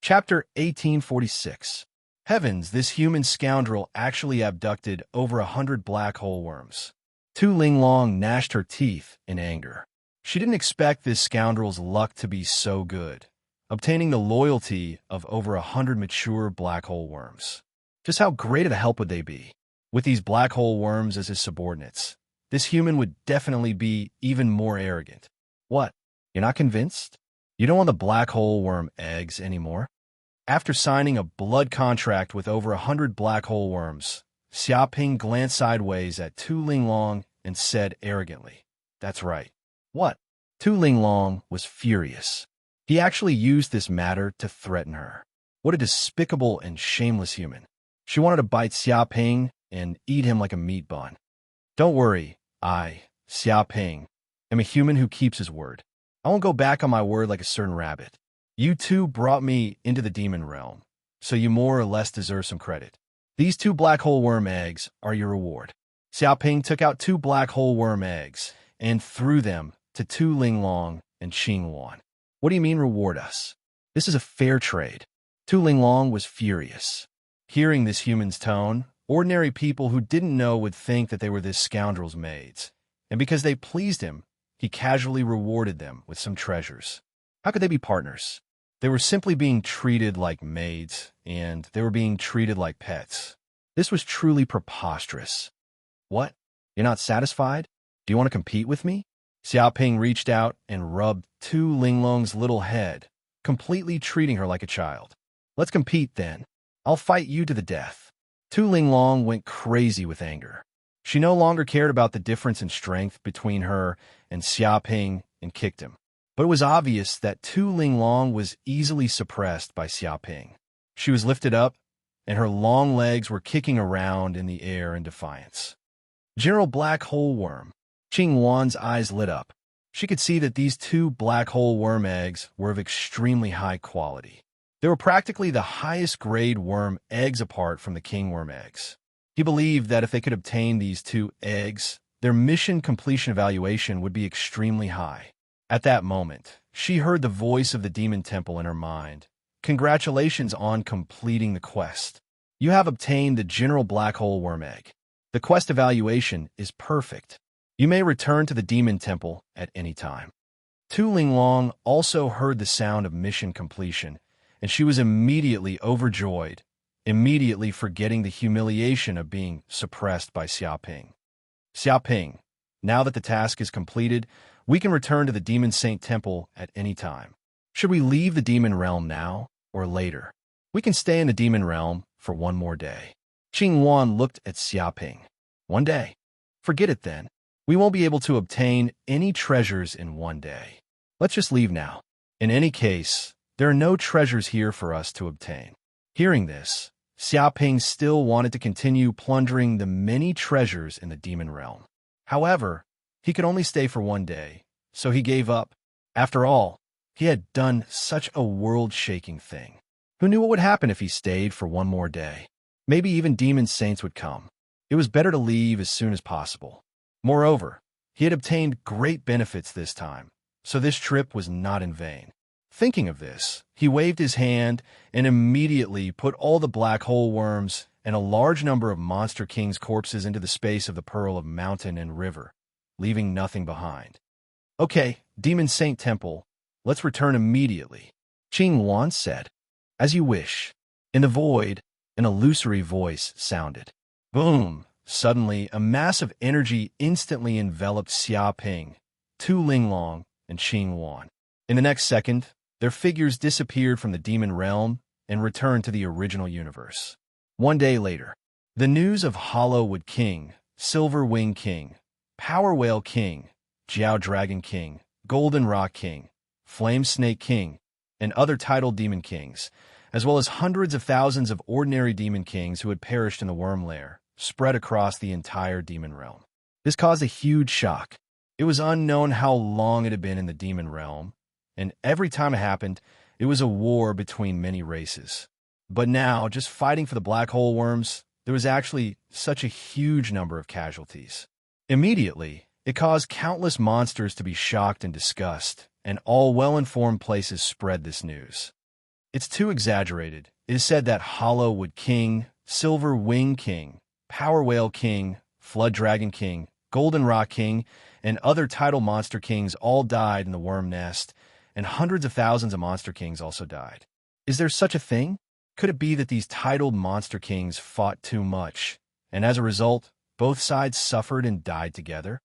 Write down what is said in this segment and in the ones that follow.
Chapter 1846. Heavens, this human scoundrel actually abducted over 100 black hole worms. Tu Linglong gnashed her teeth in anger. She didn't expect this scoundrel's luck to be so good, obtaining the loyalty of over 100 mature black hole worms. Just how great a help would they be? With these black hole worms as his subordinates, this human would definitely be even more arrogant. What? You're not convinced? You don't want the black hole worm eggs anymore? After signing a blood contract with over 100 black hole worms, Xiaoping glanced sideways at Tu Linglong and said arrogantly, "That's right." What? Tu Linglong was furious. He actually used this matter to threaten her. What a despicable and shameless human. She wanted to bite Xiaoping and eat him like a meat bun. Don't worry, Xiaoping, am a human who keeps his word. I won't go back on my word like a certain rabbit. You two brought me into the demon realm, so you more or less deserve some credit. These 2 black hole worm eggs are your reward. Xiaoping took out 2 black hole worm eggs and threw them to Tu Linglong and Qingwan. What do you mean reward us? This is a fair trade. Tu Linglong was furious. Hearing this human's tone, ordinary people who didn't know would think that they were this scoundrel's maids, and because they pleased him, he casually rewarded them with some treasures. How could they be partners? They were simply being treated like maids, and they were being treated like pets. This was truly preposterous. What? You're not satisfied? Do you want to compete with me? Xiaoping reached out and rubbed Tu Linglong's little head, completely treating her like a child. Let's compete then. I'll fight you to the death. Tu Linglong went crazy with anger. She no longer cared about the difference in strength between her and Xiaoping and kicked him. But it was obvious that Tu Linglong was easily suppressed by Xiaoping. She was lifted up, and her long legs were kicking around in the air in defiance. General Black Hole Worm. Qingwan's eyes lit up. She could see that these 2 black hole worm eggs were of extremely high quality. They were practically the highest grade worm eggs apart from the king worm eggs. He believed that if they could obtain these 2 eggs, their mission completion evaluation would be extremely high. At that moment, she heard the voice of the demon temple in her mind. Congratulations on completing the quest. You have obtained the general black hole worm egg. The quest evaluation is perfect. You may return to the demon temple at any time. Tu Linglong also heard the sound of mission completion, and she was immediately overjoyed, immediately forgetting the humiliation of being suppressed by Xiaoping. Xiaoping, now that the task is completed, we can return to the Demon Saint Temple at any time. Should we leave the demon realm now or later? We can stay in the demon realm for one more day. Qingwan looked at Xiaoping. One day? Forget it then. We won't be able to obtain any treasures in one day. Let's just leave now. In any case, there are no treasures here for us to obtain. Hearing this, Xiaoping still wanted to continue plundering the many treasures in the demon realm. However, he could only stay for one day, so he gave up. After all, he had done such a world-shaking thing. Who knew what would happen if he stayed for one more day? Maybe even demon saints would come. It was better to leave as soon as possible. Moreover, he had obtained great benefits this time, so this trip was not in vain. Thinking of this, he waved his hand and immediately put all the black hole worms and a large number of Monster King's corpses into the space of the Pearl of Mountain and River, leaving nothing behind. Okay, Demon Saint Temple, let's return immediately, Qingwan said. As you wish. In the void, an illusory voice sounded. Boom! Suddenly, a mass of energy instantly enveloped Xiaoping, Tu Linglong, and Qingwan. In the next second, their figures disappeared from the demon realm and returned to the original universe. One day later, the news of Hollowwood King, Silver Wing King, Power Whale King, Jiao Dragon King, Golden Rock King, Flame Snake King, and other titled demon kings, as well as hundreds of thousands of ordinary demon kings who had perished in the worm lair, spread across the entire demon realm. This caused a huge shock. It was unknown how long it had been in the demon realm, and every time it happened, it was a war between many races. But now, just fighting for the black hole worms, there was actually such a huge number of casualties. Immediately, it caused countless monsters to be shocked and disgust, and all well-informed places spread this news. It's too exaggerated. It is said that Hollow Wood King, Silver Wing King, Power Whale King, Flood Dragon King, Golden Rock King, and other tidal monster kings all died in the worm nest, and hundreds of thousands of monster kings also died. Is there such a thing? Could it be that these titled monster kings fought too much, and as a result, both sides suffered and died together?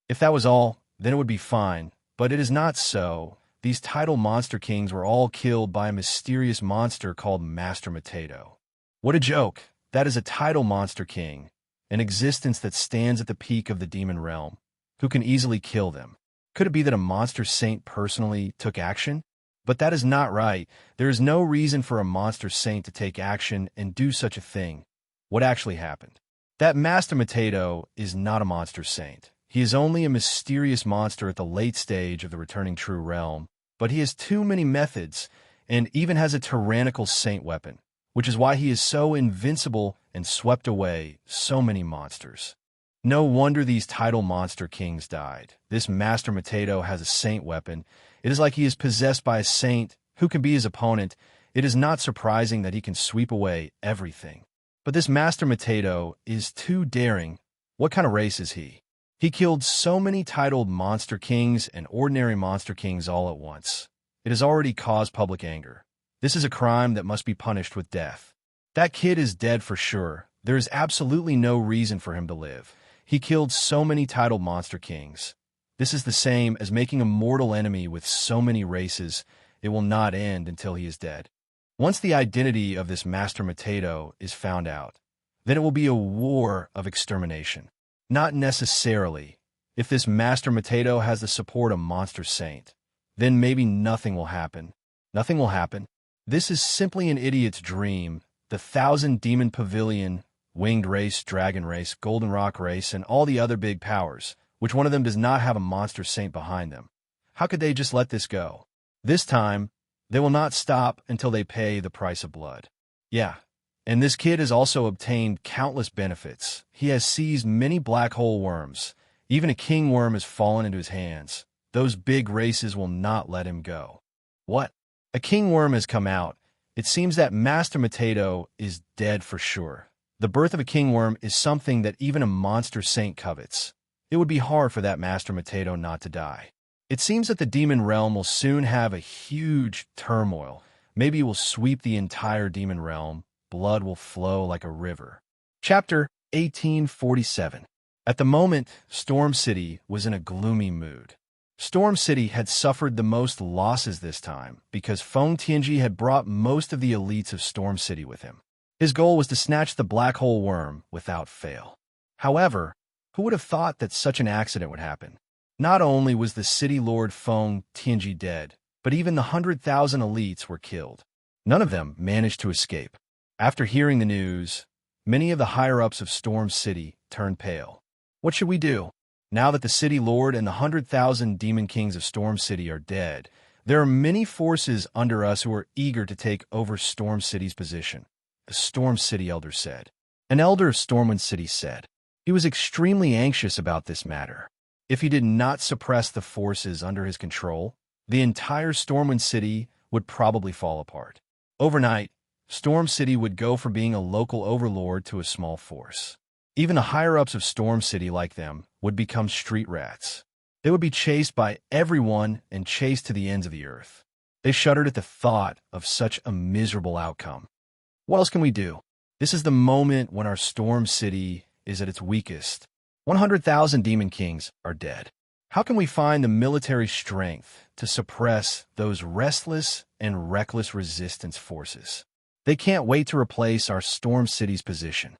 If that was all, then it would be fine, but it is not so. These titled monster kings were all killed by a mysterious monster called Master Potato. What a joke! That is a title monster king, an existence that stands at the peak of the demon realm, who can easily kill them. Could it be that a monster saint personally took action? But that is not right. There is no reason for a monster saint to take action and do such a thing. What actually happened? That Master Potato is not a monster saint. He is only a mysterious monster at the late stage of the returning true realm, but he has too many methods and even has a tyrannical saint weapon, which is why he is so invincible and swept away so many monsters. No wonder these title monster kings died. This Master Potato has a saint weapon. It is like he is possessed by a saint who can be his opponent. It is not surprising that he can sweep away everything. But this Master Potato is too daring. What kind of race is he? He killed so many titled monster kings and ordinary monster kings all at once. It has already caused public anger. This is a crime that must be punished with death. That kid is dead for sure. There is absolutely no reason for him to live. He killed so many titled monster kings. This is the same as making a mortal enemy with so many races. It will not end until he is dead. Once the identity of this Master Potato is found out, then it will be a war of extermination. Not necessarily. If this Master Potato has the support of Monster Saint, then maybe nothing will happen. Nothing will happen. This is simply an idiot's dream. The 1,000 Demon Pavilion, Winged Race, Dragon Race, Golden Rock Race, and all the other big powers, which one of them does not have a Monster Saint behind them? How could they just let this go? This time, they will not stop until they pay the price of blood. Yeah, and this kid has also obtained countless benefits. He has seized many black hole worms. Even a king worm has fallen into his hands. Those big races will not let him go. What? A king worm has come out. It seems that Master Potato is dead for sure. The birth of a king worm is something that even a monster saint covets. It would be hard for that Master Potato not to die. It seems that the demon realm will soon have a huge turmoil. Maybe it will sweep the entire demon realm. Blood will flow like a river. Chapter 1847. At the moment, Storm City was in a gloomy mood. Storm City had suffered the most losses this time because Feng Tianji had brought most of the elites of Storm City with him. His goal was to snatch the black hole worm without fail. However, who would have thought that such an accident would happen? Not only was the city lord Feng Tianji dead, but even the 100,000 elites were killed. None of them managed to escape. After hearing the news, many of the higher-ups of Storm City turned pale. What should we do? Now that the city lord and the 100,000 demon kings of Storm City are dead, there are many forces under us who are eager to take over Storm City's position, the Storm City elder said. An elder of Stormwind City said. He was extremely anxious about this matter. If he did not suppress the forces under his control, the entire Stormwind City would probably fall apart. Overnight, Storm City would go from being a local overlord to a small force. Even the higher-ups of Storm City like them would become street rats. They would be chased by everyone and chased to the ends of the earth. They shuddered at the thought of such a miserable outcome. What else can we do? This is the moment when our Storm City is at its weakest. 100,000 demon kings are dead. How can we find the military strength to suppress those restless and reckless resistance forces? They can't wait to replace our Storm City's position.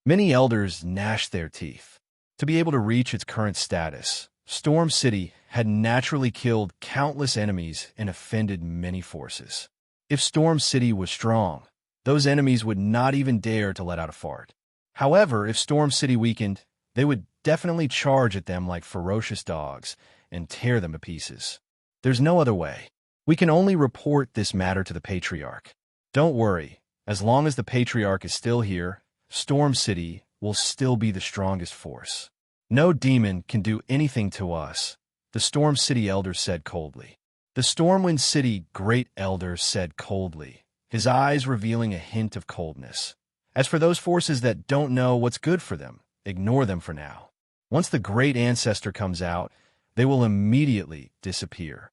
Many elders gnashed their teeth. To be able to reach its current status, Storm City had naturally killed countless enemies and offended many forces. If Storm City was strong, those enemies would not even dare to let out a fart. However, if Storm City weakened, they would definitely charge at them like ferocious dogs and tear them to pieces. There's no other way. We can only report this matter to the Patriarch. Don't worry, as long as the Patriarch is still here, Storm City will still be the strongest force. No demon can do anything to us, the Storm City elder said coldly. The The Stormwind City Great Elder said coldly, his eyes revealing a hint of coldness. As for those forces that don't know what's good for them, ignore them for now. Once the Great Ancestor comes out, they will immediately disappear.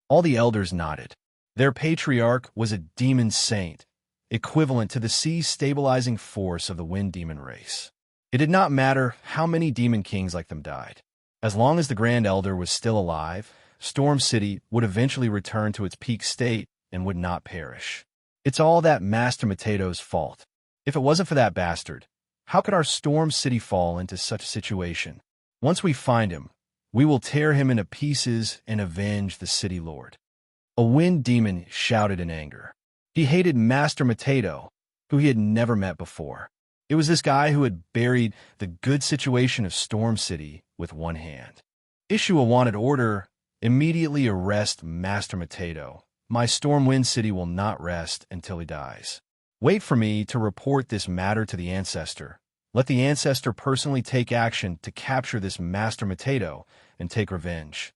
All the elders nodded. Their patriarch was a demon saint, equivalent to the sea's stabilizing force of the wind demon race. It did not matter how many demon kings like them died. As long as the Grand Elder was still alive, Storm City would eventually return to its peak state and would not perish. It's all that Master Matato's fault. If it wasn't for that bastard, how could our Storm City fall into such a situation? Once we find him, we will tear him into pieces and avenge the city lord. A wind demon shouted in anger. He hated Master Matato, who he had never met before. It was this guy who had buried the good situation of Storm City with one hand. Issue a wanted order. Immediately arrest Master Matato. My Stormwind City will not rest until he dies. Wait for me to report this matter to the Ancestor. Let the Ancestor personally take action to capture this Master Matato and take revenge.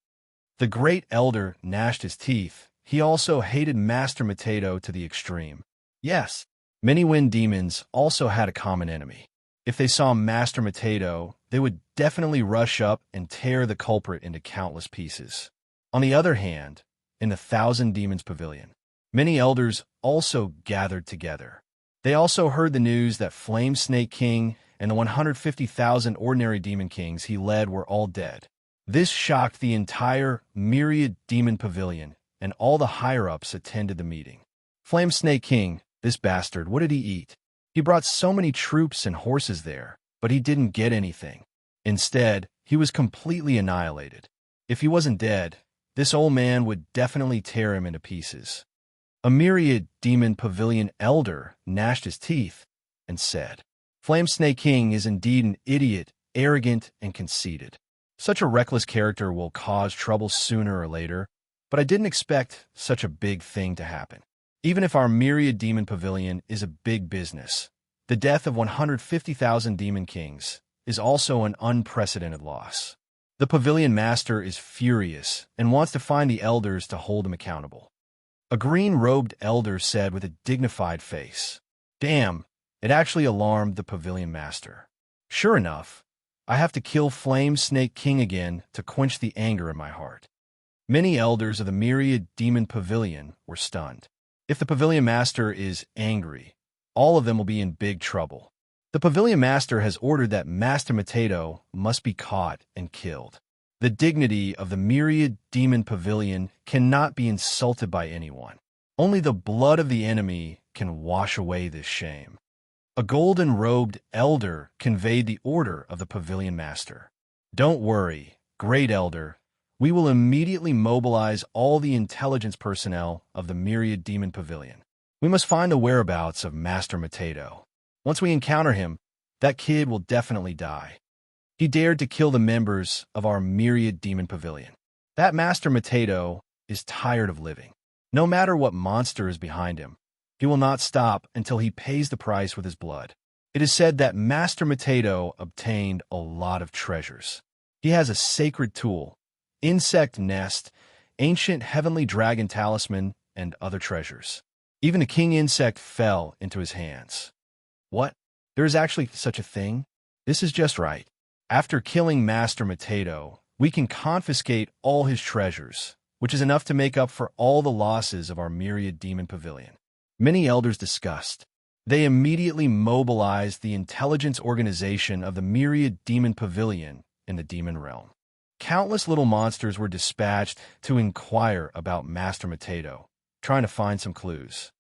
The Great Elder gnashed his teeth. He also hated Master Matato to the extreme. Yes, many wind demons also had a common enemy. If they saw Master Matato, they would definitely rush up and tear the culprit into countless pieces. On the other hand, in the Thousand Demons Pavilion, many elders also gathered together. They also heard the news that Flame Snake King and the 150,000 ordinary demon kings he led were all dead. This shocked the entire Myriad Demon Pavilion, and all the higher-ups attended the meeting. Flame Snake King, this bastard, what did he eat? He brought so many troops and horses there, but he didn't get anything. Instead, he was completely annihilated. If he wasn't dead, this old man would definitely tear him into pieces. A Myriad Demon Pavilion elder gnashed his teeth and said, Flame Snake King is indeed an idiot, arrogant, and conceited. Such a reckless character will cause trouble sooner or later, but I didn't expect such a big thing to happen. Even if our Myriad Demon Pavilion is a big business, the death of 150,000 demon kings is also an unprecedented loss. The Pavilion Master is furious and wants to find the elders to hold him accountable. A green-robed elder said with a dignified face, Damn, it actually alarmed the Pavilion Master. Sure enough, I have to kill Flame Snake King again to quench the anger in my heart. Many elders of the Myriad Demon Pavilion were stunned. If the Pavilion Master is angry, all of them will be in big trouble. The Pavilion Master has ordered that Master Matato must be caught and killed. The dignity of the Myriad Demon Pavilion cannot be insulted by anyone. Only the blood of the enemy can wash away this shame. A golden-robed elder conveyed the order of the Pavilion Master. Don't worry, Great Elder. We will immediately mobilize all the intelligence personnel of the Myriad Demon Pavilion. We must find the whereabouts of Master Matato. Once we encounter him, that kid will definitely die. He dared to kill the members of our Myriad Demon Pavilion. That Master Matato is tired of living. No matter what monster is behind him, he will not stop until he pays the price with his blood. It is said that Master Matato obtained a lot of treasures. He has a sacred tool, insect nest, ancient heavenly dragon talisman, and other treasures. Even a king insect fell into his hands. What? There is actually such a thing? This is just right. After killing Master Matato, we can confiscate all his treasures, which is enough to make up for all the losses of our Myriad Demon Pavilion. Many elders discussed. They immediately mobilized the intelligence organization of the Myriad Demon Pavilion in the demon realm. Countless little monsters were dispatched to inquire about Master Matato, trying to find some clues.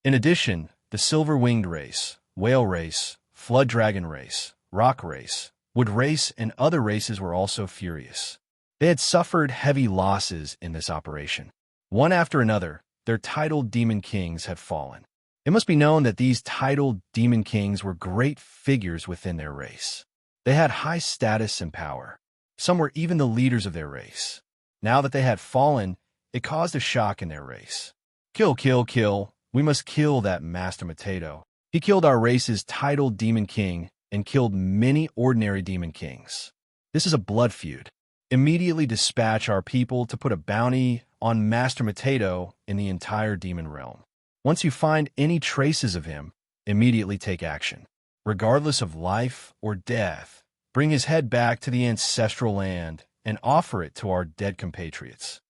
In addition, the Silver-Winged Race, Whale Race, Flood Dragon Race, Rock Race, Wood Race, and other races were also furious. They had suffered heavy losses in this operation. One after another, their titled demon kings had fallen. It must be known that these titled demon kings were great figures within their race. They had high status and power. Some were even the leaders of their race. Now that they had fallen, it caused a shock in their race. Kill, kill, kill. We must kill that Master Matato. He killed our race's titled demon king and killed many ordinary demon kings. This is a blood feud. Immediately dispatch our people to put a bounty on Master Mateto in the entire demon realm. Once you find any traces of him, immediately take action. Regardless of life or death, bring his head back to the ancestral land and offer it to our dead compatriots.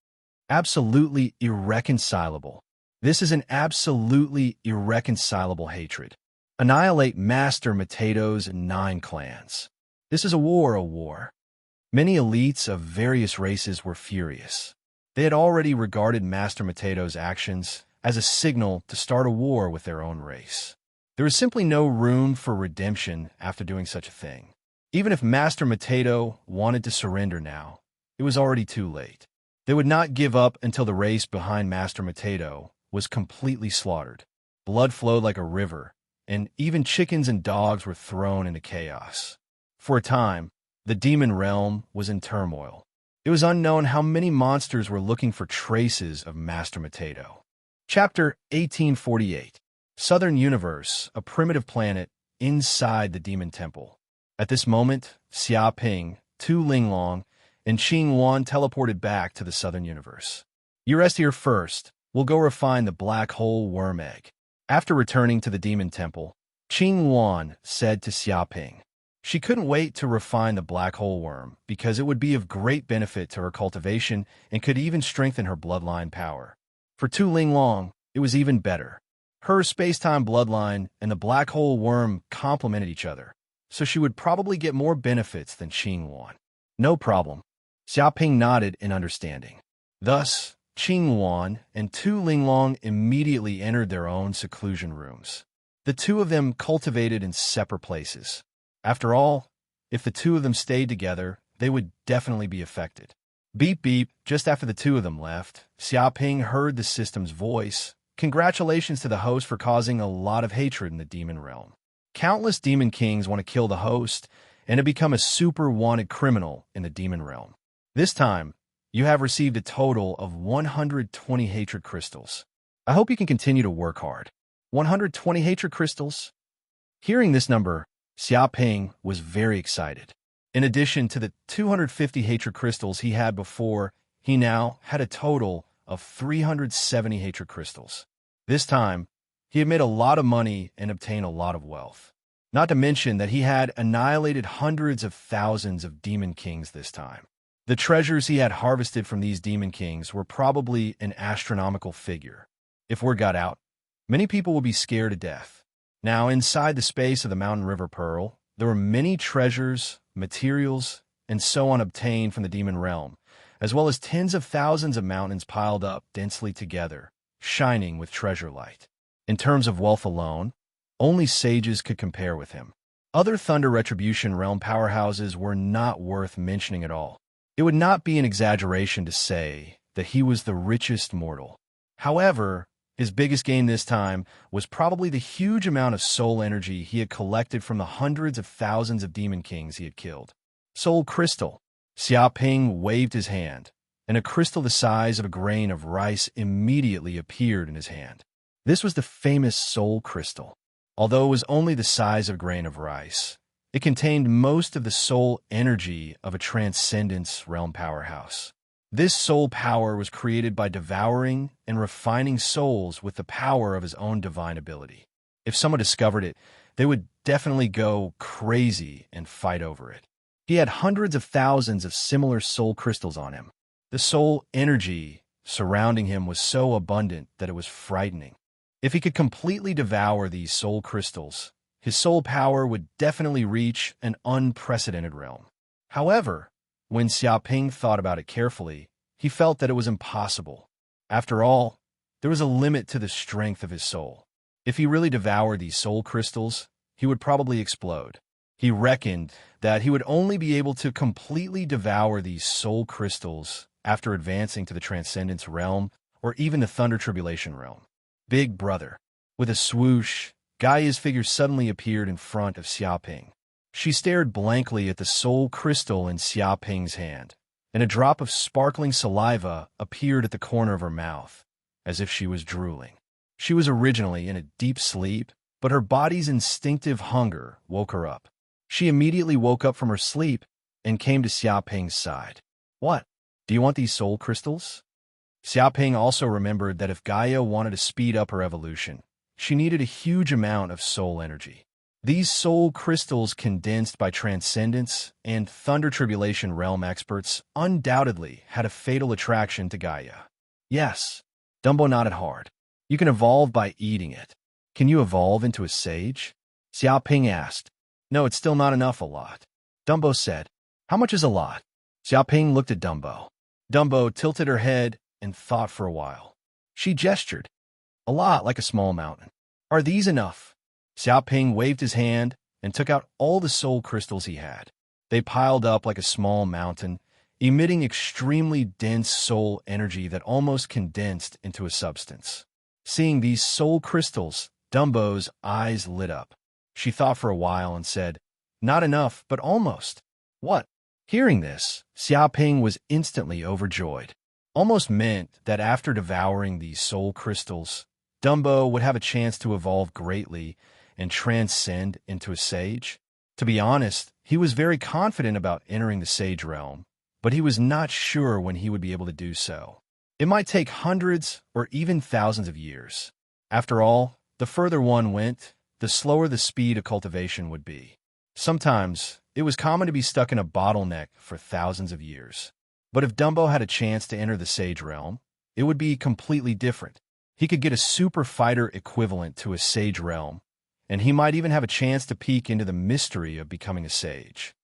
Absolutely irreconcilable. This is an absolutely irreconcilable hatred. Annihilate Master Mateto's 9 clans. This is a war. Many elites of various races were furious. They had already regarded Master Mateto's actions as a signal to start a war with their own race. There is simply no room for redemption after doing such a thing. Even if Master Mateto wanted to surrender now, it was already too late. They would not give up until the race behind Master Mateto was completely slaughtered. Blood flowed like a river, and even chickens and dogs were thrown into chaos. For a time, the demon realm was in turmoil. It was unknown how many monsters were looking for traces of Master Mateto. Chapter 1848. Southern Universe, a primitive planet inside the Demon Temple. At this moment, Xia Ping, Tu Linglong, and Qing Wan teleported back to the Southern Universe. You rest here first. We'll go refine the black hole worm egg. After returning to the Demon Temple, Qing Wan said to Xia Ping. She couldn't wait to refine the black hole worm because it would be of great benefit to her cultivation and could even strengthen her bloodline power. For Tu Linglong, it was even better. Her space-time bloodline and the black hole worm complemented each other, so she would probably get more benefits than Qing Wan. No problem. Xia Ping nodded in understanding. Thus, Qing Wan and Tu Linglong immediately entered their own seclusion rooms. The two of them cultivated in separate places. After all, if the two of them stayed together, they would definitely be affected. Beep beep, just after the two of them left, Xia Ping heard the system's voice. Congratulations to the host for causing a lot of hatred in the demon realm. Countless demon kings want to kill the host and to become a super wanted criminal in the demon realm. This time, you have received a total of 120 hatred crystals. I hope you can continue to work hard. 120 hatred crystals? Hearing this number, Xia Ping was very excited. In addition to the 250 hatred crystals he had before, he now had a total of 370 hatred crystals. This time, he had made a lot of money and obtained a lot of wealth. Not to mention that he had annihilated hundreds of thousands of demon kings this time. The treasures he had harvested from these demon kings were probably an astronomical figure. If word got out, many people would be scared to death. Now, inside the space of the Mountain River Pearl, there were many treasures, materials, and so on obtained from the demon realm, as well as tens of thousands of mountains piled up densely together, shining with treasure light. In terms of wealth alone, only sages could compare with him. Other Thunder Retribution realm powerhouses were not worth mentioning at all. It would not be an exaggeration to say that he was the richest mortal. However, his biggest gain this time was probably the huge amount of soul energy he had collected from the hundreds of thousands of demon kings he had killed. Soul Crystal. Xia Ping waved his hand, and a crystal the size of a grain of rice immediately appeared in his hand. This was the famous Soul Crystal. Although it was only the size of a grain of rice, it contained most of the soul energy of a Transcendence realm powerhouse. This soul power was created by devouring and refining souls with the power of his own divine ability. If someone discovered it, they would definitely go crazy and fight over it. He had hundreds of thousands of similar soul crystals on him. The soul energy surrounding him was so abundant that it was frightening. If he could completely devour these soul crystals, his soul power would definitely reach an unprecedented realm. However, when Xia Ping thought about it carefully, he felt that it was impossible. After all, there was a limit to the strength of his soul. If he really devoured these soul crystals, he would probably explode. He reckoned that he would only be able to completely devour these soul crystals after advancing to the Transcendence realm or even the Thunder Tribulation realm. Big Brother. With a swoosh, Gaia's figure suddenly appeared in front of Xia Ping. She stared blankly at the soul crystal in Xia Ping's hand, and a drop of sparkling saliva appeared at the corner of her mouth, as if she was drooling. She was originally in a deep sleep, but her body's instinctive hunger woke her up. She immediately woke up from her sleep and came to Xia Ping's side. What? Do you want these soul crystals? Xiaoping also remembered that if Gaia wanted to speed up her evolution, she needed a huge amount of soul energy. These soul crystals condensed by Transcendence and Thunder Tribulation Realm experts undoubtedly had a fatal attraction to Gaia. Yes, Dumbo nodded hard. You can evolve by eating it. Can you evolve into a sage? Xiaoping asked. No, it's still not enough a lot. Dumbo said. How much is a lot? Xiaoping looked at Dumbo. Dumbo tilted her head and thought for a while. She gestured. A lot, like a small mountain. Are these enough? Xiaoping waved his hand and took out all the soul crystals he had. They piled up like a small mountain, emitting extremely dense soul energy that almost condensed into a substance. Seeing these soul crystals, Dumbo's eyes lit up. She thought for a while and said, Not enough, but almost. What? Hearing this, Xiaoping was instantly overjoyed. Almost meant that after devouring these soul crystals, Dumbo would have a chance to evolve greatly and transcend into a sage. To be honest, he was very confident about entering the sage realm, but he was not sure when he would be able to do so. It might take hundreds or even thousands of years. After all, the further one went, the slower the speed of cultivation would be. Sometimes, it was common to be stuck in a bottleneck for thousands of years. But if Dumbo had a chance to enter the sage realm, it would be completely different. He could get a super fighter equivalent to a sage realm, and he might even have a chance to peek into the mystery of becoming a sage.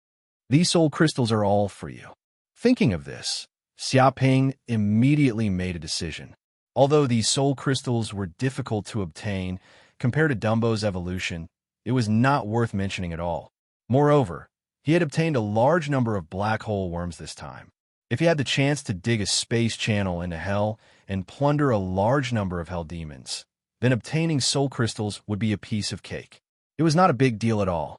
These soul crystals are all for you. Thinking of this, Xiaoping immediately made a decision. Although these soul crystals were difficult to obtain compared to Dumbo's evolution, it was not worth mentioning at all. Moreover, he had obtained a large number of black hole worms this time. If he had the chance to dig a space channel into hell and plunder a large number of hell demons, then obtaining soul crystals would be a piece of cake. It was not a big deal at all.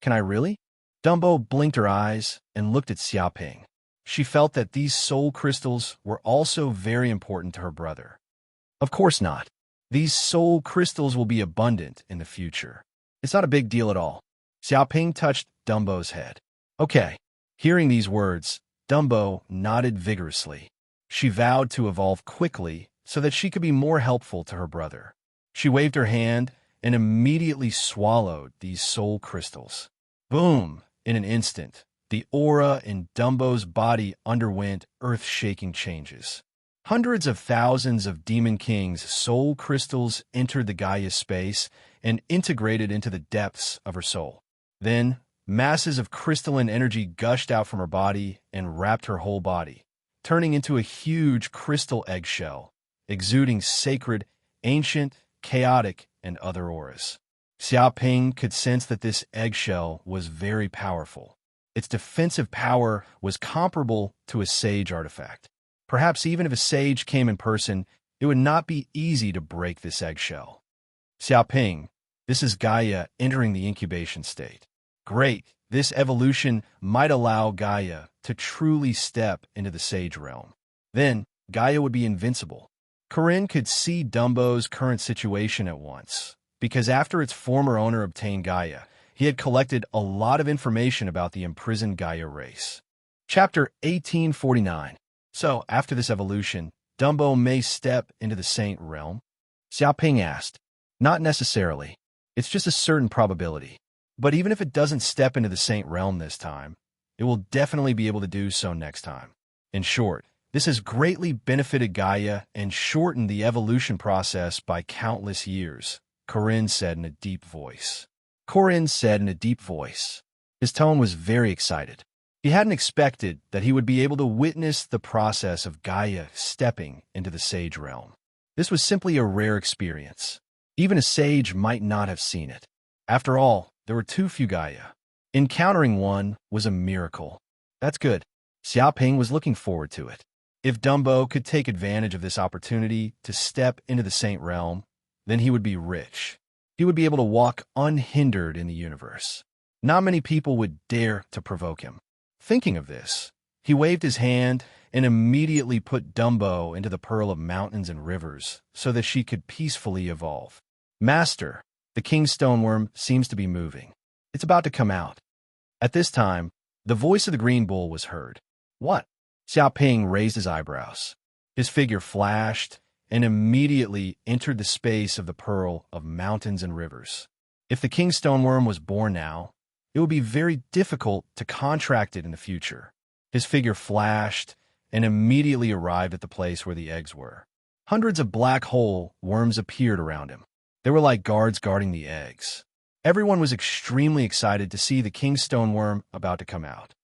Can I really? Dumbo blinked her eyes and looked at Xiaoping. She felt that these soul crystals were also very important to her brother. Of course not. These soul crystals will be abundant in the future. It's not a big deal at all. Xiaoping touched Dumbo's head. Okay. Hearing these words, Dumbo nodded vigorously. She vowed to evolve quickly so that she could be more helpful to her brother. She waved her hand and immediately swallowed these soul crystals. Boom! In an instant, the aura in Dumbo's body underwent earth-shaking changes. Hundreds of thousands of Demon King's soul crystals entered the Gaia space and integrated into the depths of her soul. Then, masses of crystalline energy gushed out from her body and wrapped her whole body, turning into a huge crystal eggshell, exuding sacred, ancient, chaotic, and other auras. Xiaoping could sense that this eggshell was very powerful. Its defensive power was comparable to a sage artifact. Perhaps even if a sage came in person, it would not be easy to break this eggshell. Xiaoping, this is Gaia entering the incubation state. Great, this evolution might allow Gaia to truly step into the sage realm. Then, Gaia would be invincible. Corinne could see Dumbo's current situation at once, because after its former owner obtained Gaia, he had collected a lot of information about the imprisoned Gaia race. Chapter 1849. So, after this evolution, Dumbo may step into the Saint realm? Xiaoping asked. Not necessarily. It's just a certain probability. But even if it doesn't step into the Saint realm this time, it will definitely be able to do so next time. In short, this has greatly benefited Gaia and shortened the evolution process by countless years, Corinne said in a deep voice. His tone was very excited. He hadn't expected that he would be able to witness the process of Gaia stepping into the sage realm. This was simply a rare experience. Even a sage might not have seen it. After all, there were too few Gaia. Encountering one was a miracle. That's good. Xiaoping was looking forward to it. If Dumbo could take advantage of this opportunity to step into the Saint realm, then he would be rich. He would be able to walk unhindered in the universe. Not many people would dare to provoke him. Thinking of this, he waved his hand and immediately put Dumbo into the Pearl of Mountains and Rivers so that she could peacefully evolve. Master, the King's Stoneworm seems to be moving. It's about to come out. At this time, the voice of the Green Bull was heard. What? Xiaoping raised his eyebrows. His figure flashed and immediately entered the space of the pearl of mountains and rivers. If the king stoneworm was born now, it would be very difficult to contract it in the future. His figure flashed and immediately arrived at the place where the eggs were. Hundreds of black hole worms appeared around him. They were like guards guarding the eggs. Everyone was extremely excited to see the king stoneworm about to come out.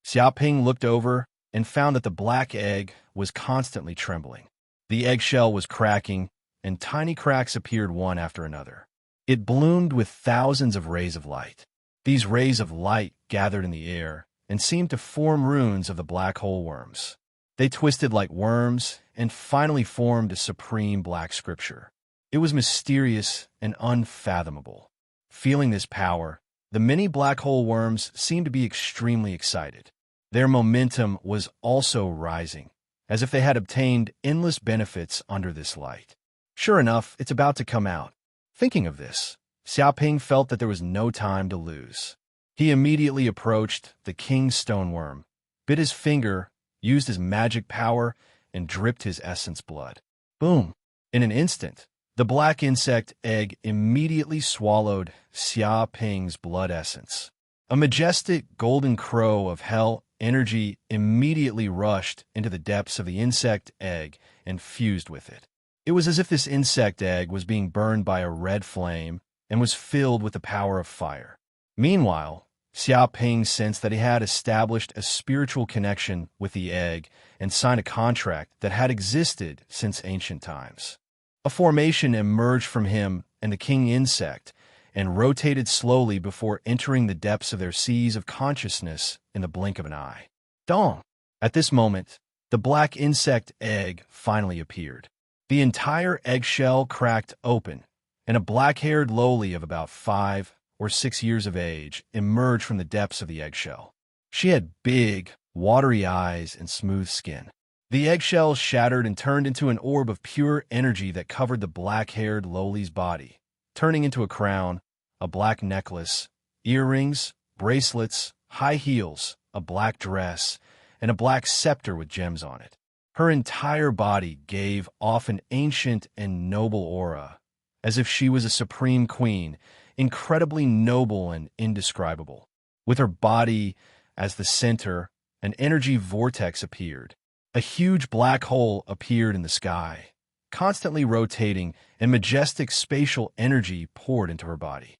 Xiaoping looked over and found that the black egg was constantly trembling. The eggshell was cracking, and tiny cracks appeared one after another. It bloomed with thousands of rays of light. These rays of light gathered in the air and seemed to form runes of the black hole worms. They twisted like worms and finally formed a supreme black scripture. It was mysterious and unfathomable. Feeling this power, the many black hole worms seemed to be extremely excited. Their momentum was also rising, as if they had obtained endless benefits under this light. Sure enough, it's about to come out. Thinking of this, Xiaoping felt that there was no time to lose. He immediately approached the king's stoneworm, bit his finger, used his magic power, and dripped his essence blood. Boom! In an instant, the black insect egg immediately swallowed Xiaoping's blood essence. A majestic golden crow of hell energy immediately rushed into the depths of the insect egg and fused with it. It was as if this insect egg was being burned by a red flame and was filled with the power of fire. Meanwhile, Xiaoping sensed that he had established a spiritual connection with the egg and signed a contract that had existed since ancient times. A formation emerged from him and the king insect and rotated slowly before entering the depths of their seas of consciousness in the blink of an eye. Dong! At this moment, the black insect egg finally appeared. The entire eggshell cracked open, and a black-haired lowly of about 5 or 6 years of age emerged from the depths of the eggshell. She had big, watery eyes and smooth skin. The eggshell shattered and turned into an orb of pure energy that covered the black-haired lowly's body, turning into a crown, a black necklace, earrings, bracelets, high heels, a black dress, and a black scepter with gems on it. Her entire body gave off an ancient and noble aura, as if she was a supreme queen, incredibly noble and indescribable. With her body as the center, an energy vortex appeared. A huge black hole appeared in the sky, constantly rotating, and majestic spatial energy poured into her body.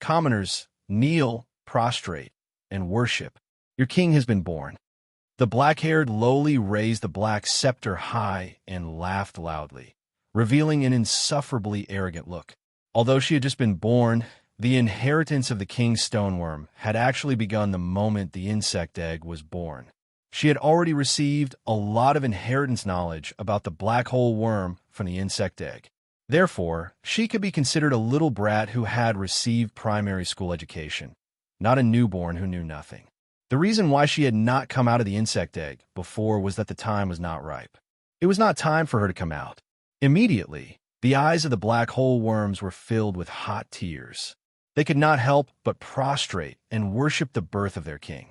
Commoners, kneel, prostrate, and worship. Your king has been born. The black-haired lowly raised the black scepter high and laughed loudly, revealing an insufferably arrogant look. Although she had just been born, the inheritance of the king's stoneworm had actually begun the moment the insect egg was born. She had already received a lot of inheritance knowledge about the black hole worm from the insect egg. Therefore, she could be considered a little brat who had received primary school education, not a newborn who knew nothing. The reason why she had not come out of the insect egg before was that the time was not ripe. It was not time for her to come out. Immediately, the eyes of the black hole worms were filled with hot tears. They could not help but prostrate and worship the birth of their king.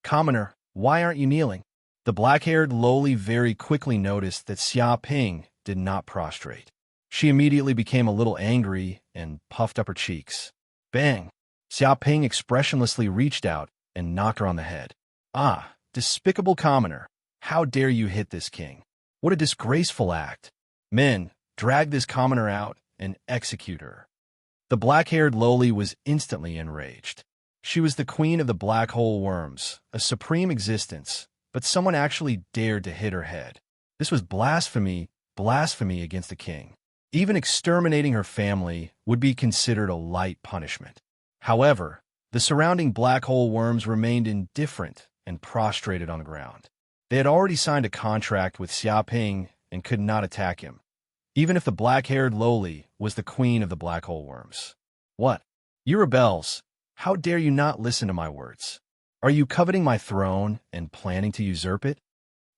Commoner, why aren't you kneeling? The black-haired lowly very quickly noticed that Xiaoping did not prostrate. She immediately became a little angry and puffed up her cheeks. Bang! Xiaoping expressionlessly reached out and knocked her on the head. Despicable commoner! How dare you hit this king? What a disgraceful act! Men, drag this commoner out and execute her. The black-haired lowly was instantly enraged. She was the queen of the black hole worms, a supreme existence, but someone actually dared to hit her head. This was blasphemy against the king. Even exterminating her family would be considered a light punishment. However, the surrounding black hole worms remained indifferent and prostrated on the ground. They had already signed a contract with Xiaoping and could not attack him, even if the black-haired lowly was the queen of the black hole worms. What? You rebels! How dare you not listen to my words? Are you coveting my throne and planning to usurp it?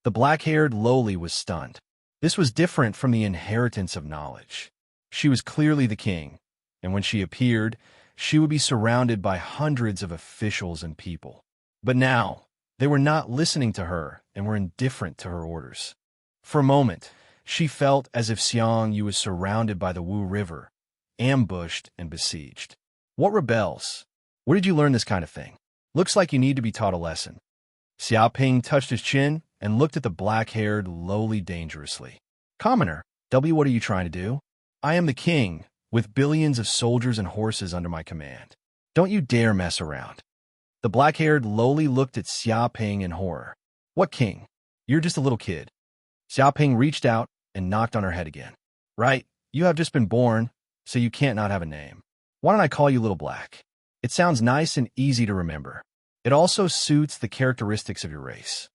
The black-haired lowly was stunned. This was different from the inheritance of knowledge. She was clearly the king, and when she appeared, she would be surrounded by hundreds of officials and people. But now, They were not listening to her and were indifferent to her orders. For a moment, she felt as if Xiang Yu was surrounded by the Wu River, ambushed and besieged. What rebels? Where did you learn this kind of thing? Looks like you need to be taught a lesson. Xiaoping touched his chin and looked at the black-haired lowly dangerously. Commoner, what are you trying to do? I am the king, with billions of soldiers and horses under my command. Don't you dare mess around. The black-haired lowly looked at Xiaoping in horror. What king? You're just a little kid. Xiaoping reached out and knocked on her head again. Right, you have just been born, so you can't not have a name. Why don't I call you Little Black? It sounds nice and easy to remember. It also suits the characteristics of your race.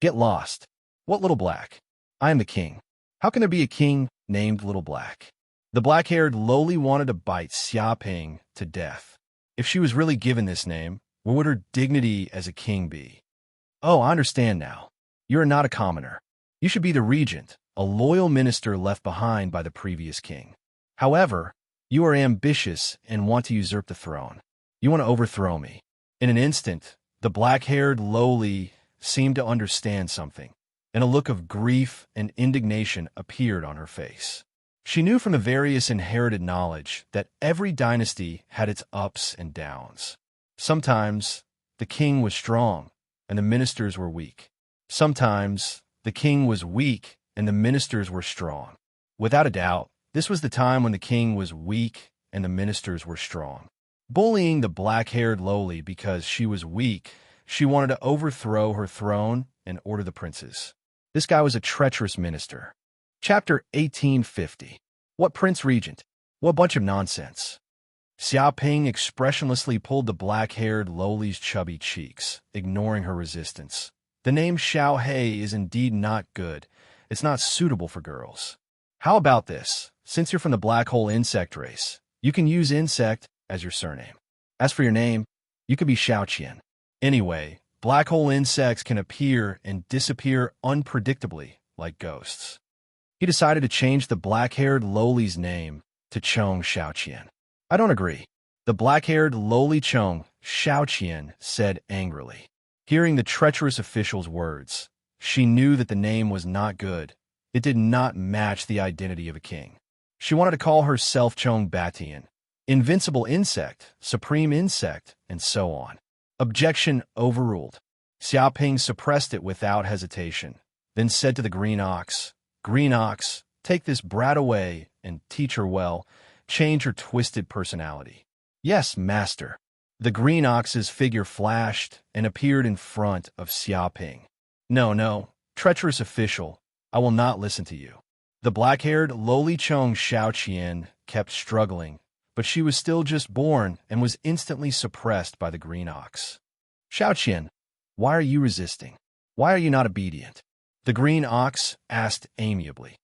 Get lost. What Little Black? I am the king. How can there be a king named Little Black? The black-haired lowly wanted to bite Xiaoping to death. If she was really given this name, what would her dignity as a king be? Oh, I understand now. You are not a commoner. You should be the regent, a loyal minister left behind by the previous king. However, you are ambitious and want to usurp the throne. You want to overthrow me. In an instant, the black-haired lowly seemed to understand something, and a look of grief and indignation appeared on her face. She knew from the various inherited knowledge that every dynasty had its ups and downs. Sometimes, the king was strong, and the ministers were weak. Sometimes, the king was weak, and the ministers were strong. Without a doubt, this was the time when the king was weak, and the ministers were strong. Bullying the black-haired lowly because she was weak, she wanted to overthrow her throne and order the princes. This guy was a treacherous minister. Chapter 1850. What prince regent? What bunch of nonsense. Xiaoping expressionlessly pulled the black-haired lowly's chubby cheeks, ignoring her resistance. The name Xiao He is indeed not good. It's not suitable for girls. How about this? Since you're from the black hole insect race, you can use insect as your surname. As for your name, you could be Xiaoqian. Anyway, black hole insects can appear and disappear unpredictably, like ghosts. He decided to change the black-haired lowly's name to Chong Xiaoqian. I don't agree. The black-haired lowly Chong Xiaoqian said angrily. Hearing the treacherous official's words, she knew that the name was not good. It did not match the identity of a king. She wanted to call herself Chong Batian, invincible insect, supreme insect, and so on. Objection overruled. Xiaoping suppressed it without hesitation, then said to the green ox, Green ox, take this brat away and teach her well, change her twisted personality. Yes, master. The green ox's figure flashed and appeared in front of Xiaoping. No, treacherous official, I will not listen to you. The black-haired lowly Chong Xiaoqian kept struggling, but she was still just born and was instantly suppressed by the green ox. Xiaoqian, why are you resisting? Why are you not obedient? The green ox asked amiably.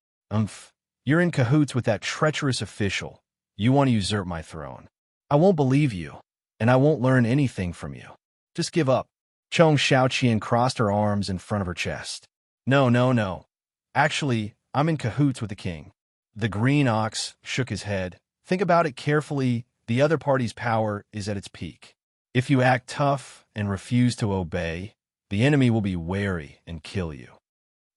You're in cahoots with that treacherous official. You want to usurp my throne. I won't believe you, and I won't learn anything from you. Just give up. Chong Xiaoqian crossed her arms in front of her chest. No. Actually, I'm in cahoots with the king. The green ox shook his head. Think about it carefully. The other party's power is at its peak. If you act tough and refuse to obey, the enemy will be wary and kill you.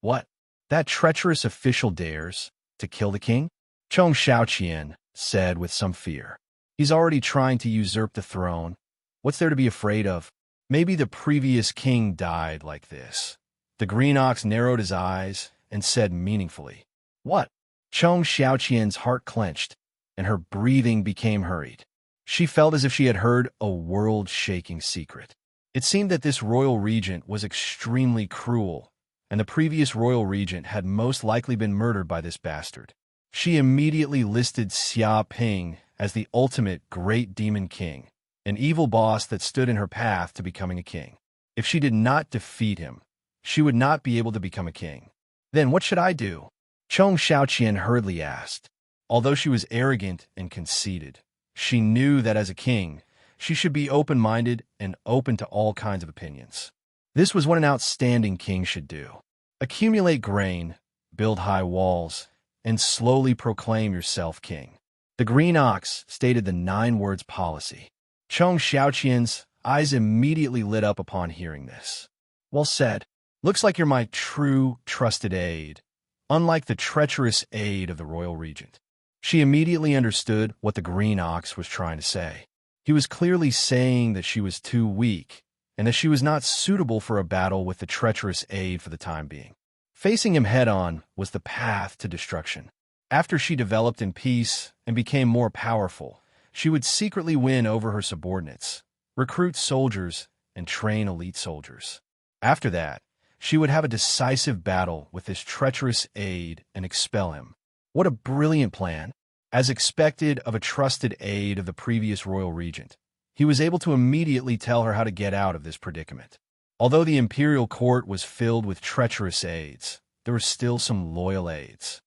What? That treacherous official dares to kill the king? Chong Xiaoqian said with some fear. He's already trying to usurp the throne. What's there to be afraid of? Maybe the previous king died like this. The green ox narrowed his eyes and said meaningfully, What? Chong Xiaoqian's heart clenched, and her breathing became hurried. She felt as if she had heard a world-shaking secret. It seemed that this royal regent was extremely cruel, and the previous royal regent had most likely been murdered by this bastard. She immediately listed Xiaoping as the ultimate great demon king, an evil boss that stood in her path to becoming a king. If she did not defeat him, she would not be able to become a king. Then what should I do? Chong Xiaoqian hurriedly asked. Although she was arrogant and conceited, she knew that as a king, she should be open-minded and open to all kinds of opinions. This was what an outstanding king should do. Accumulate grain, build high walls, and slowly proclaim yourself king. The green ox stated the 9 words policy. Chong Xiaoqian's eyes immediately lit up upon hearing this. Well said. Looks like you're my true, trusted aide, unlike the treacherous aide of the royal regent. She immediately understood what the green ox was trying to say. He was clearly saying that she was too weak, and that she was not suitable for a battle with the treacherous aide for the time being. Facing him head-on was the path to destruction. After she developed in peace and became more powerful, she would secretly win over her subordinates, recruit soldiers, and train elite soldiers. After that, she would have a decisive battle with this treacherous aide and expel him. What a brilliant plan! As expected of a trusted aide of the previous royal regent, he was able to immediately tell her how to get out of this predicament. Although the imperial court was filled with treacherous aides, there were still some loyal aides.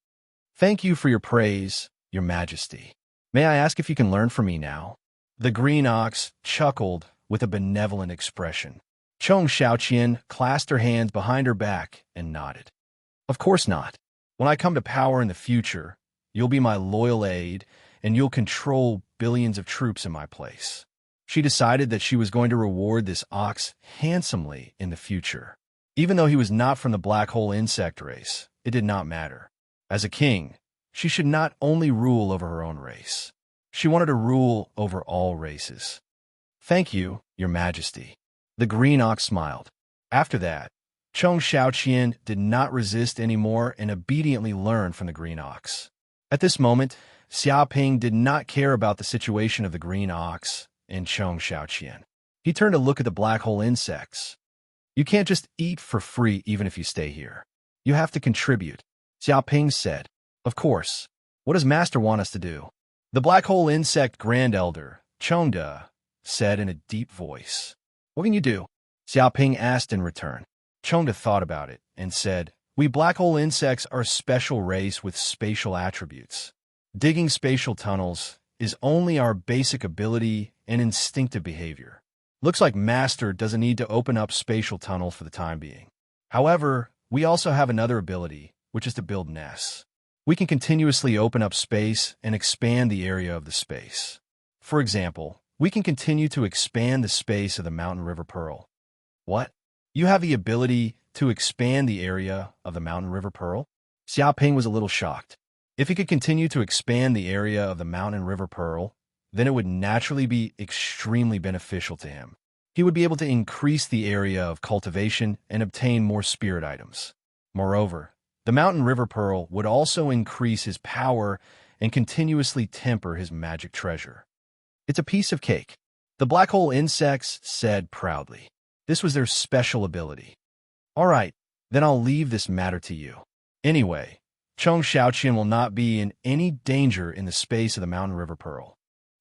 Thank you for your praise, Your Majesty. May I ask if you can learn from me now? The green ox chuckled with a benevolent expression. Chong Xiaoqian clasped her hands behind her back and nodded. Of course not. When I come to power in the future, you'll be my loyal aide, and you'll control billions of troops in my place. She decided that she was going to reward this ox handsomely in the future. Even though he was not from the black hole insect race, it did not matter. As a king, she should not only rule over her own race. She wanted to rule over all races. Thank you, Your Majesty. The green ox smiled. After that, Chong Xiaoqian did not resist anymore and obediently learned from the green ox. At this moment, Xiaoping did not care about the situation of the green ox and Chong Xiaoqian. He turned to look at the black hole insects. You can't just eat for free even if you stay here. You have to contribute, Xiaoping said. Of course. What does Master want us to do? The black hole insect grand elder, Chongda, said in a deep voice. What can you do? Xiaoping asked in return. Chongda thought about it and said, We black hole insects are a special race with spatial attributes. Digging spatial tunnels is only our basic ability and instinctive behavior. Looks like Master doesn't need to open up spatial tunnels for the time being. However, we also have another ability, which is to build nests. We can continuously open up space and expand the area of the space. For example, we can continue to expand the space of the Mountain River Pearl. What? You have the ability to expand the area of the Mountain River Pearl? Xiaoping was a little shocked. If he could continue to expand the area of the Mountain River Pearl, then it would naturally be extremely beneficial to him. He would be able to increase the area of cultivation and obtain more spirit items. Moreover, the Mountain River Pearl would also increase his power and continuously temper his magic treasure. It's a piece of cake, the black hole insects said proudly. This was their special ability. All right, then I'll leave this matter to you. Anyway, Chong Xiaoqian will not be in any danger in the space of the Mountain River Pearl.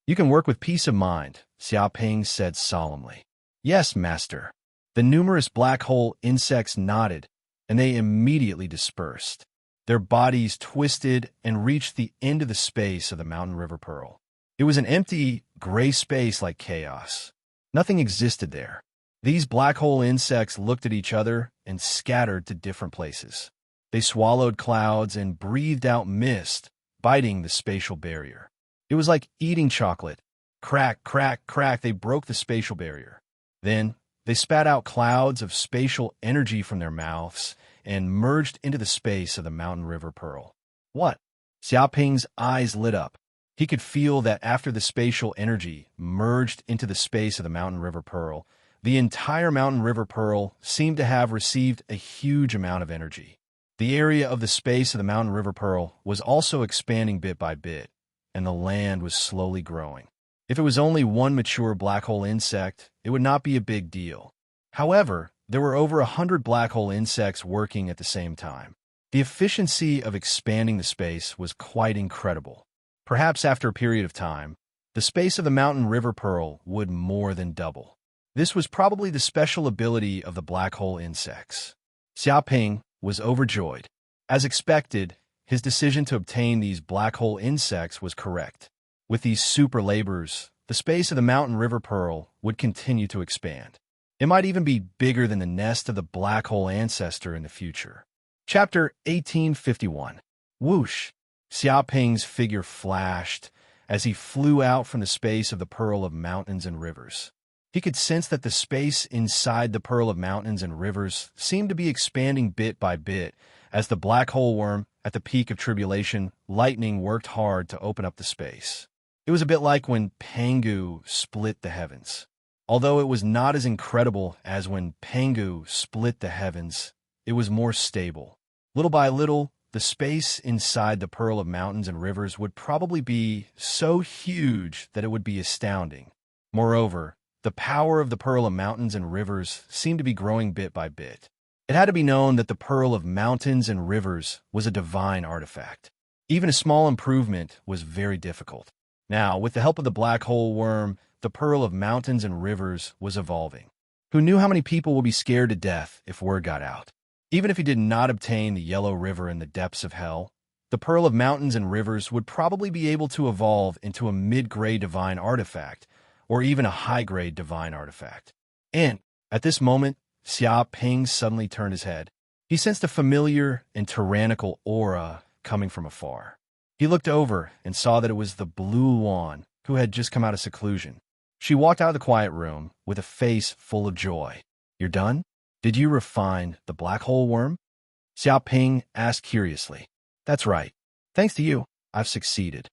You can work with peace of mind, Xiaoping said solemnly. Yes, Master. The numerous black hole insects nodded, and they immediately dispersed. Their bodies twisted and reached the end of the space of the Mountain River Pearl. It was an empty, gray space like chaos. Nothing existed there. These black hole insects looked at each other and scattered to different places. They swallowed clouds and breathed out mist, biting the spatial barrier. It was like eating chocolate. Crack, crack, crack, they broke the spatial barrier. Then, they spat out clouds of spatial energy from their mouths and merged into the space of the Mountain River Pearl. What? Xiaoping's eyes lit up. He could feel that after the spatial energy merged into the space of the Mountain River Pearl, the entire Mountain River Pearl seemed to have received a huge amount of energy. The area of the space of the Mountain River Pearl was also expanding bit by bit, and the land was slowly growing. If it was only one mature black hole insect, it would not be a big deal. However, there were over 100 black hole insects working at the same time. The efficiency of expanding the space was quite incredible. Perhaps after a period of time, the space of the Mountain River Pearl would more than double. This was probably the special ability of the black hole insects. Xiaoping was overjoyed. As expected, his decision to obtain these black hole insects was correct. With these super labors, the space of the Mountain River Pearl would continue to expand. It might even be bigger than the nest of the black hole ancestor in the future. Chapter 1851. Whoosh! Xiaoping's figure flashed as he flew out from the space of the Pearl of Mountains and Rivers. He could sense that the space inside the Pearl of Mountains and Rivers seemed to be expanding bit by bit as the black hole worm, at the peak of tribulation, lightning worked hard to open up the space. It was a bit like when Pangu split the heavens. Although it was not as incredible as when Pangu split the heavens, it was more stable. Little by little, the space inside the Pearl of Mountains and Rivers would probably be so huge that it would be astounding. Moreover, the power of the Pearl of Mountains and Rivers seemed to be growing bit by bit. It had to be known that the Pearl of Mountains and Rivers was a divine artifact. Even a small improvement was very difficult. Now, with the help of the black hole worm, the Pearl of Mountains and Rivers was evolving. Who knew how many people would be scared to death if word got out? Even if he did not obtain the Yellow River in the depths of hell, the Pearl of Mountains and Rivers would probably be able to evolve into a mid-grade divine artifact, or even a high-grade divine artifact. And, at this moment, Xia Ping suddenly turned his head. He sensed a familiar and tyrannical aura coming from afar. He looked over and saw that it was the Blue Wand, who had just come out of seclusion. She walked out of the quiet room with a face full of joy. "You're done? Did you refine the black hole worm?" Xia Ping asked curiously. "That's right. Thanks to you, I've succeeded."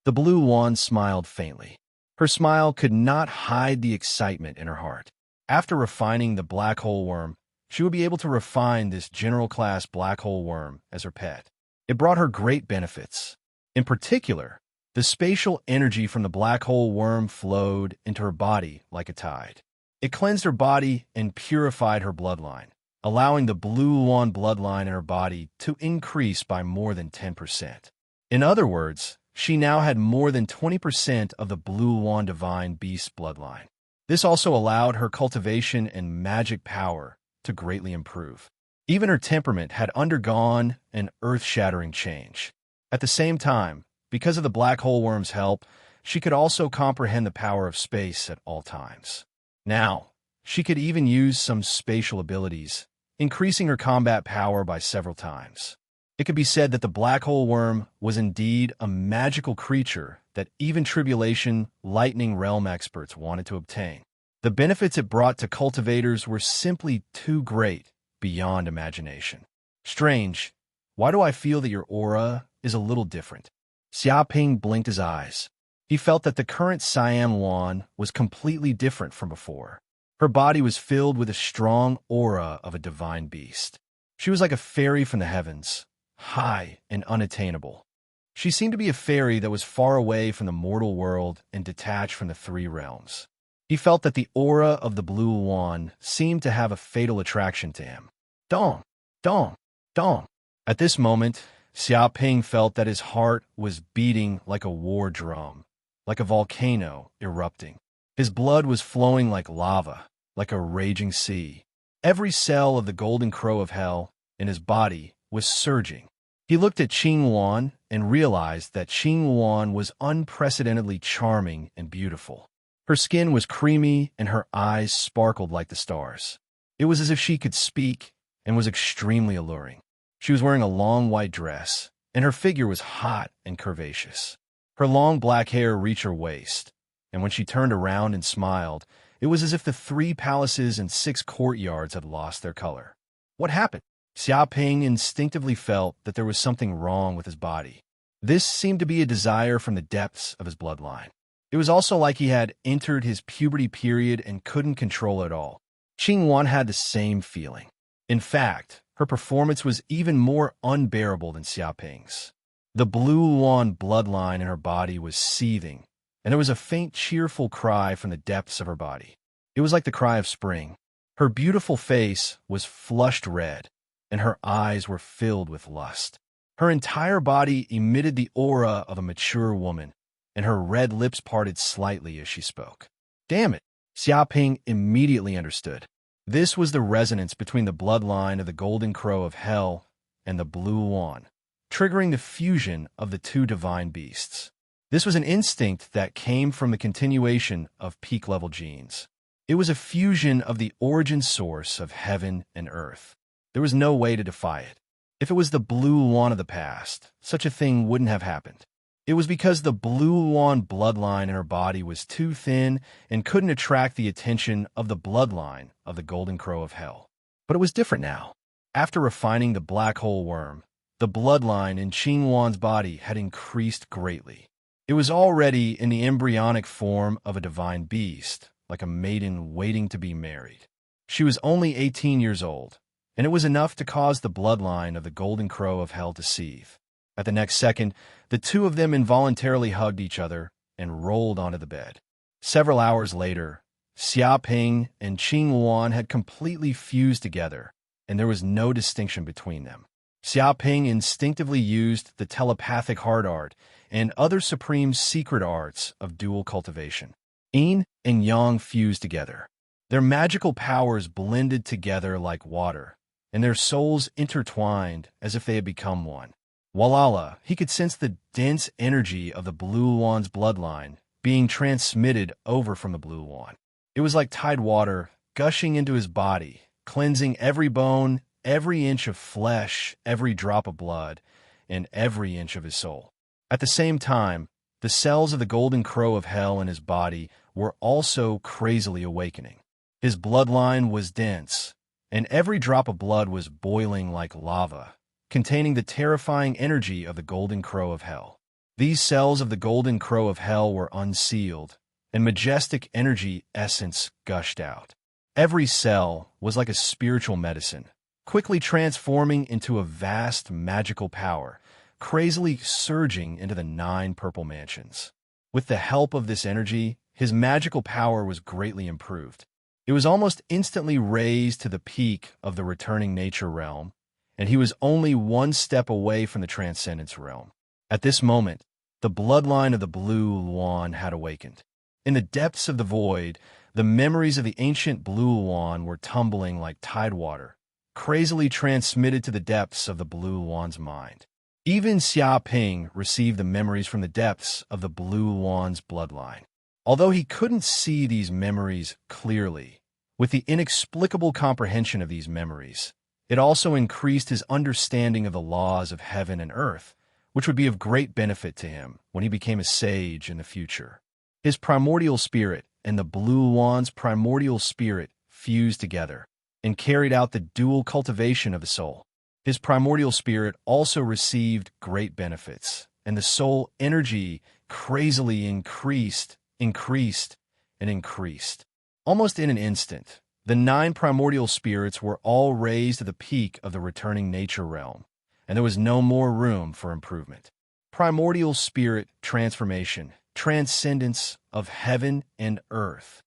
The Blue Wand smiled faintly. Her smile could not hide the excitement in her heart. After refining the black hole worm, she would be able to refine this general-class black hole worm as her pet. It brought her great benefits. In particular, the spatial energy from the black hole worm flowed into her body like a tide. It cleansed her body and purified her bloodline, allowing the Blue Wand bloodline in her body to increase by more than 10%. In other words, she now had more than 20% of the Blue Wand divine beast bloodline. This also allowed her cultivation and magic power to greatly improve. Even her temperament had undergone an earth-shattering change. At the same time, because of the black hole worm's help, she could also comprehend the power of space at all times. Now, she could even use some spatial abilities, increasing her combat power by several times. It could be said that the black hole worm was indeed a magical creature that even Tribulation Lightning Realm experts wanted to obtain. The benefits it brought to cultivators were simply too great, beyond imagination. "Strange, why do I feel that your aura is a little different?" Xia Ping blinked his eyes. He felt that the current Siam Wan was completely different from before. Her body was filled with a strong aura of a divine beast. She was like a fairy from the heavens, high and unattainable. She seemed to be a fairy that was far away from the mortal world and detached from the three realms. He felt that the aura of the Blue Wand seemed to have a fatal attraction to him. Dong, dong, dong. At this moment, Xia Ping felt that his heart was beating like a war drum, like a volcano erupting. His blood was flowing like lava, like a raging sea. Every cell of the golden crow of hell in his body was surging. He looked at Qing Wan and realized that Qing Wan was unprecedentedly charming and beautiful. Her skin was creamy and her eyes sparkled like the stars. It was as if she could speak and was extremely alluring. She was wearing a long white dress, and her figure was hot and curvaceous. Her long black hair reached her waist, and when she turned around and smiled, it was as if the 3 palaces and 6 courtyards had lost their color. What happened? Xia Ping instinctively felt that there was something wrong with his body. This seemed to be a desire from the depths of his bloodline. It was also like he had entered his puberty period and couldn't control it all. Qing Wan had the same feeling. In fact, her performance was even more unbearable than Xia Ping's. The Blue Wand bloodline in her body was seething, and there was a faint cheerful cry from the depths of her body. It was like the cry of spring. Her beautiful face was flushed red, and her eyes were filled with lust. Her entire body emitted the aura of a mature woman, and her red lips parted slightly as she spoke. Damn it! Xia Ping immediately understood. This was the resonance between the bloodline of the Golden Crow of Hell and the Blue Wand, triggering the fusion of the 2 divine beasts. This was an instinct that came from the continuation of peak-level genes. It was a fusion of the origin source of heaven and earth. There was no way to defy it. If it was the Blue Wand of the past, such a thing wouldn't have happened. It was because the blue Luan bloodline in her body was too thin and couldn't attract the attention of the bloodline of the Golden Crow of Hell. But it was different now. After refining the black hole worm, the bloodline in Qing Luan's body had increased greatly. It was already in the embryonic form of a divine beast, like a maiden waiting to be married. She was only 18 years old, and it was enough to cause the bloodline of the Golden Crow of Hell to seethe. At the next second, the two of them involuntarily hugged each other and rolled onto the bed. Several hours later, Xia Ping and Qing Luan had completely fused together, and there was no distinction between them. Xia Ping instinctively used the telepathic heart art and other supreme secret arts of dual cultivation. Yin and Yang fused together. Their magical powers blended together like water, and their souls intertwined as if they had become one. Walala, he could sense the dense energy of the Blue Luan's bloodline being transmitted over from the Blue Luan. It was like tide water gushing into his body, cleansing every bone, every inch of flesh, every drop of blood, and every inch of his soul. At the same time, the cells of the Golden Crow of Hell in his body were also crazily awakening. His bloodline was dense, and every drop of blood was boiling like lava, containing the terrifying energy of the Golden Crow of Hell. These cells of the Golden Crow of Hell were unsealed, and majestic energy essence gushed out. Every cell was like a spiritual medicine, quickly transforming into a vast magical power, crazily surging into the 9 purple mansions. With the help of this energy, his magical power was greatly improved. It was almost instantly raised to the peak of the returning nature realm, and he was only 1 step away from the transcendence realm. At this moment, the bloodline of the Blue Luan had awakened. In the depths of the void, the memories of the ancient Blue Luan were tumbling like tidewater, crazily transmitted to the depths of the Blue Luan's mind. Even Xia Ping received the memories from the depths of the Blue Luan's bloodline. Although he couldn't see these memories clearly, with the inexplicable comprehension of these memories, it also increased his understanding of the laws of heaven and earth, which would be of great benefit to him when he became a sage in the future. His primordial spirit and the Blue Luan's primordial spirit fused together and carried out the dual cultivation of the soul. His primordial spirit also received great benefits, and the soul energy crazily increased, and increased. Almost in an instant, the 9 primordial spirits were all raised to the peak of the returning nature realm, and there was no more room for improvement. Primordial spirit transformation, transcendence of heaven and earth.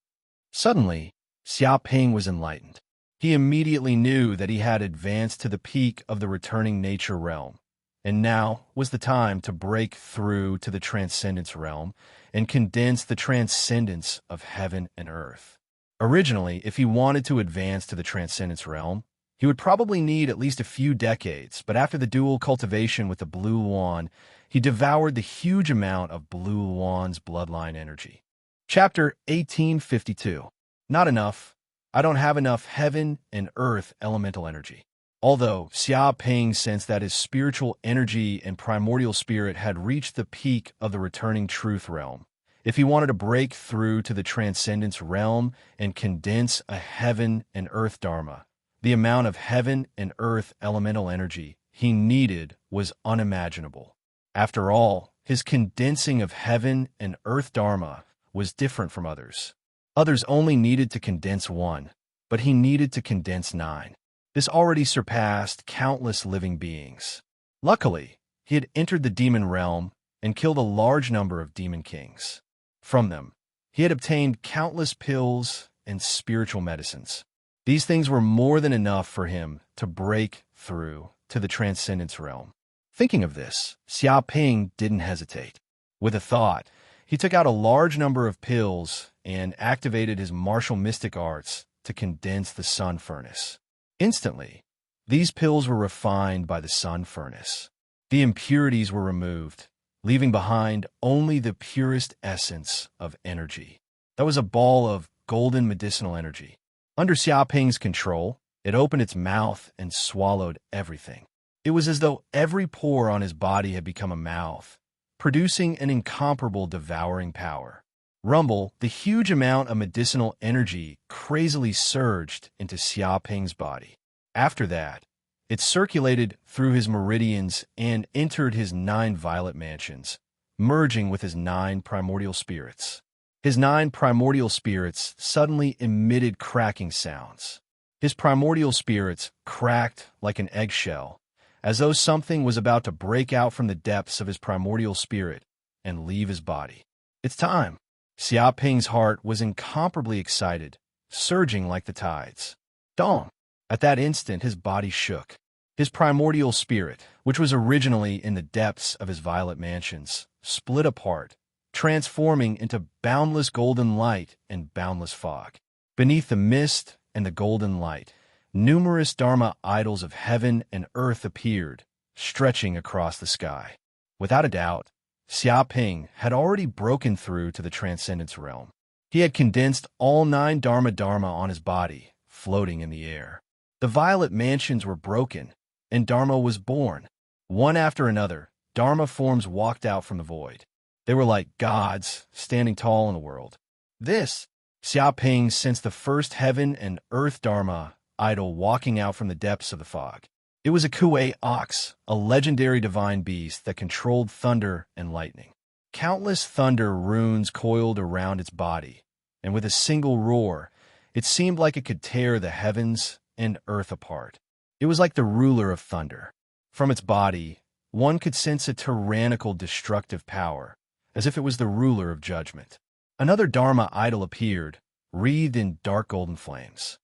Suddenly, Xia Ping was enlightened. He immediately knew that he had advanced to the peak of the returning nature realm, and now was the time to break through to the transcendence realm and condense the transcendence of heaven and earth. Originally, if he wanted to advance to the transcendence realm, he would probably need at least a few decades, but after the dual cultivation with the Blue Luan, he devoured the huge amount of Blue Luan's bloodline energy. Chapter 1852. Not enough. I don't have enough heaven and earth elemental energy. Although Xia Ping sensed that his spiritual energy and primordial spirit had reached the peak of the returning truth realm, if he wanted to break through to the transcendence realm and condense a heaven and earth dharma, the amount of heaven and earth elemental energy he needed was unimaginable. After all, his condensing of heaven and earth dharma was different from others. Others only needed to condense 1, but he needed to condense 9. This already surpassed countless living beings. Luckily, he had entered the demon realm and killed a large number of demon kings. From them, he had obtained countless pills and spiritual medicines. These things were more than enough for him to break through to the transcendence realm. Thinking of this, Xia Ping didn't hesitate. With a thought, he took out a large number of pills and activated his martial mystic arts to condense the sun furnace. Instantly, these pills were refined by the sun furnace. The impurities were removed, leaving behind only the purest essence of energy. That was a ball of golden medicinal energy. Under Xia Ping's control, it opened its mouth and swallowed everything. It was as though every pore on his body had become a mouth, producing an incomparable devouring power. Rumble, the huge amount of medicinal energy crazily surged into Xia Ping's body. After that, it circulated through his meridians and entered his 9 violet mansions, merging with his 9 primordial spirits. His 9 primordial spirits suddenly emitted cracking sounds. His primordial spirits cracked like an eggshell, as though something was about to break out from the depths of his primordial spirit and leave his body. It's time. Xia Ping's heart was incomparably excited, surging like the tides. Dong! At that instant, his body shook. His primordial spirit, which was originally in the depths of his violet mansions, split apart, transforming into boundless golden light and boundless fog. Beneath the mist and the golden light, numerous Dharma idols of heaven and earth appeared, stretching across the sky. Without a doubt, Xia Ping had already broken through to the transcendence realm. He had condensed all 9 Dharma on his body, floating in the air. The violet mansions were broken, and Dharma was born. One after another, Dharma forms walked out from the void. They were like gods, standing tall in the world. Xia Ping sensed the first heaven and earth Dharma idol walking out from the depths of the fog. It was a Kuei ox, a legendary divine beast that controlled thunder and lightning. Countless thunder runes coiled around its body, and with a single roar, it seemed like it could tear the heavens and earth apart. It was like the ruler of thunder. From its body, one could sense a tyrannical, destructive power, as if it was the ruler of judgment. Another Dharma idol appeared, wreathed in dark golden flames.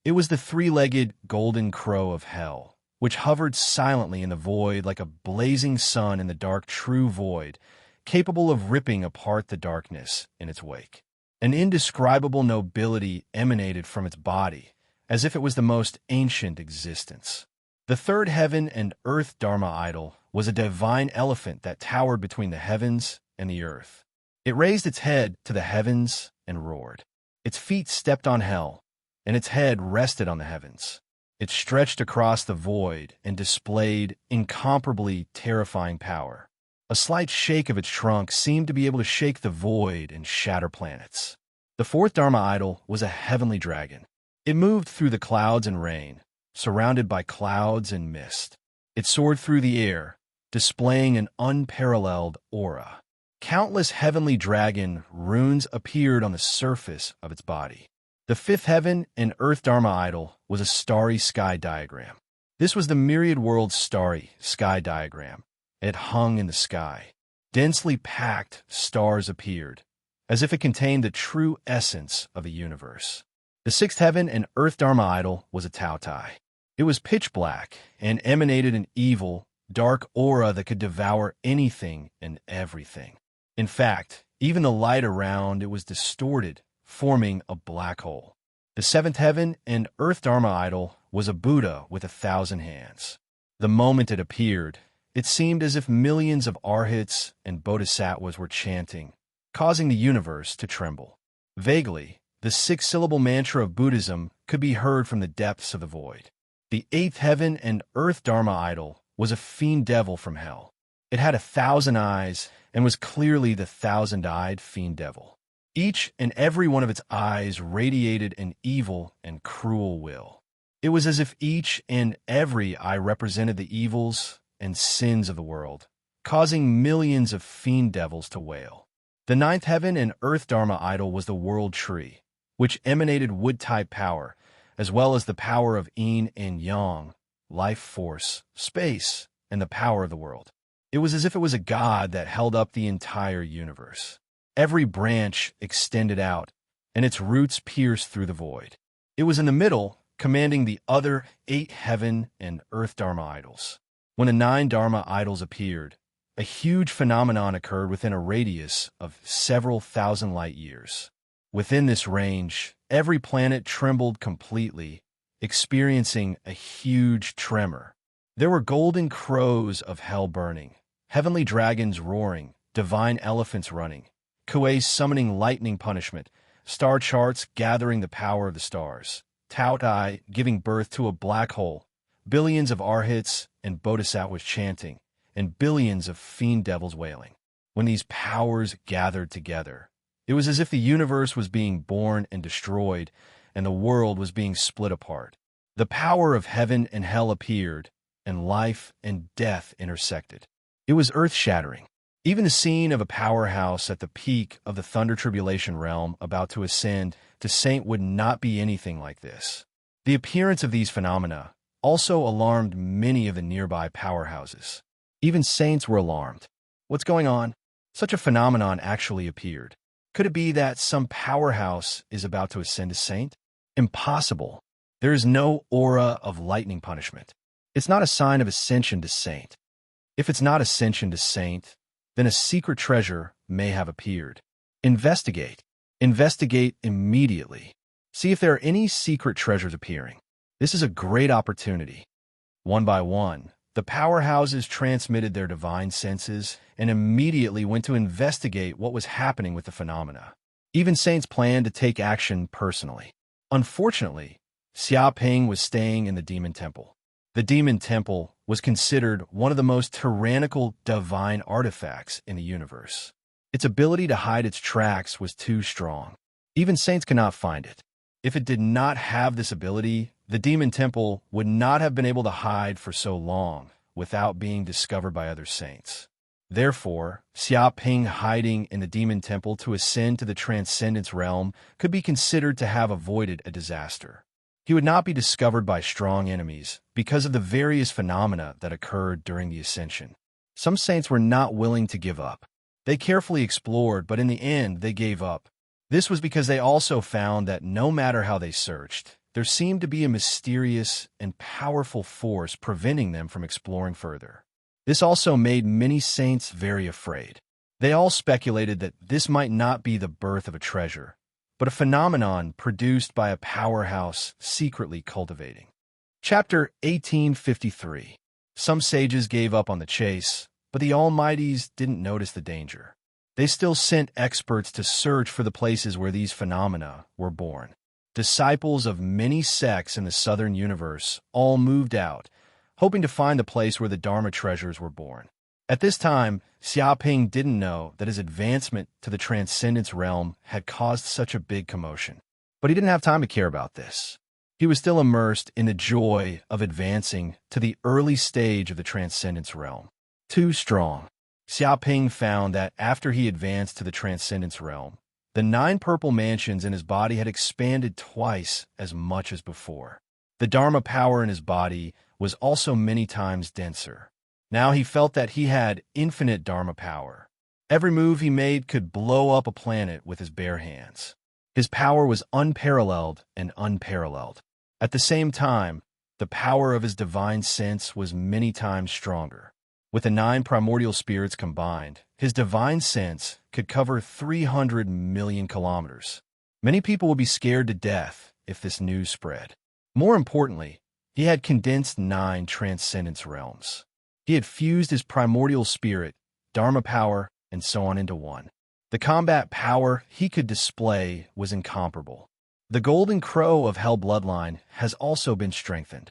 It was the 3-legged golden crow of hell, which hovered silently in the void like a blazing sun in the dark true void, capable of ripping apart the darkness in its wake. An indescribable nobility emanated from its body, as if it was the most ancient existence. The third heaven and earth Dharma idol was a divine elephant that towered between the heavens and the earth. It raised its head to the heavens and roared. Its feet stepped on hell, and its head rested on the heavens. It stretched across the void and displayed incomparably terrifying power. A slight shake of its trunk seemed to be able to shake the void and shatter planets. The fourth Dharma idol was a heavenly dragon. It moved through the clouds and rain, surrounded by clouds and mist. It soared through the air, displaying an unparalleled aura. Countless heavenly dragon runes appeared on the surface of its body. The fifth heaven and earth Dharma idol was a starry sky diagram. This was the myriad world's starry sky diagram. It hung in the sky. Densely packed stars appeared, as if it contained the true essence of the universe. The sixth heaven and earth Dharma idol was a Tao Tai. It was pitch black and emanated an evil, dark aura that could devour anything and everything. In fact, even the light around it was distorted, forming a black hole. The seventh heaven and earth Dharma idol was a Buddha with 1,000 hands. The moment it appeared, it seemed as if millions of arhats and bodhisattvas were chanting, causing the universe to tremble. Vaguely, the 6-syllable mantra of Buddhism could be heard from the depths of the void. The eighth heaven and earth Dharma idol was a fiend devil from hell. It had 1,000 eyes and was clearly the 1,000-eyed fiend devil. Each and every one of its eyes radiated an evil and cruel will. It was as if each and every eye represented the evils and sins of the world, causing millions of fiend devils to wail. The ninth heaven and earth Dharma idol was the world tree, which emanated wood-type power, as well as the power of yin and yang, life force, space, and the power of the world. It was as if it was a god that held up the entire universe. Every branch extended out, and its roots pierced through the void. It was in the middle, commanding the other 8 heaven and earth Dharma idols. When the 9 Dharma idols appeared, a huge phenomenon occurred within a radius of several thousand light years. Within this range, every planet trembled completely, experiencing a huge tremor. There were golden crows of hell burning, heavenly dragons roaring, divine elephants running, Kuei summoning lightning punishment, star charts gathering the power of the stars, Tao Tai giving birth to a black hole, billions of arhats and bodhisattvas chanting, and billions of fiend devils wailing. when these powers gathered together. It was as if the universe was being born and destroyed, and the world was being split apart. The power of heaven and hell appeared, and life and death intersected. It was earth-shattering. Even the scene of a powerhouse at the peak of the Thunder Tribulation realm about to ascend to saint would not be anything like this. The appearance of these phenomena also alarmed many of the nearby powerhouses. Even saints were alarmed. What's going on? Such a phenomenon actually appeared. Could it be that some powerhouse is about to ascend to saint? Impossible. There is no aura of lightning punishment. It's not a sign of ascension to saint. If it's not ascension to saint, then a secret treasure may have appeared. Investigate. Investigate immediately. See if there are any secret treasures appearing. This is a great opportunity. One by one, the powerhouses transmitted their divine senses and immediately went to investigate what was happening with the phenomena. Even saints planned to take action personally. Unfortunately, Xiaoping was staying in the Demon Temple. The Demon Temple was considered one of the most tyrannical divine artifacts in the universe. Its ability to hide its tracks was too strong. Even saints could not find it. If it did not have this ability, the Demon Temple would not have been able to hide for so long without being discovered by other saints. Therefore, Xiaoping hiding in the Demon Temple to ascend to the Transcendence realm could be considered to have avoided a disaster. He would not be discovered by strong enemies because of the various phenomena that occurred during the ascension. Some saints were not willing to give up. They carefully explored, but in the end, they gave up. This was because they also found that no matter how they searched, there seemed to be a mysterious and powerful force preventing them from exploring further. This also made many saints very afraid. They all speculated that this might not be the birth of a treasure, but a phenomenon produced by a powerhouse secretly cultivating. Chapter 1853. Some sages gave up on the chase, but the Almighties didn't notice the danger. They still sent experts to search for the places where these phenomena were born. Disciples of many sects in the southern universe all moved out, hoping to find the place where the Dharma treasures were born. At this time, Xiaoping didn't know that his advancement to the Transcendence realm had caused such a big commotion. But he didn't have time to care about this. He was still immersed in the joy of advancing to the early stage of the Transcendence realm. Too strong. Xiaoping found that after he advanced to the Transcendence realm, the 9 purple mansions in his body had expanded twice as much as before. The Dharma power in his body was also many times denser. Now he felt that he had infinite Dharma power. Every move he made could blow up a planet with his bare hands. His power was unparalleled and unparalleled. At the same time, the power of his divine sense was many times stronger. With the 9 primordial spirits combined, his divine sense could cover 300 million kilometers. Many people would be scared to death if this news spread. More importantly, he had condensed 9 transcendence realms. He had fused his primordial spirit, Dharma power, and so on into one. The combat power he could display was incomparable. The Golden Crow of Hell bloodline has also been strengthened.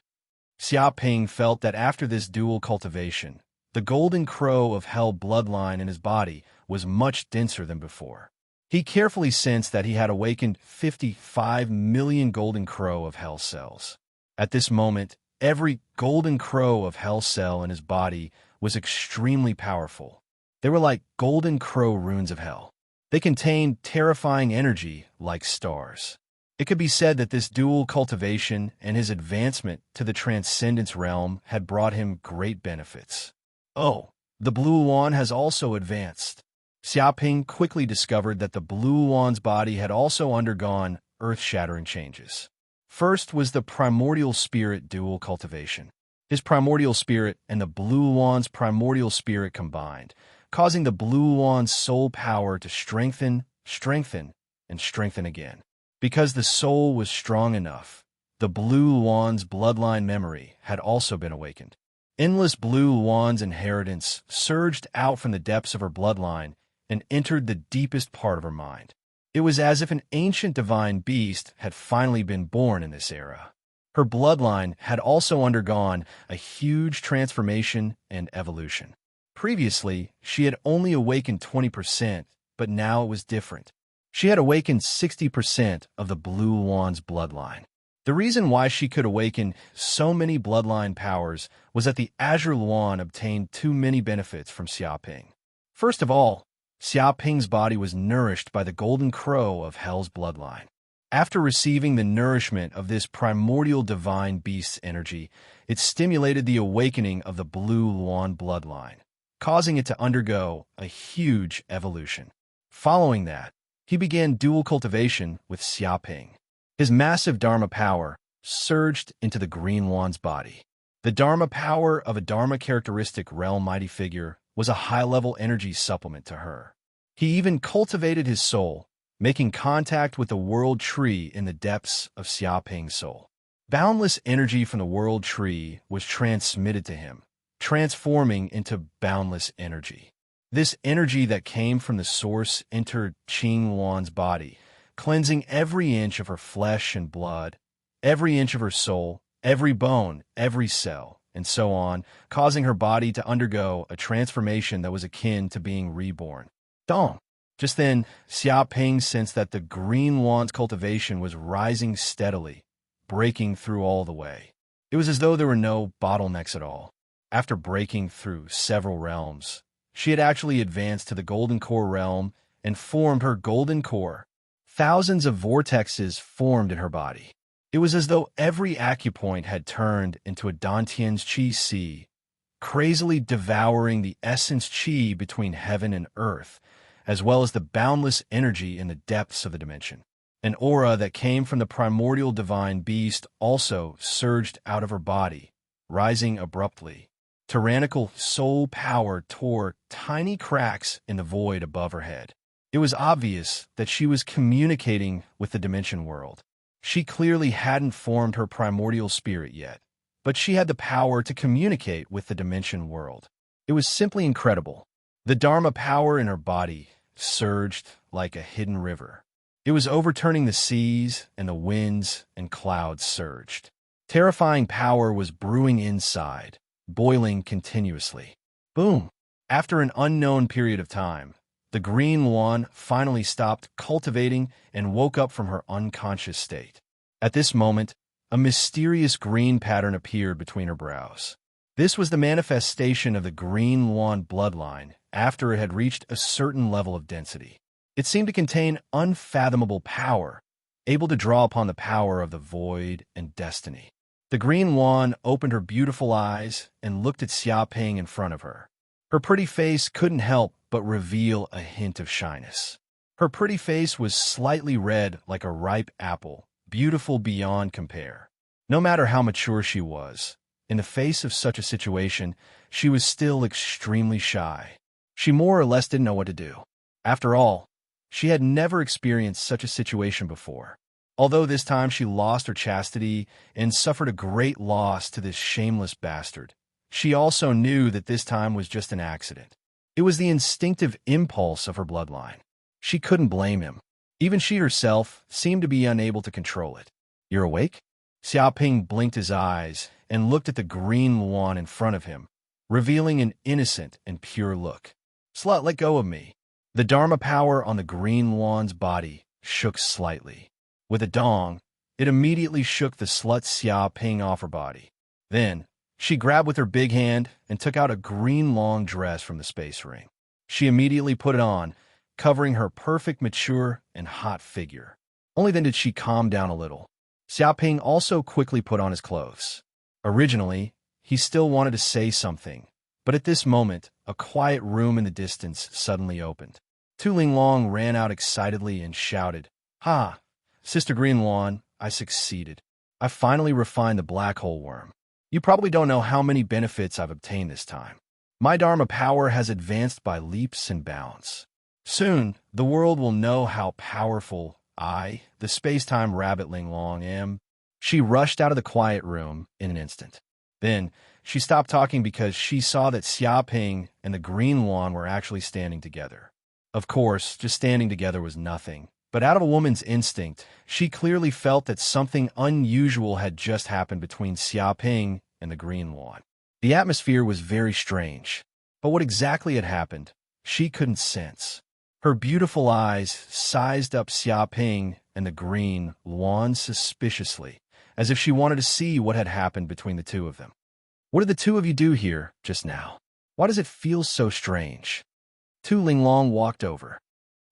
Xiaoping felt that after this dual cultivation, the Golden Crow of Hell bloodline in his body was much denser than before. He carefully sensed that he had awakened 55 million Golden Crow of Hell cells. At this moment, every Golden Crow of Hell cell in his body was extremely powerful. They were like Golden Crow runes of Hell. They contained terrifying energy like stars. It could be said that this dual cultivation and his advancement to the Transcendence realm had brought him great benefits. Oh, the Blue Wand has also advanced. Xiaoping quickly discovered that the Blue Wand's body had also undergone earth-shattering changes. First was the primordial spirit dual cultivation. His primordial spirit and the Blue Wand's primordial spirit combined, causing the Blue Wand's soul power to strengthen, and strengthen again. Because the soul was strong enough, the Blue Wand's bloodline memory had also been awakened. Endless Blue Wand's inheritance surged out from the depths of her bloodline and entered the deepest part of her mind. It was as if an ancient divine beast had finally been born in this era. Her bloodline had also undergone a huge transformation and evolution. Previously, she had only awakened 20%, but now it was different. She had awakened 60% of the Blue Wand's bloodline. The reason why she could awaken so many bloodline powers was that the Azure Luan obtained too many benefits from Xiaoping. First of all, Xiaoping's body was nourished by the Golden Crow of Hell's bloodline. After receiving the nourishment of this primordial divine beast's energy, it stimulated the awakening of the Blue Luan bloodline, causing it to undergo a huge evolution. Following that, he began dual cultivation with Xiaoping. His massive Dharma power surged into the Green Luan's body. The Dharma power of a Dharma characteristic realm mighty figure was a high-level energy supplement to her. He even cultivated his soul, making contact with the world tree in the depths of Xiaoping's soul. Boundless energy from the world tree was transmitted to him, transforming into boundless energy. This energy that came from the source entered Qing Luan's body, cleansing every inch of her flesh and blood, every inch of her soul, every bone, every cell, and so on, causing her body to undergo a transformation that was akin to being reborn. Dong! Just then, Xiaoping sensed that the Green Luan's cultivation was rising steadily, breaking through all the way. It was as though there were no bottlenecks at all. After breaking through several realms, she had actually advanced to the Golden Core realm and formed her Golden Core. Thousands of vortexes formed in her body. It was as though every acupoint had turned into a Dantian's Qi sea, crazily devouring the essence Qi between heaven and earth, as well as the boundless energy in the depths of the dimension. An aura that came from the primordial divine beast also surged out of her body, rising abruptly. Tyrannical soul power tore tiny cracks in the void above her head. It was obvious that she was communicating with the dimension world. She clearly hadn't formed her primordial spirit yet, but she had the power to communicate with the dimension world. It was simply incredible. The Dharma power in her body surged like a hidden river. It was overturning the seas, and the winds and clouds surged. Terrifying power was brewing inside, boiling continuously. Boom! After an unknown period of time, the Green Luan finally stopped cultivating and woke up from her unconscious state. At this moment, a mysterious green pattern appeared between her brows. This was the manifestation of the Green Luan bloodline after it had reached a certain level of density. It seemed to contain unfathomable power, able to draw upon the power of the void and destiny. The Green Luan opened her beautiful eyes and looked at Xiaoping in front of her. Her pretty face couldn't help but reveal a hint of shyness. Her pretty face was slightly red like a ripe apple, beautiful beyond compare. No matter how mature she was, in the face of such a situation, she was still extremely shy. She more or less didn't know what to do. After all, she had never experienced such a situation before. Although this time she lost her chastity and suffered a great loss to this shameless bastard, she also knew that this time was just an accident. It was the instinctive impulse of her bloodline. She couldn't blame him. Even she herself seemed to be unable to control it. "You're awake?" Xiaoping blinked his eyes and looked at the Green Luan in front of him, revealing an innocent and pure look. "Slut, let go of me." The Dharma power on the Green Luan's body shook slightly. With a dong, it immediately shook the slut Xiaoping off her body. Then, she grabbed with her big hand and took out a green long dress from the space ring. She immediately put it on, covering her perfect, mature, and hot figure. Only then did she calm down a little. Xiaoping also quickly put on his clothes. Originally, he still wanted to say something, but at this moment, a quiet room in the distance suddenly opened. Tu Linglong ran out excitedly and shouted, "Ha! Sister Green Luan, I succeeded. I finally refined the black hole worm. You probably don't know how many benefits I've obtained this time. My Dharma power has advanced by leaps and bounds. Soon, the world will know how powerful I, the space-time rabbit Linglong, am." She rushed out of the quiet room in an instant. Then, she stopped talking because she saw that Xiaoping and the Green Luan were actually standing together. Of course, just standing together was nothing. But out of a woman's instinct, she clearly felt that something unusual had just happened between Xiaoping and the Green Luan. The atmosphere was very strange. But what exactly had happened, she couldn't sense. Her beautiful eyes sized up Xiaoping and the green Luan suspiciously, as if she wanted to see what had happened between the two of them. What did the two of you do here just now? Why does it feel so strange? Tu Linglong walked over.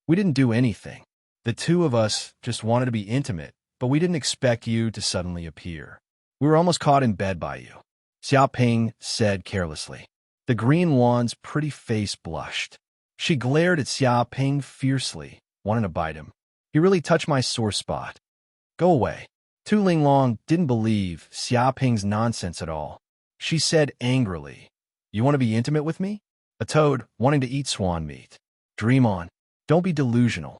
We didn't do anything. The two of us just wanted to be intimate, but we didn't expect you to suddenly appear. We were almost caught in bed by you, Xiaoping said carelessly. The green Luan's pretty face blushed. She glared at Xiaoping fiercely, wanting to bite him. He really touched my sore spot. Go away. Tu Linglong didn't believe Xiaoping's nonsense at all. She said angrily, You want to be intimate with me? A toad wanting to eat swan meat. Dream on. Don't be delusional.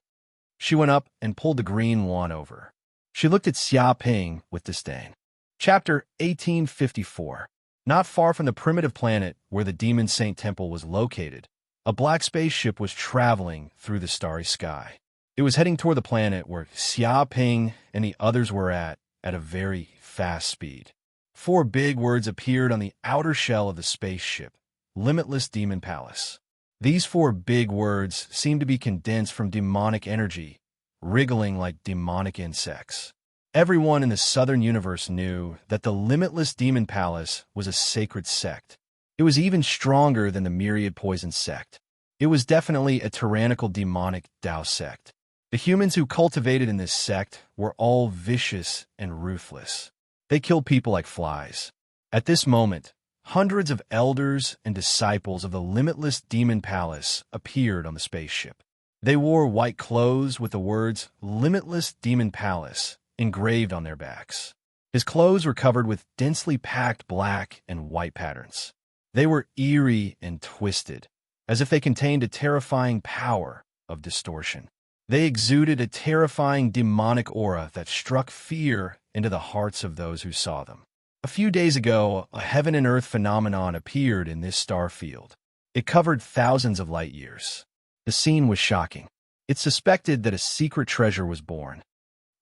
She went up and pulled the green Luan over. She looked at Xiaoping with disdain. Chapter 1854. Not far from the primitive planet where the Demon Saint Temple was located, a black spaceship was traveling through the starry sky. It was heading toward the planet where Xiaoping and the others were at a very fast speed. 4 big words appeared on the outer shell of the spaceship: Limitless Demon Palace. These 4 big words seemed to be condensed from demonic energy, wriggling like demonic insects. Everyone in the southern universe knew that the Limitless Demon Palace was a sacred sect. It was even stronger than the Myriad Poison sect. It was definitely a tyrannical demonic Tao sect. The humans who cultivated in this sect were all vicious and ruthless. They killed people like flies. At this moment, hundreds of elders and disciples of the Limitless Demon Palace appeared on the spaceship. They wore white clothes with the words Limitless Demon Palace engraved on their backs. His clothes were covered with densely packed black and white patterns. They were eerie and twisted, as if they contained a terrifying power of distortion. They exuded a terrifying demonic aura that struck fear into the hearts of those who saw them. A few days ago, a heaven and earth phenomenon appeared in this star field. It covered thousands of light years. The scene was shocking. It's suspected that a secret treasure was born.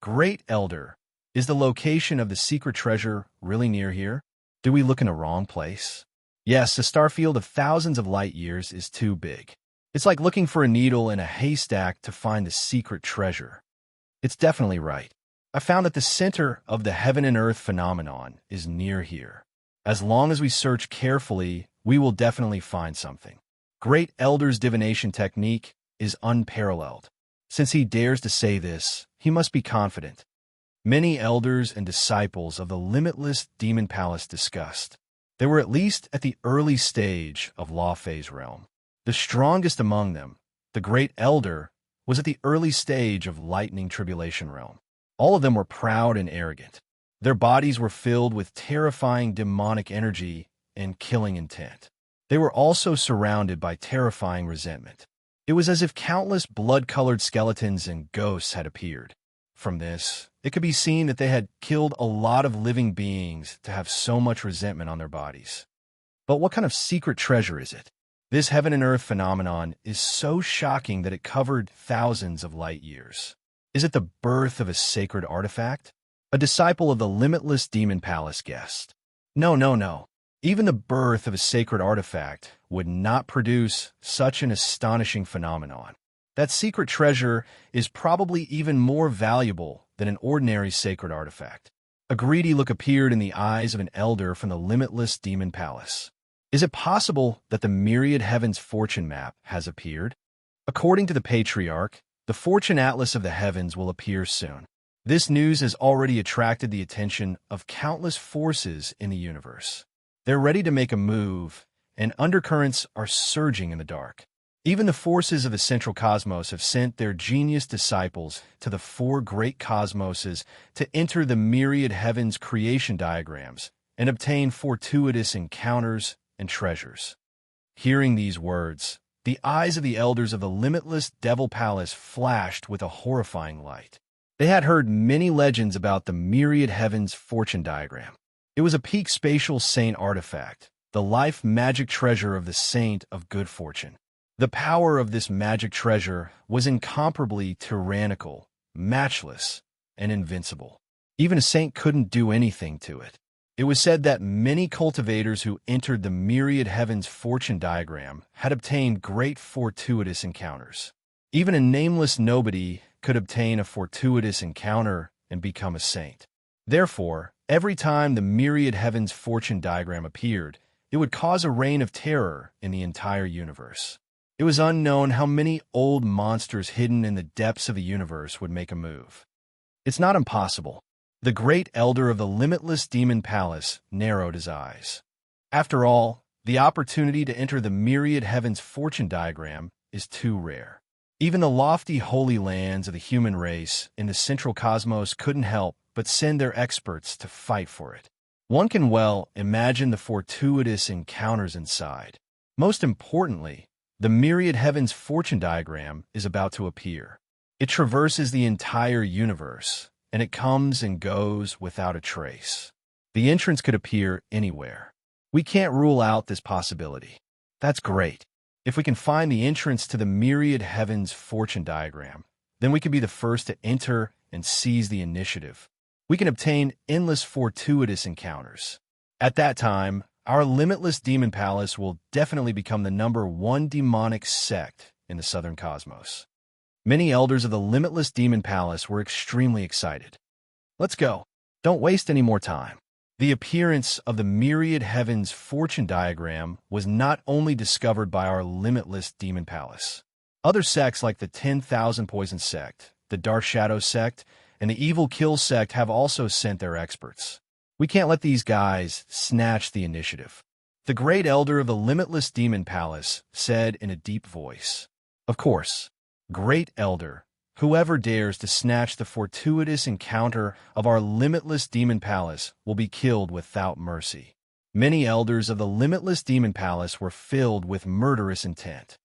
Great Elder, is the location of the secret treasure really near here? Do we look in the wrong place? Yes, a star field of thousands of light years is too big. It's like looking for a needle in a haystack to find the secret treasure. It's definitely right. I found that the center of the heaven and earth phenomenon is near here. As long as we search carefully, we will definitely find something. Great Elder's divination technique is unparalleled. Since he dares to say this, he must be confident. Many elders and disciples of the Limitless Demon Palace discussed. They were at least at the early stage of Law Phase realm. The strongest among them, the Great Elder, was at the early stage of Lightning Tribulation realm. All of them were proud and arrogant. Their bodies were filled with terrifying demonic energy and killing intent. They were also surrounded by terrifying resentment. It was as if countless blood-colored skeletons and ghosts had appeared. From this, it could be seen that they had killed a lot of living beings to have so much resentment on their bodies. But what kind of secret treasure is it? This heaven and earth phenomenon is so shocking that it covered thousands of light years. Is it the birth of a sacred artifact? A disciple of the Limitless Demon Palace guessed. No. Even the birth of a sacred artifact would not produce such an astonishing phenomenon. That secret treasure is probably even more valuable than an ordinary sacred artifact. A greedy look appeared in the eyes of an elder from the Limitless Demon Palace. Is it possible that the Myriad Heavens fortune map has appeared? According to the Patriarch, the Fortune Atlas of the Heavens will appear soon. This news has already attracted the attention of countless forces in the universe. They're ready to make a move, and undercurrents are surging in the dark. Even the forces of the central cosmos have sent their genius disciples to the 4 great cosmoses to enter the myriad heavens creation diagrams and obtain fortuitous encounters and treasures. Hearing these words, the eyes of the elders of the Limitless Devil Palace flashed with a horrifying light. They had heard many legends about the myriad heavens fortune diagram. It was a peak spatial saint artifact, the life magic treasure of the saint of good fortune. The power of this magic treasure was incomparably tyrannical, matchless, and invincible. Even a saint couldn't do anything to it. It was said that many cultivators who entered the myriad heavens fortune diagram had obtained great fortuitous encounters. Even a nameless nobody could obtain a fortuitous encounter and become a saint. Therefore, every time the myriad heavens fortune diagram appeared, it would cause a reign of terror in the entire universe. It was unknown how many old monsters hidden in the depths of the universe would make a move. It's not impossible. The great elder of the limitless demon palace narrowed his eyes. After all, the opportunity to enter the myriad heavens fortune diagram is too rare. Even the lofty holy lands of the human race in the central cosmos couldn't help but send their experts to fight for it. One can well imagine the fortuitous encounters inside. Most importantly, the myriad heavens fortune diagram is about to appear. It traverses the entire universe, and it comes and goes without a trace. The entrance could appear anywhere. We can't rule out this possibility. That's great. If we can find the entrance to the myriad heavens fortune diagram, then we can be the first to enter and seize the initiative. We can obtain endless fortuitous encounters. At that time, our limitless demon palace will definitely become the #1 demonic sect in the southern cosmos. Many elders of the limitless demon palace were extremely excited. Let's go. Don't waste any more time. The appearance of the myriad heavens fortune diagram was not only discovered by our limitless demon palace. Other sects like the 10,000 Poison sect, the Dark Shadow sect, and the Evil Kill sect have also sent their experts. We can't let these guys snatch the initiative. The great elder of the limitless demon palace said in a deep voice. Of course, great elder, whoever dares to snatch the fortuitous encounter of our limitless demon palace will be killed without mercy. Many elders of the limitless demon palace were filled with murderous intent.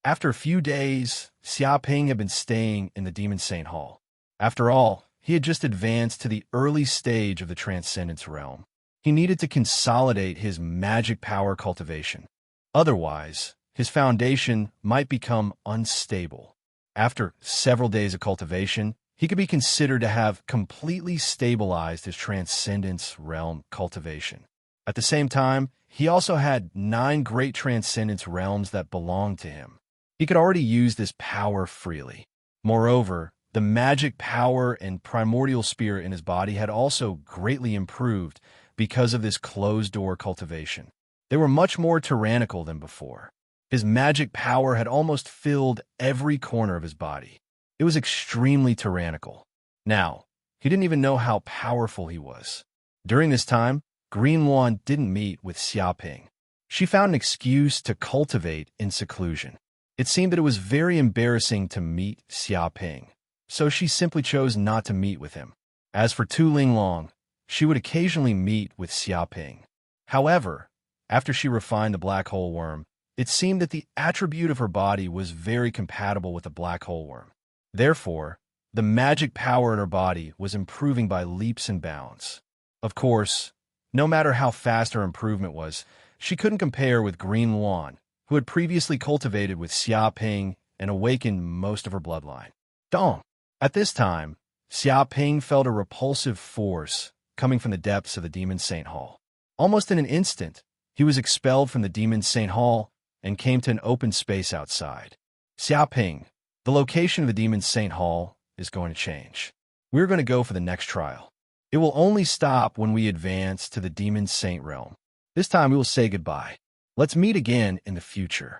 After a few days, Xiaoping had been staying in the Demon Saint Hall. After all, he had just advanced to the early stage of the Transcendence realm. He needed to consolidate his magic power cultivation. Otherwise, his foundation might become unstable. After several days of cultivation, he could be considered to have completely stabilized his Transcendence realm cultivation. At the same time, he also had 9 great Transcendence realms that belonged to him. He could already use this power freely. Moreover, the magic power and primordial spirit in his body had also greatly improved because of this closed-door cultivation. They were much more tyrannical than before. His magic power had almost filled every corner of his body. It was extremely tyrannical. Now, he didn't even know how powerful he was. During this time, Green Luan didn't meet with Xiaoping. She found an excuse to cultivate in seclusion. It seemed that it was very embarrassing to meet Xiaoping, so she simply chose not to meet with him. As for Tu Linglong, she would occasionally meet with Xiaoping. However, after she refined the black hole worm, it seemed that the attribute of her body was very compatible with the black hole worm. Therefore, the magic power in her body was improving by leaps and bounds. Of course, no matter how fast her improvement was, she couldn't compare with Green Luan, who had previously cultivated with Xiaoping and awakened most of her bloodline. Dong! At this time, Xiaoping felt a repulsive force coming from the depths of the Demon Saint Hall. Almost in an instant, he was expelled from the Demon Saint Hall and came to an open space outside. Xiaoping, the location of the Demon Saint Hall is going to change. We're going to go for the next trial. It will only stop when we advance to the Demon Saint realm. This time we will say goodbye. Let's meet again in the future.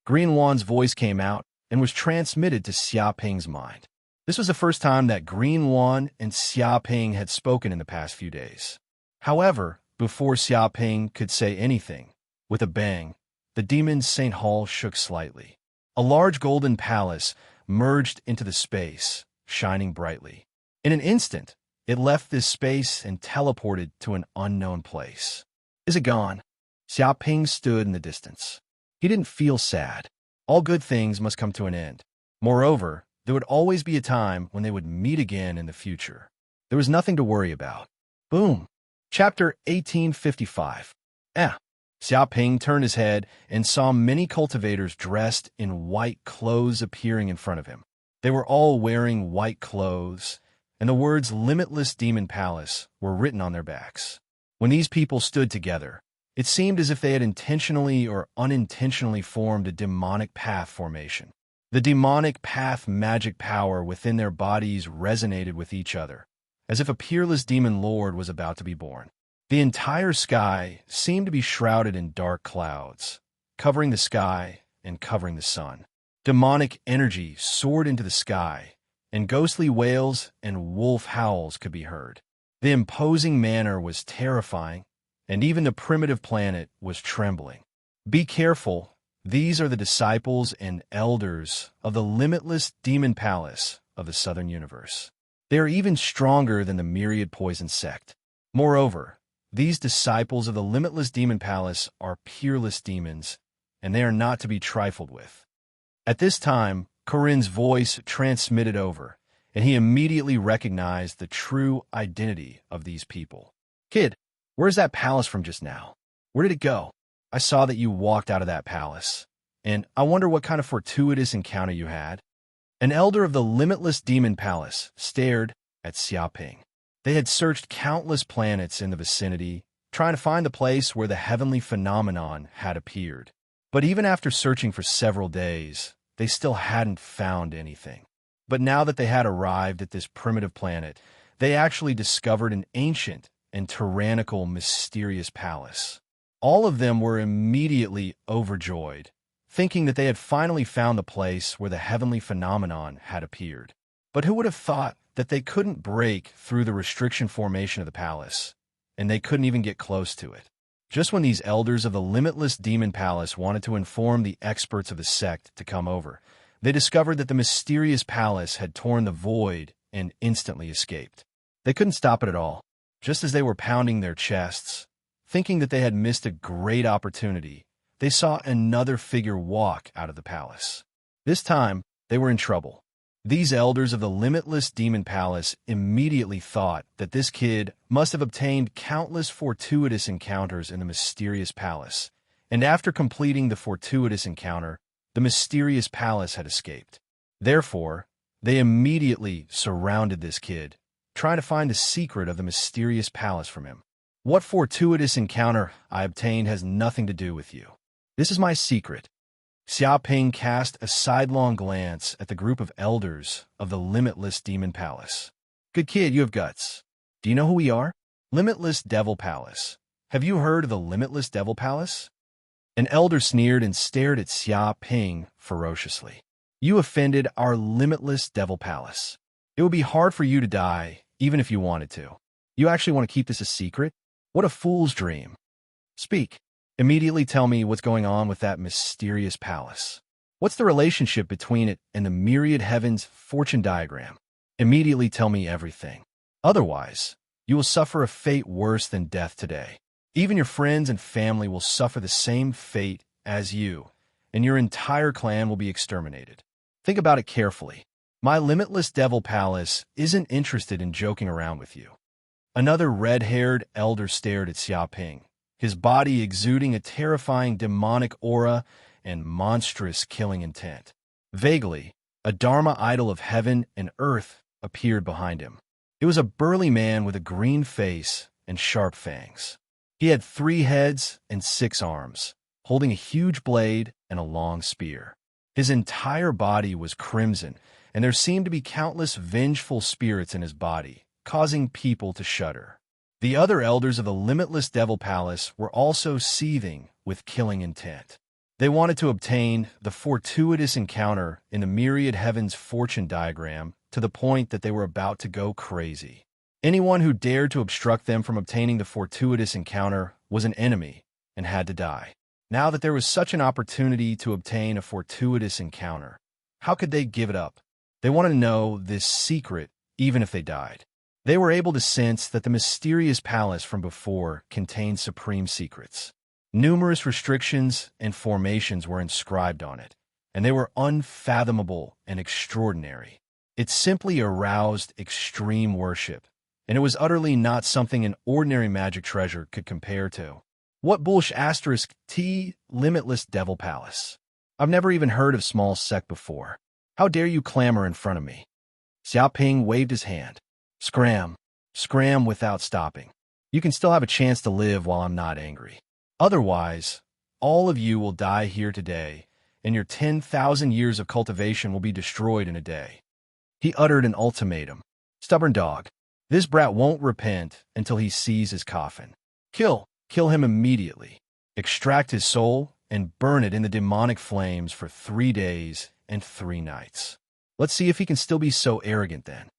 Green Luan's voice came out and was transmitted to Xiaoping's mind. This was the first time that Green Luan and Xiaoping had spoken in the past few days. However, before Xiaoping could say anything, with a bang, the Demon Saint Hall shook slightly. A large golden palace merged into the space, shining brightly. In an instant, it left this space and teleported to an unknown place. Is it gone? Xiaoping stood in the distance. He didn't feel sad. All good things must come to an end. Moreover, there would always be a time when they would meet again in the future. There was nothing to worry about. Boom! Chapter 1855. Xiaoping turned his head and saw many cultivators dressed in white clothes appearing in front of him. They were all wearing white clothes, and the words Limitless Demon Palace were written on their backs. When these people stood together, it seemed as if they had intentionally or unintentionally formed a demonic path formation. The demonic path magic power within their bodies resonated with each other, as if a peerless demon lord was about to be born. The entire sky seemed to be shrouded in dark clouds, covering the sky and covering the sun. Demonic energy soared into the sky, and ghostly wails and wolf howls could be heard. The imposing manner was terrifying, and even the primitive planet was trembling. Be careful, these are the disciples and elders of the limitless demon palace of the southern universe. They are even stronger than the myriad poison sect. Moreover, these disciples of the limitless demon palace are peerless demons, and they are not to be trifled with. At this time, Corinne's voice transmitted over, and he immediately recognized the true identity of these people. Kid, where's that palace from just now? Where did it go? I saw that you walked out of that palace, and I wonder what kind of fortuitous encounter you had. An elder of the limitless demon palace stared at Xiaoping. They had searched countless planets in the vicinity, trying to find the place where the heavenly phenomenon had appeared. But even after searching for several days, they still hadn't found anything. But now that they had arrived at this primitive planet, they actually discovered an ancient and tyrannical mysterious palace. All of them were immediately overjoyed, thinking that they had finally found the place where the heavenly phenomenon had appeared. But who would have thought that they couldn't break through the restriction formation of the palace, and they couldn't even get close to it? Just when these elders of the limitless demon palace wanted to inform the experts of the sect to come over, they discovered that the mysterious palace had torn the void and instantly escaped. They couldn't stop it at all. Just as they were pounding their chests, thinking that they had missed a great opportunity, they saw another figure walk out of the palace. This time, they were in trouble. These elders of the limitless demon palace immediately thought that this kid must have obtained countless fortuitous encounters in the mysterious palace, and after completing the fortuitous encounter, the mysterious palace had escaped. Therefore, they immediately surrounded this kid, trying to find the secret of the mysterious palace from him. What fortuitous encounter I obtained has nothing to do with you. This is my secret. Xiaoping cast a sidelong glance at the group of elders of the limitless demon palace. Good kid, you have guts. Do you know who we are? Limitless Devil Palace. Have you heard of the Limitless Devil Palace? An elder sneered and stared at Xiaoping ferociously. You offended our Limitless Devil Palace. It would be hard for you to die, even if you wanted to. You actually want to keep this a secret? What a fool's dream. Speak. Immediately tell me what's going on with that mysterious palace. What's the relationship between it and the myriad heavens fortune diagram? Immediately tell me everything. Otherwise, you will suffer a fate worse than death today. Even your friends and family will suffer the same fate as you, and your entire clan will be exterminated. Think about it carefully. My Limitless Devil Palace isn't interested in joking around with you. Another red-haired elder stared at Xiaoping, his body exuding a terrifying demonic aura and monstrous killing intent. Vaguely, a Dharma idol of heaven and earth appeared behind him. It was a burly man with a green face and sharp fangs. He had 3 heads and 6 arms, holding a huge blade and a long spear. His entire body was crimson, and there seemed to be countless vengeful spirits in his body, causing people to shudder. The other elders of the Limitless Devil Palace were also seething with killing intent. They wanted to obtain the fortuitous encounter in the myriad heavens fortune diagram to the point that they were about to go crazy. Anyone who dared to obstruct them from obtaining the fortuitous encounter was an enemy and had to die. Now that there was such an opportunity to obtain a fortuitous encounter, how could they give it up? They wanted to know this secret even if they died. They were able to sense that the mysterious palace from before contained supreme secrets. Numerous restrictions and formations were inscribed on it, and they were unfathomable and extraordinary. It simply aroused extreme worship, and it was utterly not something an ordinary magic treasure could compare to. What bullsh asterisk T Limitless Devil Palace? I've never even heard of small sect before. How dare you clamor in front of me? Xiaoping waved his hand. Scram, scram without stopping. You can still have a chance to live while I'm not angry. Otherwise, all of you will die here today, and your 10,000 years of cultivation will be destroyed in a day." He uttered an ultimatum. "Stubborn dog. This brat won't repent until he sees his coffin. Kill him immediately. Extract his soul and burn it in the demonic flames for 3 days and 3 nights. Let's see if he can still be so arrogant then."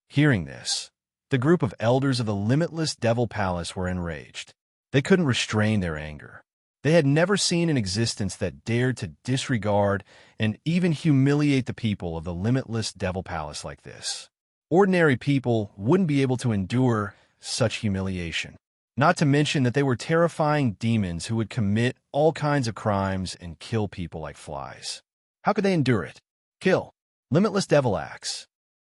Hearing this, the group of elders of the limitless Devil Palace were enraged. They couldn't restrain their anger. They had never seen an existence that dared to disregard and even humiliate the people of the limitless Devil Palace like this. Ordinary people wouldn't be able to endure such humiliation. Not to mention that they were terrifying demons who would commit all kinds of crimes and kill people like flies. How could they endure it? Kill. Limitless Devil Axe.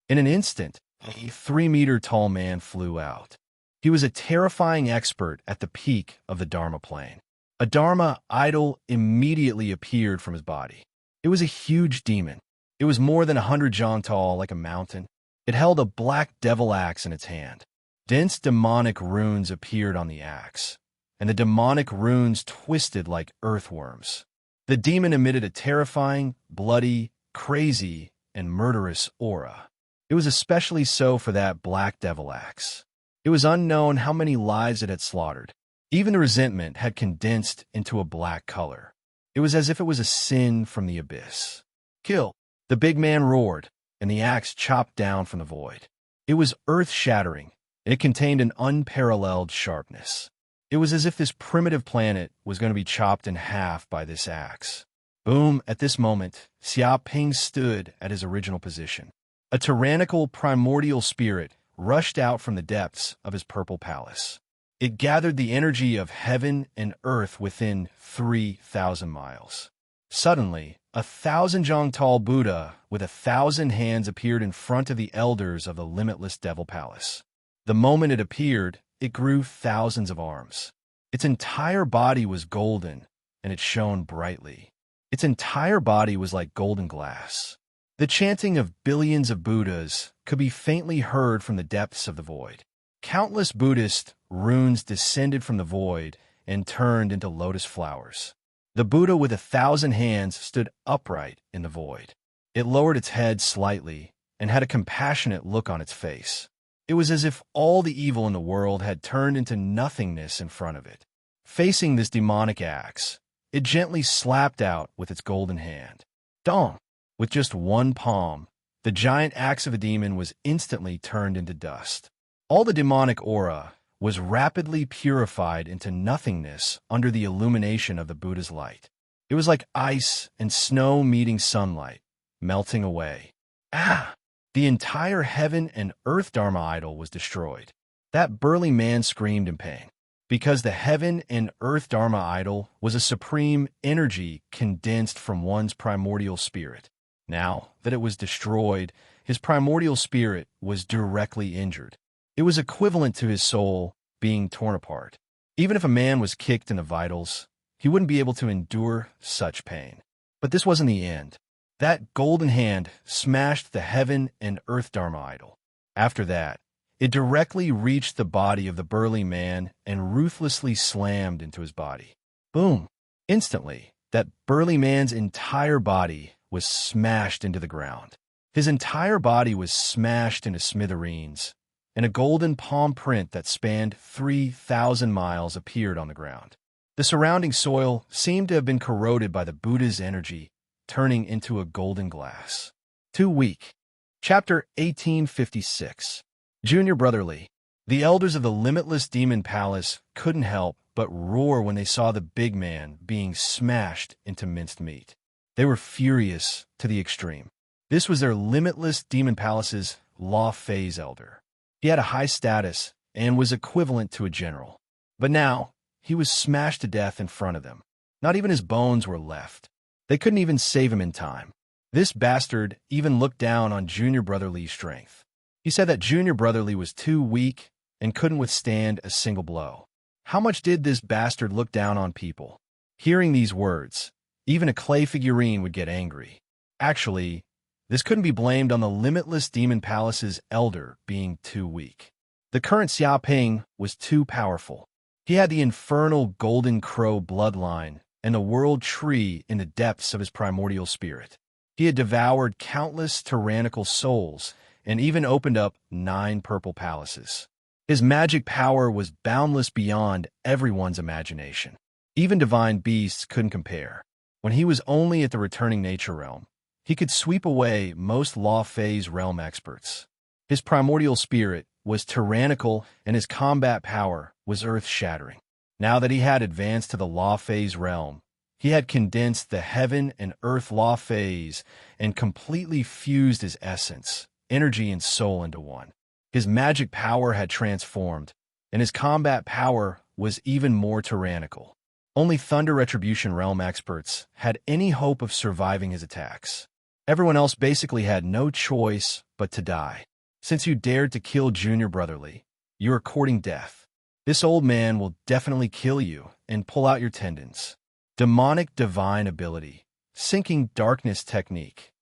In an instant, a 3-meter-tall man flew out. He was a terrifying expert at the peak of the Dharma plane. A Dharma idol immediately appeared from his body. It was a huge demon. It was more than 100 jong tall, like a mountain. It held a black devil axe in its hand. Dense demonic runes appeared on the axe, and the demonic runes twisted like earthworms. The demon emitted a terrifying, bloody, crazy, and murderous aura. It was especially so for that black devil axe. It was unknown how many lives it had slaughtered. Even the resentment had condensed into a black color. It was as if it was a sin from the abyss. "Kill!" The big man roared, and the axe chopped down from the void. It was earth-shattering. It contained an unparalleled sharpness. It was as if this primitive planet was going to be chopped in half by this axe. Boom! At this moment, Xia Ping stood at his original position. A tyrannical primordial spirit rushed out from the depths of his purple palace. It gathered the energy of heaven and earth within 3,000 miles. Suddenly, 1,000 jong tall Buddha with 1,000 hands appeared in front of the elders of the limitless Devil Palace. The moment it appeared, it grew thousands of arms. Its entire body was golden, and it shone brightly. Its entire body was like golden glass. The chanting of billions of Buddhas could be faintly heard from the depths of the void. Countless Buddhist runes descended from the void and turned into lotus flowers. The Buddha with 1,000 hands stood upright in the void. It lowered its head slightly and had a compassionate look on its face. It was as if all the evil in the world had turned into nothingness in front of it. Facing this demonic axe, it gently slapped out with its golden hand. Dong! With just one palm, the giant axe of a demon was instantly turned into dust. All the demonic aura was rapidly purified into nothingness under the illumination of the Buddha's light. It was like ice and snow meeting sunlight, melting away. Ah! The entire heaven and earth Dharma idol was destroyed. That burly man screamed in pain, because the heaven and earth Dharma idol was a supreme energy condensed from one's primordial spirit. Now that it was destroyed, his primordial spirit was directly injured. It was equivalent to his soul being torn apart. Even if a man was kicked in the vitals, he wouldn't be able to endure such pain. But this wasn't the end. That golden hand smashed the heaven and earth Dharma idol. After that, it directly reached the body of the burly man and ruthlessly slammed into his body. Boom! Instantly, that burly man's entire body was smashed into the ground. His entire body was smashed into smithereens, and a golden palm print that spanned 3,000 miles appeared on the ground. The surrounding soil seemed to have been corroded by the Buddha's energy, turning into a golden glass. Too weak. Chapter 1856. Junior Brotherly. The elders of the limitless demon palace couldn't help but roar when they saw the big man being smashed into minced meat. They were furious to the extreme. This was their limitless demon palace's law phase elder. He had a high status and was equivalent to a general. But now, he was smashed to death in front of them. Not even his bones were left. They couldn't even save him in time. This bastard even looked down on Junior Brotherly's strength. He said that Junior Brotherly was too weak and couldn't withstand a single blow. How much did this bastard look down on people? Hearing these words, even a clay figurine would get angry. Actually, this couldn't be blamed on the limitless demon palace's elder being too weak. The current Xiaoping was too powerful. He had the infernal golden crow bloodline and the world tree in the depths of his primordial spirit. He had devoured countless tyrannical souls and even opened up 9 purple palaces. His magic power was boundless beyond everyone's imagination. Even divine beasts couldn't compare. When he was only at the returning nature realm, he could sweep away most law phase realm experts. His primordial spirit was tyrannical and his combat power was earth-shattering. Now that he had advanced to the law phase realm, he had condensed the heaven and earth law phase and completely fused his essence, energy, and soul into one. His magic power had transformed, and his combat power was even more tyrannical. Only Thunder Retribution Realm experts had any hope of surviving his attacks. Everyone else basically had no choice but to die. Since you dared to kill Junior Brotherly, you are courting death. This old man will definitely kill you and pull out your tendons. Demonic Divine Ability, Sinking Darkness Technique.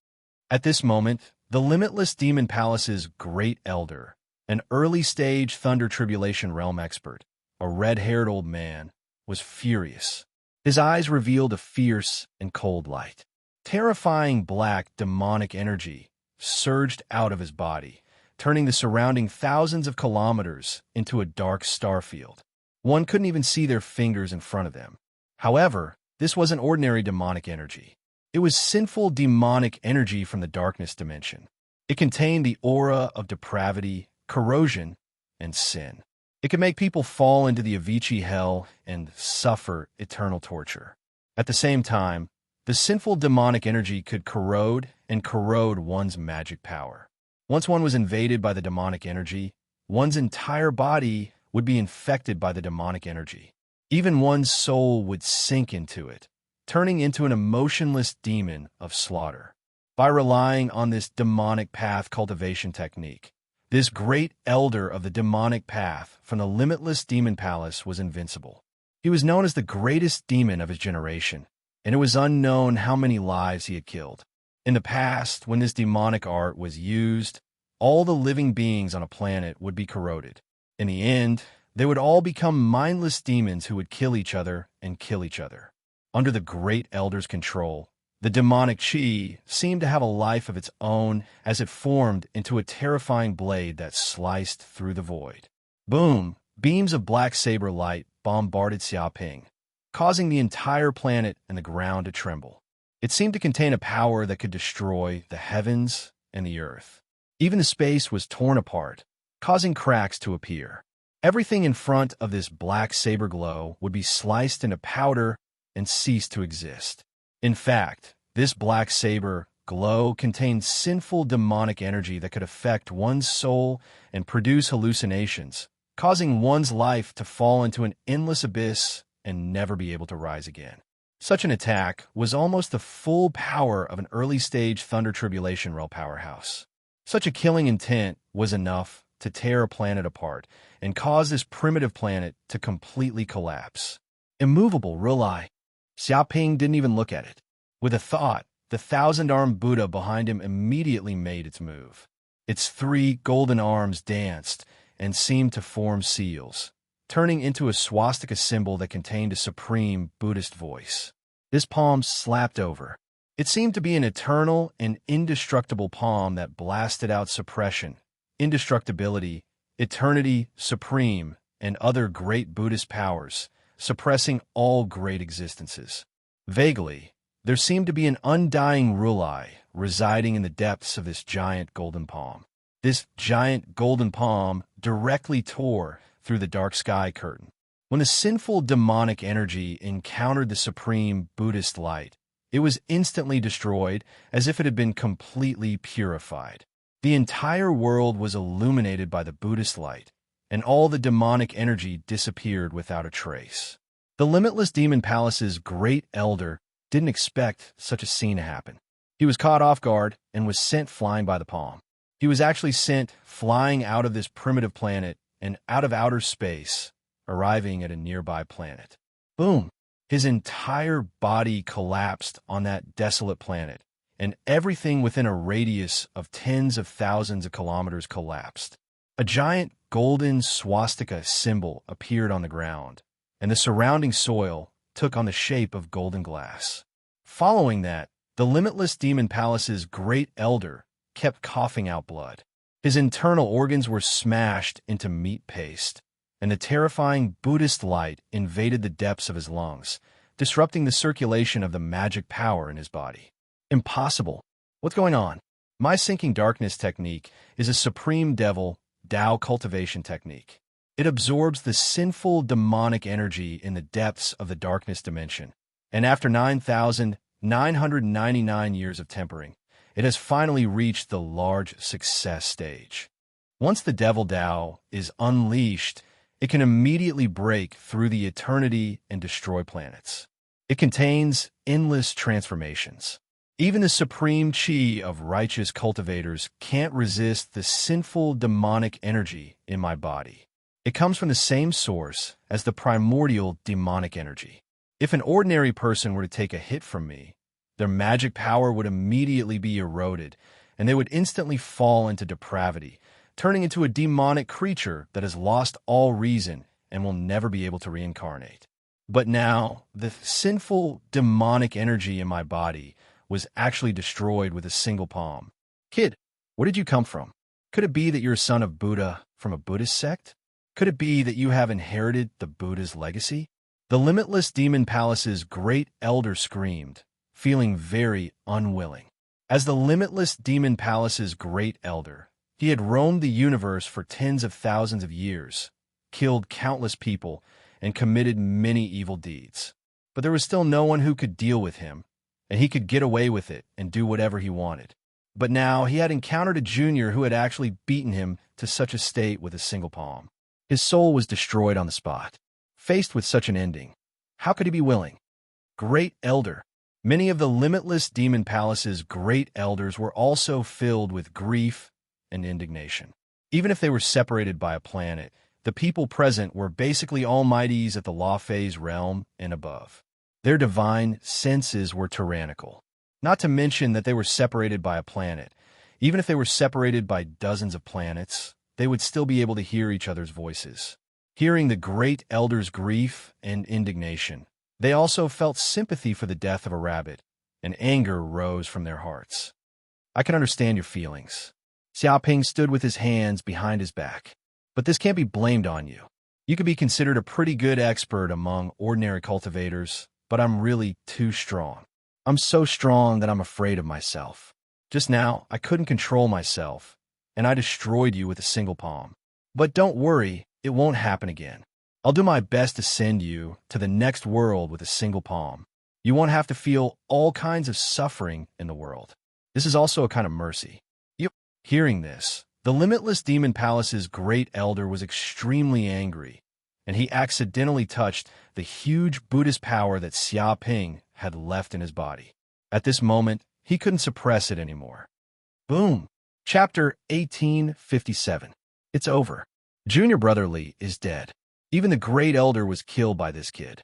At this moment, the Limitless Demon Palace's Great Elder, an early-stage Thunder Tribulation Realm expert, a red-haired old man, was furious. His eyes revealed a fierce and cold light. Terrifying black demonic energy surged out of his body, turning the surrounding thousands of kilometers into a dark starfield. One couldn't even see their fingers in front of them. However, this wasn't ordinary demonic energy. It was sinful demonic energy from the darkness dimension. It contained the aura of depravity, corrosion, and sin. It could make people fall into the Avicii hell and suffer eternal torture. At the same time, the sinful demonic energy could corrode one's magic power. Once one was invaded by the demonic energy, one's entire body would be infected by the demonic energy. Even one's soul would sink into it, turning into an emotionless demon of slaughter. By relying on this demonic path cultivation technique, this great elder of the demonic path from the Limitless Demon Palace was invincible. He was known as the greatest demon of his generation, and it was unknown how many lives he had killed. In the past, when this demonic art was used, all the living beings on a planet would be corroded. In the end, they would all become mindless demons who would kill each other and kill each other. Under the Great Elder's control, the demonic chi seemed to have a life of its own as it formed into a terrifying blade that sliced through the void. Boom! Beams of black saber light bombarded Xiaoping, causing the entire planet and the ground to tremble. It seemed to contain a power that could destroy the heavens and the earth. Even the space was torn apart, causing cracks to appear. Everything in front of this black saber glow would be sliced into powder and cease to exist. In fact, this black saber glow contained sinful demonic energy that could affect one's soul and produce hallucinations, causing one's life to fall into an endless abyss and never be able to rise again. Such an attack was almost the full power of an early-stage Thunder Tribulation Realm powerhouse. Such a killing intent was enough to tear a planet apart and cause this primitive planet to completely collapse. Immovable, real-eye. Xiaoping didn't even look at it. With a thought, the thousand-armed Buddha behind him immediately made its move. Its 3 golden arms danced and seemed to form seals, turning into a swastika symbol that contained a supreme Buddhist voice. This palm slapped over. It seemed to be an eternal and indestructible palm that blasted out suppression, indestructibility, eternity, supreme, and other great Buddhist powers, suppressing all great existences. Vaguely, there seemed to be an undying Rulai residing in the depths of this giant golden palm. This giant golden palm directly tore through the dark sky curtain. When the sinful demonic energy encountered the supreme Buddhist light, it was instantly destroyed as if it had been completely purified. The entire world was illuminated by the Buddhist light, and all the demonic energy disappeared without a trace. The Limitless Demon Palace's Great Elder didn't expect such a scene to happen. He was caught off guard and was sent flying by the palm. He was actually sent flying out of this primitive planet and out of outer space, arriving at a nearby planet. Boom! His entire body collapsed on that desolate planet, and everything within a radius of tens of thousands of kilometers collapsed. A giant golden swastika symbol appeared on the ground, and the surrounding soil took on the shape of golden glass. Following that, the Limitless Demon Palace's great elder kept coughing out blood. His internal organs were smashed into meat paste, and the terrifying Buddhist light invaded the depths of his lungs, disrupting the circulation of the magic power in his body. Impossible. What's going on? My sinking darkness technique is a supreme devil Tao cultivation technique. It absorbs the sinful demonic energy in the depths of the darkness dimension, and after 9,999 years of tempering, it has finally reached the large success stage. Once the devil Tao is unleashed, it can immediately break through the eternity and destroy planets. It contains endless transformations. Even the supreme chi of righteous cultivators can't resist the sinful demonic energy in my body. It comes from the same source as the primordial demonic energy. If an ordinary person were to take a hit from me, their magic power would immediately be eroded, and they would instantly fall into depravity, turning into a demonic creature that has lost all reason and will never be able to reincarnate. But now, the sinful demonic energy in my body was actually destroyed with a single palm. Kid, where did you come from? Could it be that you're a son of Buddha from a Buddhist sect? Could it be that you have inherited the Buddha's legacy? The Limitless Demon Palace's great elder screamed, feeling very unwilling. As the Limitless Demon Palace's great elder, he had roamed the universe for tens of thousands of years, killed countless people, and committed many evil deeds. But there was still no one who could deal with him, and he could get away with it and do whatever he wanted. But now he had encountered a junior who had actually beaten him to such a state with a single palm. His soul was destroyed on the spot. Faced with such an ending, how could he be willing? Great Elder. Many of the Limitless Demon Palace's great elders were also filled with grief and indignation. Even if they were separated by a planet, the people present were basically almighties at the law phase realm and above. Their divine senses were tyrannical. Not to mention that they were separated by a planet. Even if they were separated by dozens of planets, they would still be able to hear each other's voices. Hearing the great elder's grief and indignation, they also felt sympathy for the death of a rabbit, and anger rose from their hearts. I can understand your feelings. Xiaoping stood with his hands behind his back. But this can't be blamed on you. You could be considered a pretty good expert among ordinary cultivators, but I'm really too strong. I'm so strong that I'm afraid of myself. Just now, I couldn't control myself, and I destroyed you with a single palm. But don't worry, it won't happen again. I'll do my best to send you to the next world with a single palm. You won't have to feel all kinds of suffering in the world. This is also a kind of mercy. Hearing this, the Limitless Demon Palace's great elder was extremely angry, and he accidentally touched the huge Buddhist power that Xiaoping had left in his body. At this moment, he couldn't suppress it anymore. Boom! Chapter 1857. It's over. Junior Brother Li is dead. Even the great elder was killed by this kid.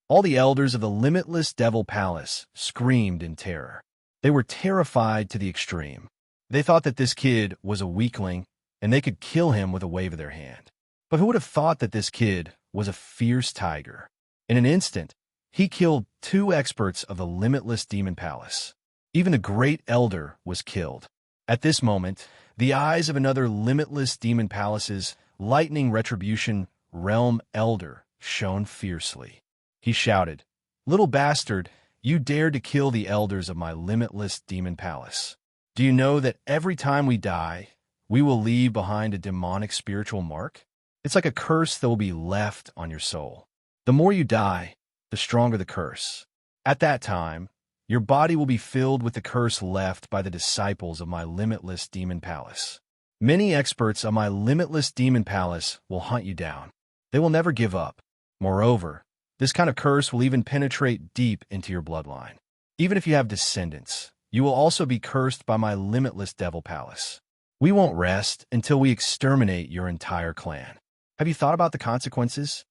All the elders of the Limitless Devil Palace screamed in terror. They were terrified to the extreme. They thought that this kid was a weakling, and they could kill him with a wave of their hand. But who would have thought that this kid was a fierce tiger? In an instant, he killed 2 experts of the Limitless Demon Palace. Even the great elder was killed. At this moment, the eyes of another Limitless Demon Palace's lightning retribution realm elder shone fiercely. He shouted, "Little bastard, you dared to kill the elders of my Limitless Demon Palace. Do you know that every time we die, we will leave behind a demonic spiritual mark? It's like a curse that will be left on your soul. The more you die, the stronger the curse. At that time, your body will be filled with the curse left by the disciples of my Limitless Demon Palace. Many experts of my Limitless Demon Palace will hunt you down. They will never give up. Moreover, this kind of curse will even penetrate deep into your bloodline. Even if you have descendants, you will also be cursed by my Limitless Devil Palace. We won't rest until we exterminate your entire clan. Have you thought about the consequences?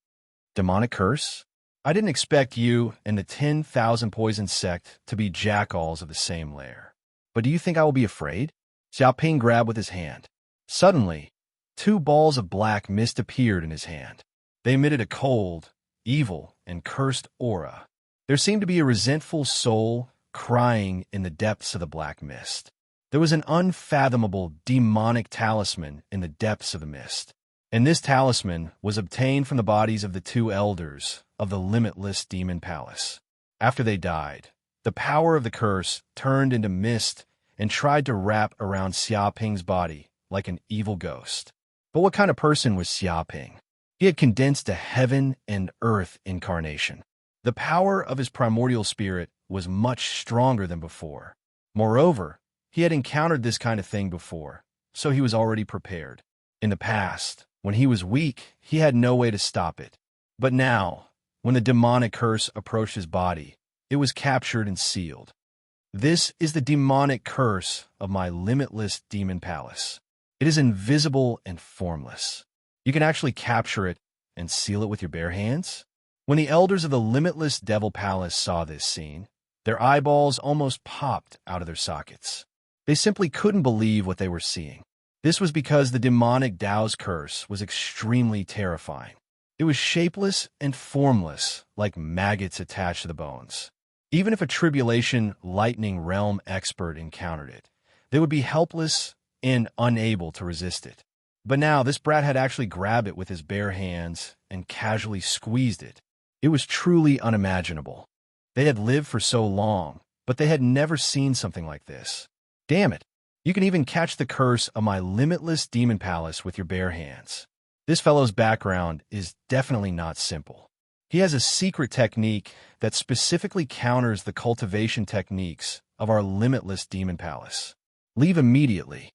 Demonic curse? I didn't expect you and the 10,000 poison sect to be jackals of the same lair. But do you think I will be afraid?" Xiaoping grabbed with his hand. Suddenly, 2 balls of black mist appeared in his hand. They emitted a cold, evil, and cursed aura. There seemed to be a resentful soul crying in the depths of the black mist. There was an unfathomable demonic talisman in the depths of the mist, and this talisman was obtained from the bodies of the 2 elders of the limitless demon palace. After they died, the power of the curse turned into mist and tried to wrap around Xiaoping's body like an evil ghost. But what kind of person was Xiaoping? He had condensed a heaven and earth incarnation. The power of his primordial spirit was much stronger than before. Moreover, he had encountered this kind of thing before, so he was already prepared. In the past, when he was weak, he had no way to stop it. But now, when the demonic curse approached his body, it was captured and sealed. This is the demonic curse of my limitless demon palace. It is invisible and formless. You can actually capture it and seal it with your bare hands. When the elders of the limitless devil palace saw this scene, their eyeballs almost popped out of their sockets. They simply couldn't believe what they were seeing. This was because the demonic Tao's curse was extremely terrifying. It was shapeless and formless, like maggots attached to the bones. Even if a tribulation lightning realm expert encountered it, they would be helpless and unable to resist it. But now this brat had actually grabbed it with his bare hands and casually squeezed it. It was truly unimaginable. They had lived for so long, but they had never seen something like this. Damn it! You can even catch the curse of my limitless demon palace with your bare hands. This fellow's background is definitely not simple. He has a secret technique that specifically counters the cultivation techniques of our limitless demon palace. Leave immediately.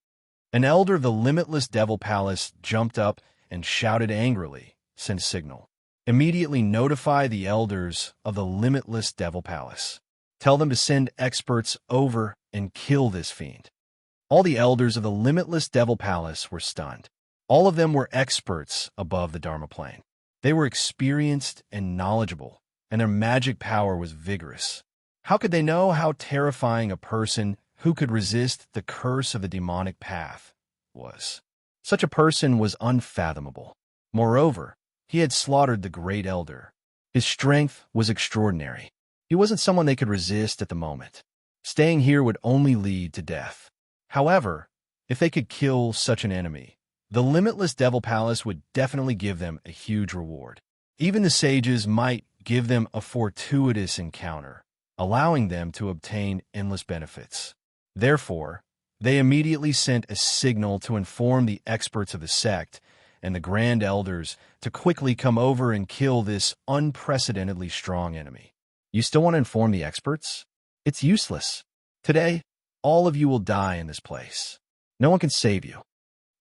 An elder of the limitless devil palace jumped up and shouted angrily, sent a signal. Immediately notify the elders of the limitless devil palace. Tell them to send experts over and kill this fiend. All the elders of the limitless devil palace were stunned. All of them were experts above the Dharma plane. They were experienced and knowledgeable, and their magic power was vigorous. How could they know how terrifying a person who could resist the curse of the demonic path was? Such a person was unfathomable. Moreover, he had slaughtered the great elder. His strength was extraordinary. He wasn't someone they could resist at the moment. Staying here would only lead to death. However, if they could kill such an enemy, the limitless devil palace would definitely give them a huge reward. Even the sages might give them a fortuitous encounter, allowing them to obtain endless benefits. Therefore, they immediately sent a signal to inform the experts of the sect and the grand elders to quickly come over and kill this unprecedentedly strong enemy. You still want to inform the experts? It's useless. Today, all of you will die in this place. No one can save you.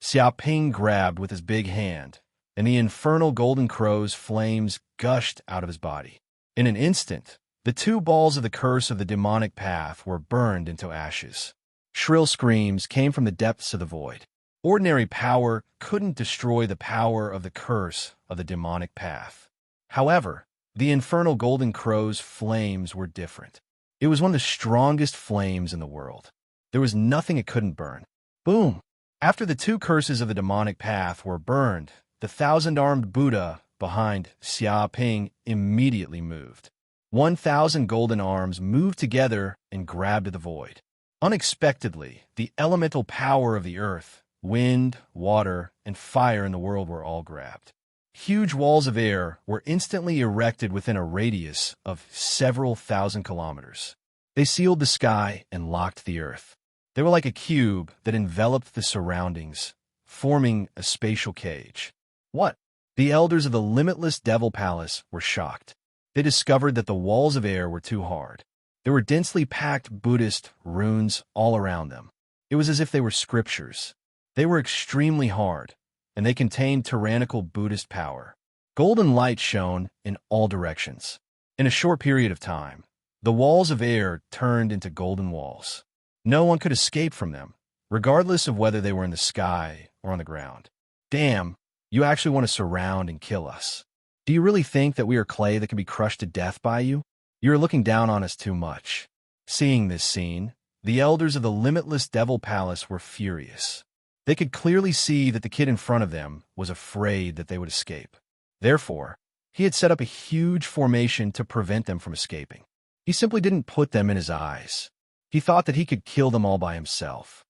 Xiaoping grabbed with his big hand, and the infernal golden crow's flames gushed out of his body. In an instant, the 2 balls of the curse of the demonic path were burned into ashes. Shrill screams came from the depths of the void. Ordinary power couldn't destroy the power of the curse of the demonic path. However, the infernal golden crow's flames were different. It was one of the strongest flames in the world. There was nothing it couldn't burn. Boom! After the 2 curses of the demonic path were burned, the 1,000-armed Buddha behind Xiaoping immediately moved. 1,000 golden arms moved together and grabbed at the void. Unexpectedly, the elemental power of the earth, wind, water, and fire in the world were all grabbed. Huge walls of air were instantly erected within a radius of several thousand kilometers. They sealed the sky and locked the earth. They were like a cube that enveloped the surroundings, forming a spatial cage. What? The elders of the limitless devil palace were shocked. They discovered that the walls of air were too hard. There were densely packed Buddhist runes all around them. It was as if they were scriptures. They were extremely hard, and they contained tyrannical Buddhist power. Golden light shone in all directions. In a short period of time, the walls of air turned into golden walls. No one could escape from them, regardless of whether they were in the sky or on the ground. Damn, you actually want to surround and kill us. Do you really think that we are clay that can be crushed to death by you? You are looking down on us too much. Seeing this scene, the elders of the limitless devil palace were furious. They could clearly see that the kid in front of them was afraid that they would escape. Therefore, he had set up a huge formation to prevent them from escaping. He simply didn't put them in his eyes. He thought that he could kill them all by himself.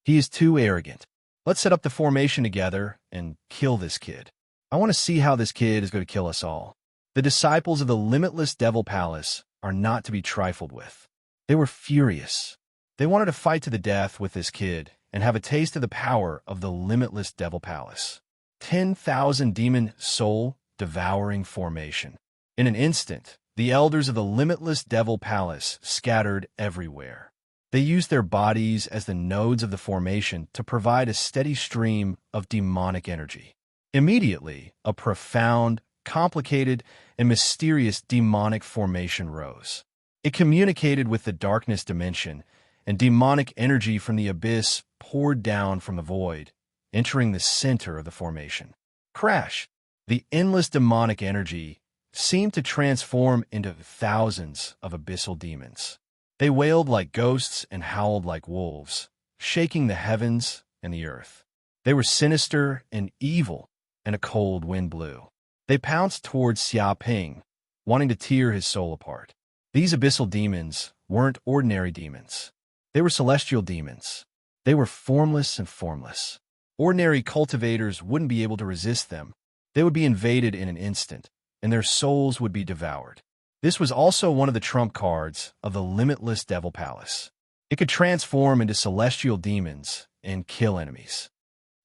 He is too arrogant. Let's set up the formation together and kill this kid. I want to see how this kid is going to kill us all. The disciples of the limitless Devil Palace are not to be trifled with. They were furious. They wanted to fight to the death with this kid and have a taste of the power of the limitless Devil Palace. 10,000 demon soul devouring formation. In an instant, the elders of the limitless Devil Palace scattered everywhere. They used their bodies as the nodes of the formation to provide a steady stream of demonic energy. Immediately, a profound, complicated, and mysterious demonic formation rose. It communicated with the darkness dimension, and demonic energy from the abyss poured down from the void, entering the center of the formation. Crash! The endless demonic energy seemed to transform into thousands of abyssal demons. They wailed like ghosts and howled like wolves, shaking the heavens and the earth. They were sinister and evil, and a cold wind blew. They pounced towards Xiaoping, wanting to tear his soul apart. These abyssal demons weren't ordinary demons. They were celestial demons. They were formless and formless. Ordinary cultivators wouldn't be able to resist them. They would be invaded in an instant, and their souls would be devoured. This was also one of the trump cards of the limitless Devil Palace. It could transform into celestial demons and kill enemies.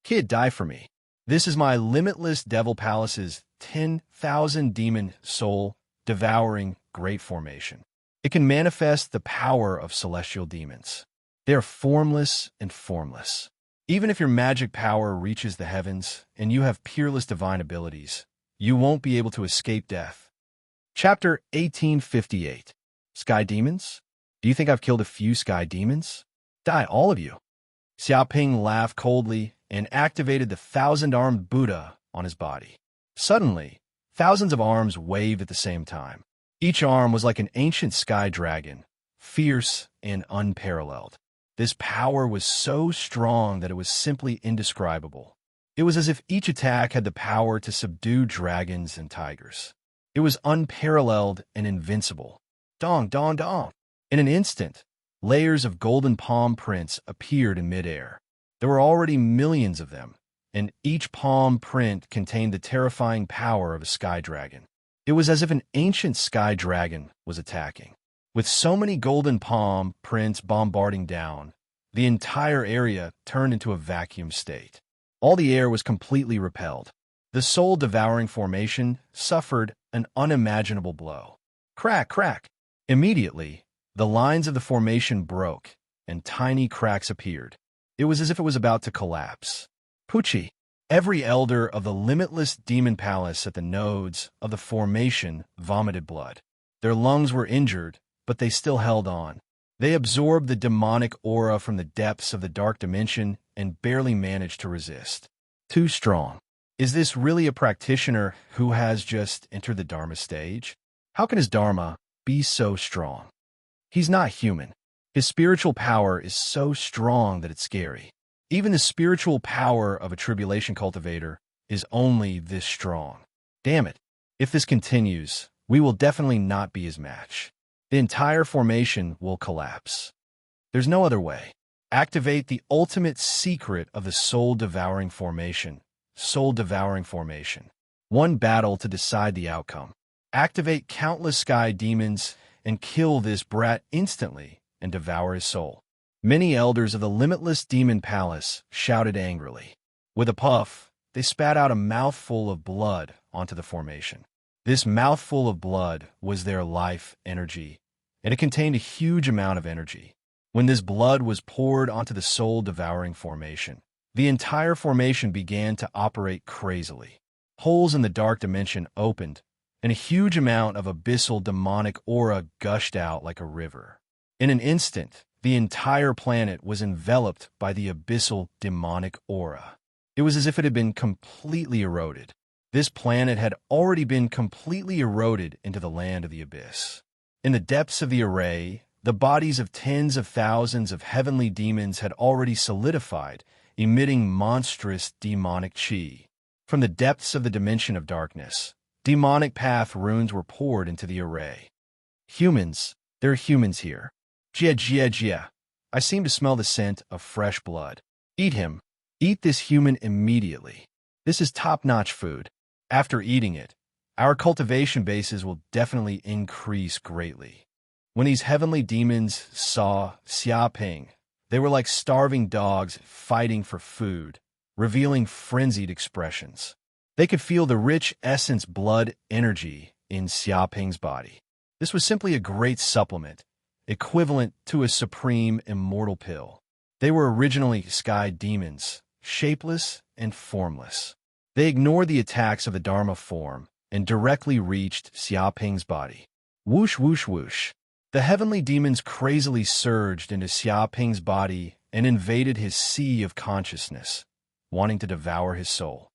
Kid, die for me. This is my limitless Devil Palace's 10,000 demon soul devouring great formation. It can manifest the power of celestial demons. They are formless and formless. Even if your magic power reaches the heavens and you have peerless divine abilities, you won't be able to escape death. Chapter 1858. Sky Demons? Do you think I've killed a few sky demons? Die, all of you. Xiaoping laughed coldly and activated the 1,000-armed Buddha on his body. Suddenly, thousands of arms waved at the same time. Each arm was like an ancient sky dragon, fierce and unparalleled. This power was so strong that it was simply indescribable. It was as if each attack had the power to subdue dragons and tigers. It was unparalleled and invincible. Dong, dong, dong. In an instant, layers of golden palm prints appeared in midair. There were already millions of them, and each palm print contained the terrifying power of a sky dragon. It was as if an ancient sky dragon was attacking. With so many golden palm prints bombarding down, the entire area turned into a vacuum state. All the air was completely repelled. The soul-devouring formation suffered an unimaginable blow. Crack, crack! Immediately, the lines of the formation broke, and tiny cracks appeared. It was as if it was about to collapse. Pucci! Every elder of the limitless demon palace at the nodes of the formation vomited blood. Their lungs were injured, but they still held on. They absorbed the demonic aura from the depths of the dark dimension and barely managed to resist. Too strong. Is this really a practitioner who has just entered the Dharma stage? How can his Dharma be so strong? He's not human. His spiritual power is so strong that it's scary. Even the spiritual power of a tribulation cultivator is only this strong. Damn it. If this continues, we will definitely not be his match. The entire formation will collapse. There's no other way. Activate the ultimate secret of the soul-devouring formation. Soul-devouring formation. One battle to decide the outcome. Activate countless sky demons and kill this brat instantly and devour his soul. Many elders of the limitless demon palace shouted angrily. With a puff, they spat out a mouthful of blood onto the formation. This mouthful of blood was their life energy, and it contained a huge amount of energy. When this blood was poured onto the soul-devouring formation, the entire formation began to operate crazily. Holes in the dark dimension opened, and a huge amount of abyssal demonic aura gushed out like a river. In an instant, the entire planet was enveloped by the abyssal demonic aura. It was as if it had been completely eroded. This planet had already been completely eroded into the land of the abyss. In the depths of the array, the bodies of tens of thousands of heavenly demons had already solidified emitting monstrous demonic chi. From the depths of the dimension of darkness, demonic path runes were poured into the array. Humans, there are humans here. Jia jia jia. I seem to smell the scent of fresh blood. Eat him. Eat this human immediately. This is top-notch food. After eating it, our cultivation bases will definitely increase greatly. When these heavenly demons saw Xia Ping, they were like starving dogs fighting for food, revealing frenzied expressions. They could feel the rich essence blood energy in Xia Ping's body. This was simply a great supplement, equivalent to a supreme immortal pill. They were originally sky demons, shapeless and formless. They ignored the attacks of the Dharma form and directly reached Xia Ping's body. Whoosh whoosh whoosh. The heavenly demons crazily surged into Xia Ping's body and invaded his sea of consciousness, wanting to devour his soul.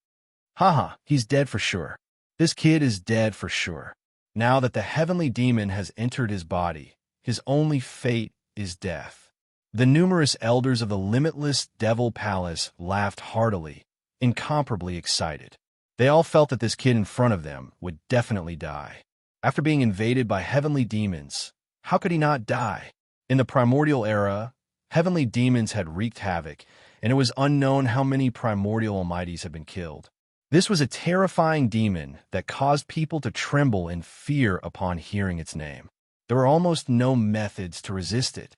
Haha, he's dead for sure. This kid is dead for sure. Now that the heavenly demon has entered his body, his only fate is death. The numerous elders of the limitless Devil Palace laughed heartily, incomparably excited. They all felt that this kid in front of them would definitely die. After being invaded by heavenly demons, how could he not die? In the primordial era, heavenly demons had wreaked havoc, and it was unknown how many primordial almighties had been killed. This was a terrifying demon that caused people to tremble in fear upon hearing its name. There were almost no methods to resist it.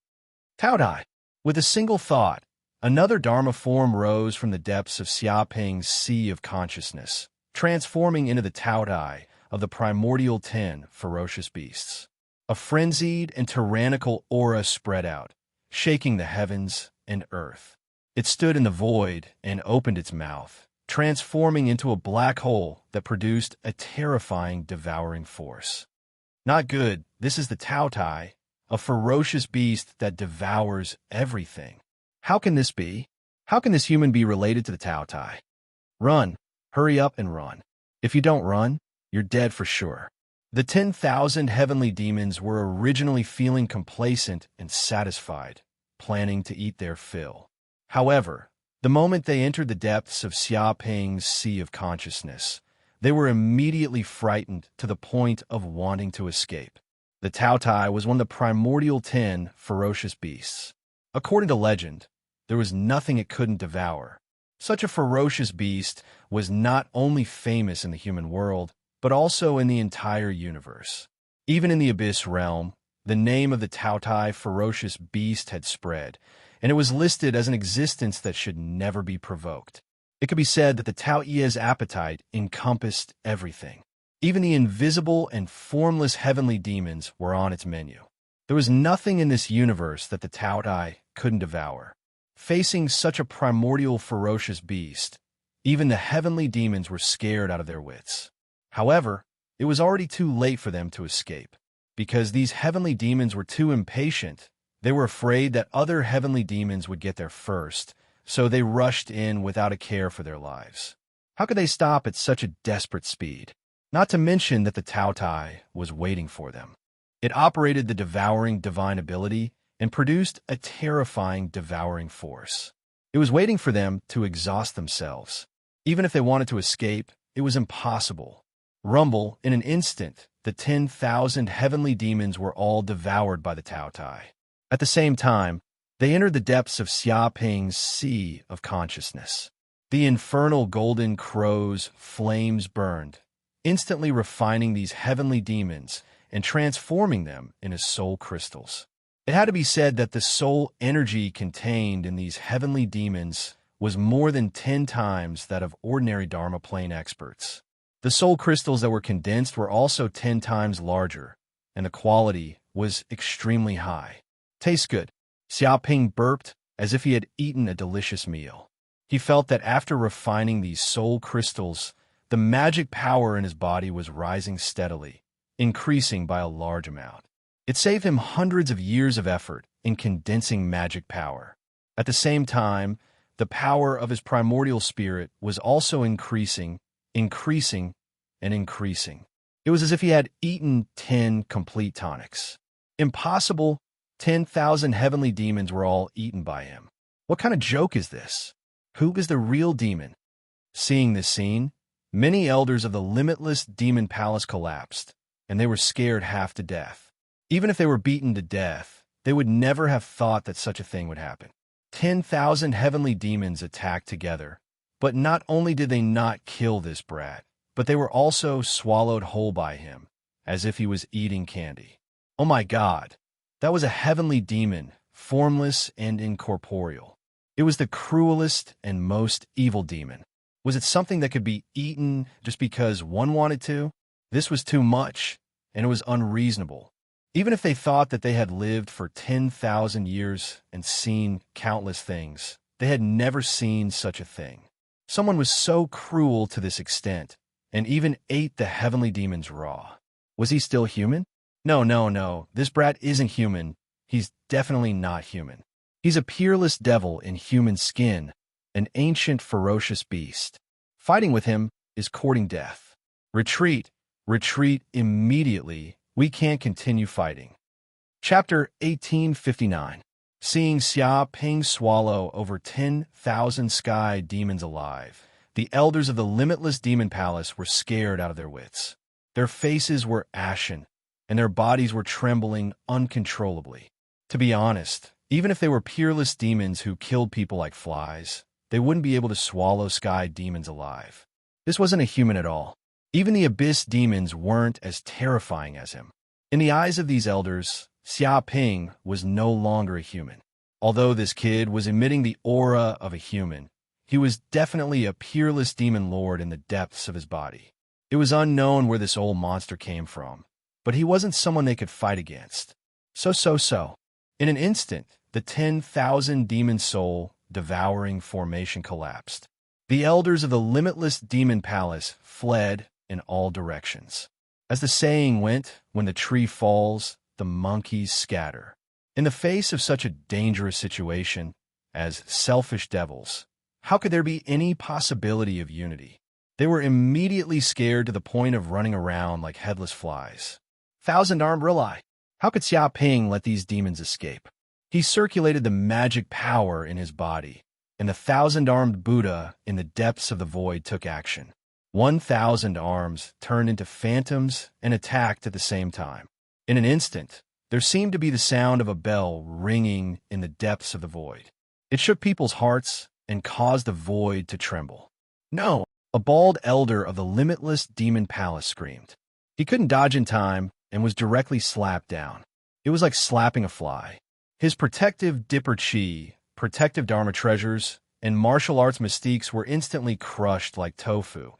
Taodai. With a single thought, another Dharma form rose from the depths of Xia Ping's sea of consciousness, transforming into the Taodai of the primordial 10 ferocious beasts. A frenzied and tyrannical aura spread out, shaking the heavens and earth. It stood in the void and opened its mouth, transforming into a black hole that produced a terrifying devouring force. Not good, this is the Taotai, a ferocious beast that devours everything. How can this be? How can this human be related to the Taotai? Run, hurry up and run. If you don't run, you're dead for sure. The 10,000 heavenly demons were originally feeling complacent and satisfied, planning to eat their fill. However, the moment they entered the depths of Xia Ping's sea of consciousness, they were immediately frightened to the point of wanting to escape. The Taotai was one of the primordial 10 ferocious beasts. According to legend, there was nothing it couldn't devour. Such a ferocious beast was not only famous in the human world, but also in the entire universe. Even in the Abyss realm, the name of the Taotai ferocious beast had spread, and it was listed as an existence that should never be provoked. It could be said that the Tao Ia's appetite encompassed everything. Even the invisible and formless heavenly demons were on its menu. There was nothing in this universe that the Taotai couldn't devour. Facing such a primordial ferocious beast, even the heavenly demons were scared out of their wits. However, it was already too late for them to escape. Because these heavenly demons were too impatient, they were afraid that other heavenly demons would get there first, so they rushed in without a care for their lives. How could they stop at such a desperate speed? Not to mention that the Taotai was waiting for them. It operated the devouring divine ability and produced a terrifying devouring force. It was waiting for them to exhaust themselves. Even if they wanted to escape, it was impossible. Rumble, in an instant, the 10,000 heavenly demons were all devoured by the Taotai. At the same time, they entered the depths of Xia Ping's sea of consciousness. The infernal golden crow's flames burned, instantly refining these heavenly demons and transforming them into soul crystals. It had to be said that the soul energy contained in these heavenly demons was more than 10 times that of ordinary Dharma plane experts. The soul crystals that were condensed were also 10 times larger, and the quality was extremely high. Tastes good. Xia Ping burped as if he had eaten a delicious meal. He felt that after refining these soul crystals, the magic power in his body was rising steadily, increasing by a large amount. It saved him hundreds of years of effort in condensing magic power. At the same time, the power of his primordial spirit was also increasing, and increasing. It was as if he had eaten 10 complete tonics. Impossible. 10,000 heavenly demons were all eaten by him. What kind of joke is this? Who is the real demon? Seeing this scene, many elders of the limitless demon palace collapsed, and they were scared half to death. Even if they were beaten to death, they would never have thought that such a thing would happen. 10,000 heavenly demons attacked together, but not only did they not kill this brat, but they were also swallowed whole by him, as if he was eating candy. Oh my God, that was a heavenly demon, formless and incorporeal. It was the cruelest and most evil demon. Was it something that could be eaten just because one wanted to? This was too much, and it was unreasonable. Even if they thought that they had lived for 10,000 years and seen countless things, they had never seen such a thing. Someone was so cruel to this extent, and even ate the heavenly demons raw. Was he still human? No, this brat isn't human. He's definitely not human. He's a peerless devil in human skin, an ancient ferocious beast. Fighting with him is courting death. Retreat immediately. We can't continue fighting. Chapter 1859. Seeing Xia Ping swallow over 10,000 sky demons alive, the elders of the limitless demon palace were scared out of their wits. Their faces were ashen, and their bodies were trembling uncontrollably. To be honest, even if they were peerless demons who killed people like flies, they wouldn't be able to swallow sky demons alive. This wasn't a human at all. Even the abyss demons weren't as terrifying as him. In the eyes of these elders, Xia Ping was no longer a human. Although this kid was emitting the aura of a human, he was definitely a peerless demon lord in the depths of his body. It was unknown where this old monster came from, but he wasn't someone they could fight against. So. In an instant, the 10,000 demon soul devouring formation collapsed. The elders of the limitless demon palace fled in all directions. As the saying went, when the tree falls, the monkeys scatter. In the face of such a dangerous situation, as selfish devils, how could there be any possibility of unity? They were immediately scared to the point of running around like headless flies. Thousand-armed Rilai. How could Xia Ping let these demons escape? He circulated the magic power in his body, and the thousand-armed Buddha in the depths of the void took action. 1,000 arms turned into phantoms and attacked at the same time. In an instant, there seemed to be the sound of a bell ringing in the depths of the void. It shook people's hearts and caused the void to tremble. No! A bald elder of the limitless demon palace screamed. He couldn't dodge in time and was directly slapped down. It was like slapping a fly. His protective Dipper Chi, protective Dharma treasures, and martial arts mystiques were instantly crushed like tofu,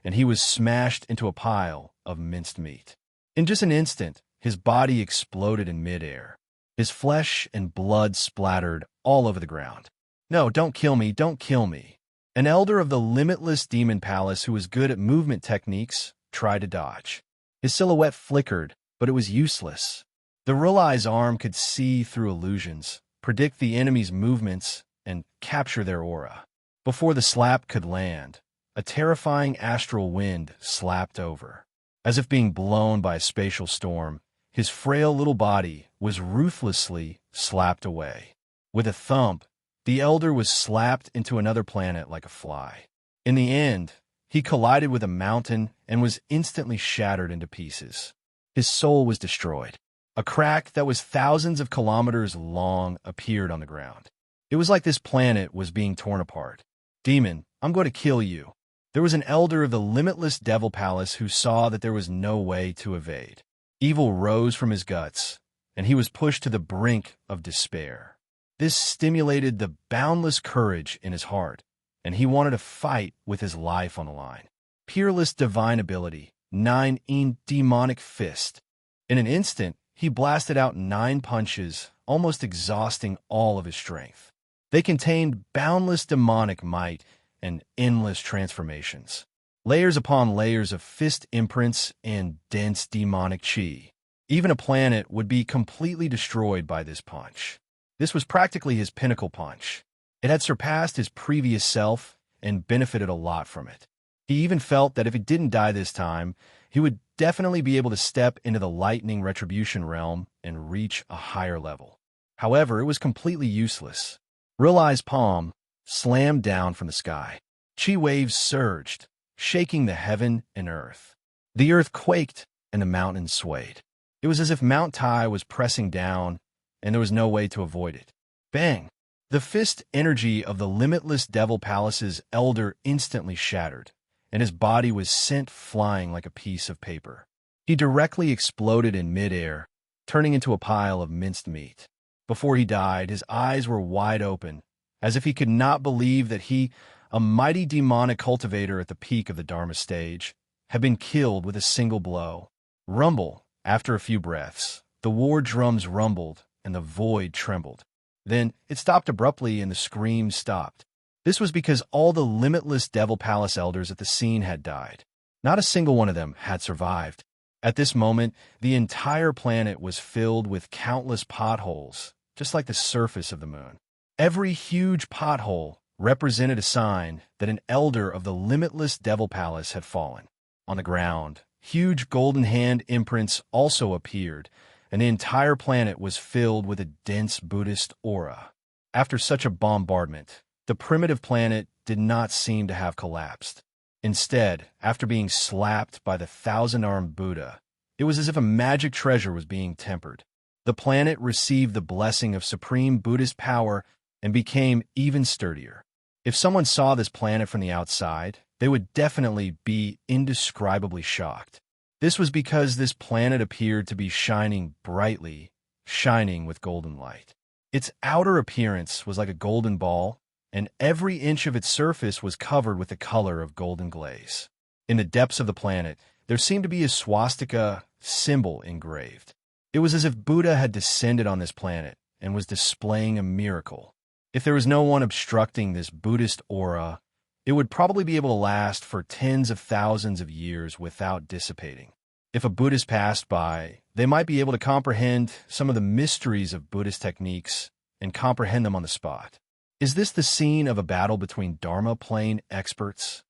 and he was smashed into a pile of minced meat. In just an instant, his body exploded in midair. His flesh and blood splattered all over the ground. No, don't kill me, don't kill me. An elder of the limitless demon palace who was good at movement techniques tried to dodge. His silhouette flickered, but it was useless. The Rilai's arm could see through illusions, predict the enemy's movements, and capture their aura. Before the slap could land, a terrifying astral wind slapped over. As if being blown by a spatial storm, his frail little body was ruthlessly slapped away. With a thump, the elder was slapped into another planet like a fly. In the end, he collided with a mountain and was instantly shattered into pieces. His soul was destroyed. A crack that was thousands of kilometers long appeared on the ground. It was like this planet was being torn apart. Demon, I'm going to kill you. There was an elder of the limitless devil palace who saw that there was no way to evade. Evil rose from his guts, and he was pushed to the brink of despair. This stimulated the boundless courage in his heart, and he wanted to fight with his life on the line. Peerless divine ability, 9 demonic fist. In an instant, he blasted out 9 punches, almost exhausting all of his strength. They contained boundless demonic might and endless transformations. Layers upon layers of fist imprints and dense demonic chi. Even a planet would be completely destroyed by this punch. This was practically his pinnacle punch. It had surpassed his previous self and benefited a lot from it. He even felt that if he didn't die this time, he would definitely be able to step into the lightning retribution realm and reach a higher level. However, it was completely useless. Rilai's palm, slammed down from the sky. Chi waves surged, shaking the heaven and earth. The earth quaked, and the mountains swayed. It was as if Mount Tai was pressing down, and there was no way to avoid it. Bang! The fist energy of the limitless Devil Palace's elder instantly shattered, and his body was sent flying like a piece of paper. He directly exploded in midair, turning into a pile of minced meat. Before he died, his eyes were wide open, as if he could not believe that he, a mighty demonic cultivator at the peak of the Dharma stage, had been killed with a single blow. Rumble, after a few breaths, the war drums rumbled and the void trembled. Then it stopped abruptly and the screams stopped. This was because all the limitless Devil Palace elders at the scene had died. Not a single one of them had survived. At this moment, the entire planet was filled with countless potholes, just like the surface of the moon. Every huge pothole represented a sign that an elder of the limitless Devil Palace had fallen. On the ground, huge golden hand imprints also appeared, and the entire planet was filled with a dense Buddhist aura. After such a bombardment, the primitive planet did not seem to have collapsed. Instead, after being slapped by the thousand-armed Buddha, it was as if a magic treasure was being tempered. The planet received the blessing of supreme Buddhist power and became even sturdier. If someone saw this planet from the outside, they would definitely be indescribably shocked. This was because this planet appeared to be shining brightly, shining with golden light. Its outer appearance was like a golden ball, and every inch of its surface was covered with the color of golden glaze. In the depths of the planet, there seemed to be a swastika symbol engraved. It was as if Buddha had descended on this planet and was displaying a miracle. If there was no one obstructing this Buddhist aura, it would probably be able to last for tens of thousands of years without dissipating. If a Buddhist passed by, they might be able to comprehend some of the mysteries of Buddhist techniques and comprehend them on the spot. Is this the scene of a battle between Dharma plane experts?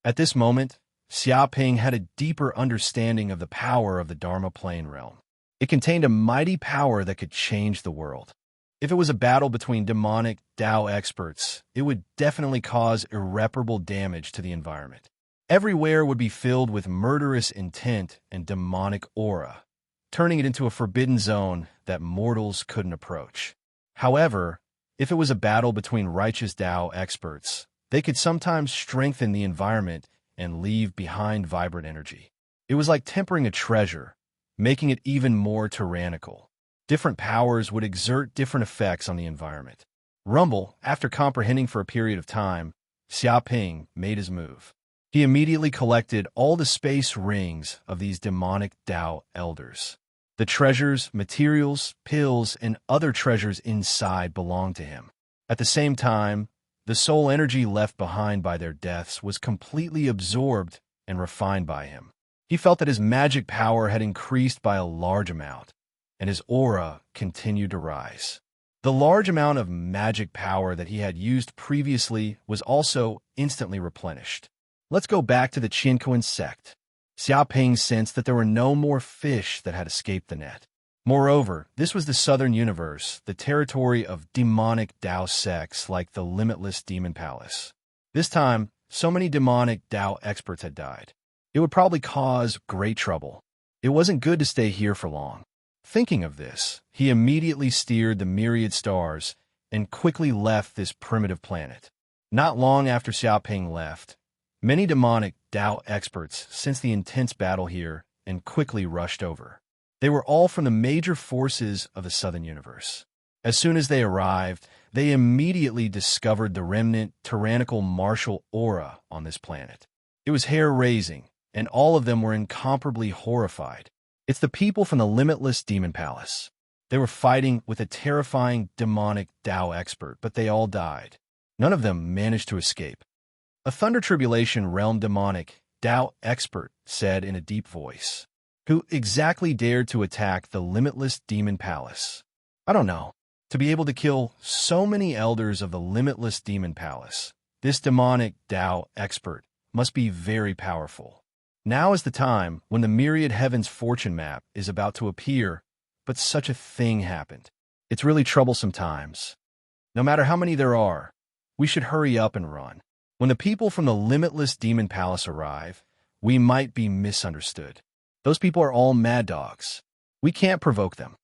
At this moment, Xiaoping had a deeper understanding of the power of the Dharma plane realm. It contained a mighty power that could change the world. If it was a battle between demonic Tao experts, it would definitely cause irreparable damage to the environment. Everywhere would be filled with murderous intent and demonic aura, turning it into a forbidden zone that mortals couldn't approach. However, if it was a battle between righteous Tao experts, they could sometimes strengthen the environment and leave behind vibrant energy. It was like tempering a treasure, making it even more tyrannical. Different powers would exert different effects on the environment. Rumble, after comprehending for a period of time, Xiaoping made his move. He immediately collected all the space rings of these demonic Tao elders. The treasures, materials, pills, and other treasures inside belonged to him. At the same time, the soul energy left behind by their deaths was completely absorbed and refined by him. He felt that his magic power had increased by a large amount, and his aura continued to rise. The large amount of magic power that he had used previously was also instantly replenished. Let's go back to the Qinquan sect. Xiaoping sensed that there were no more fish that had escaped the net. Moreover, this was the southern universe, the territory of demonic Tao sects like the limitless Demon Palace. This time, so many demonic Tao experts had died. It would probably cause great trouble. It wasn't good to stay here for long. Thinking of this, he immediately steered the myriad stars and quickly left this primitive planet. Not long after Xiaoping left, many demonic Tao experts sensed the intense battle here and quickly rushed over. They were all from the major forces of the southern universe. As soon as they arrived, they immediately discovered the remnant tyrannical martial aura on this planet. It was hair-raising, and all of them were incomparably horrified. It's the people from the limitless Demon Palace. They were fighting with a terrifying demonic Tao expert, but they all died. None of them managed to escape. A Thunder Tribulation Realm demonic Tao expert said in a deep voice, "Who exactly dared to attack the limitless Demon Palace? I don't know. To be able to kill so many elders of the limitless Demon Palace, this demonic Tao expert must be very powerful." Now is the time when the myriad heavens fortune map is about to appear, but such a thing happened. It's really troublesome times. No matter how many there are, We should hurry up and run. When the people from the limitless demon palace arrive, we might be misunderstood. Those people are all mad dogs. We can't provoke them.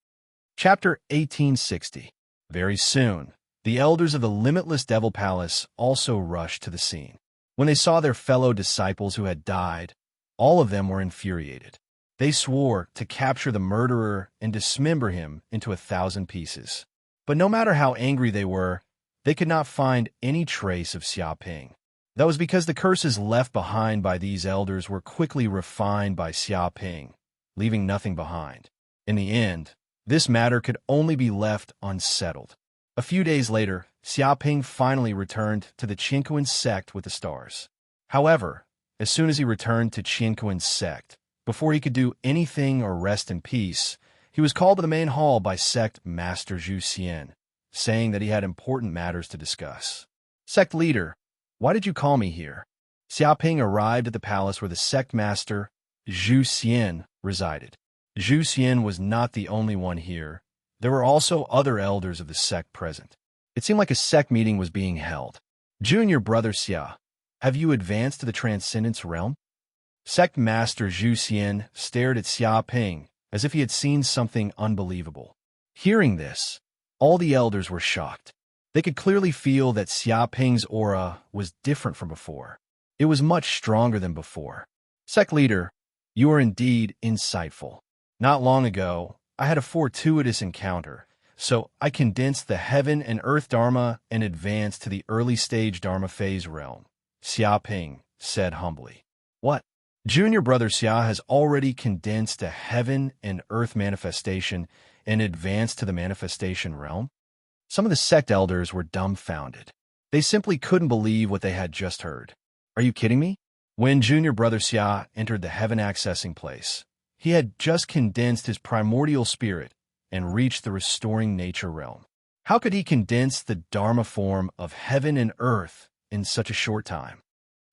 Chapter 1860. Very soon, the elders of the limitless devil palace also rushed to the scene. When they saw their fellow disciples who had died, all of them were infuriated. They swore to capture the murderer and dismember him into 1,000 pieces. But no matter how angry they were, they could not find any trace of Xiaoping. That was because the curses left behind by these elders were quickly refined by Xiaoping, leaving nothing behind. In the end, this matter could only be left unsettled. A few days later, Xiaoping finally returned to the Qinquan sect with the stars. However, as soon as he returned to Qinquan's sect, before he could do anything or rest in peace, he was called to the main hall by sect master Zhu Xian, saying that he had important matters to discuss. Sect leader, why did you call me here? Xiaoping arrived at the palace where the sect master, Zhu Xian, resided. Zhu Xian was not the only one here. There were also other elders of the sect present. It seemed like a sect meeting was being held. Junior brother Xia, have you advanced to the transcendence realm? Sect master Zhu Xian stared at Xiaoping as if he had seen something unbelievable. Hearing this, all the elders were shocked. They could clearly feel that Xiaoping's aura was different from before. It was much stronger than before. Sect leader, you are indeed insightful. Not long ago, I had a fortuitous encounter, so I condensed the heaven and earth Dharma and advanced to the early stage Dharma phase realm, Xiaoping said humbly. What? Junior brother Xia has already condensed a heaven and earth manifestation and advanced to the manifestation realm? Some of the sect elders were dumbfounded. They simply couldn't believe what they had just heard. Are you kidding me? When junior brother Xia entered the heaven accessing place, he had just condensed his primordial spirit and reached the restoring nature realm. How could he condense the Dharma form of heaven and earth in such a short time?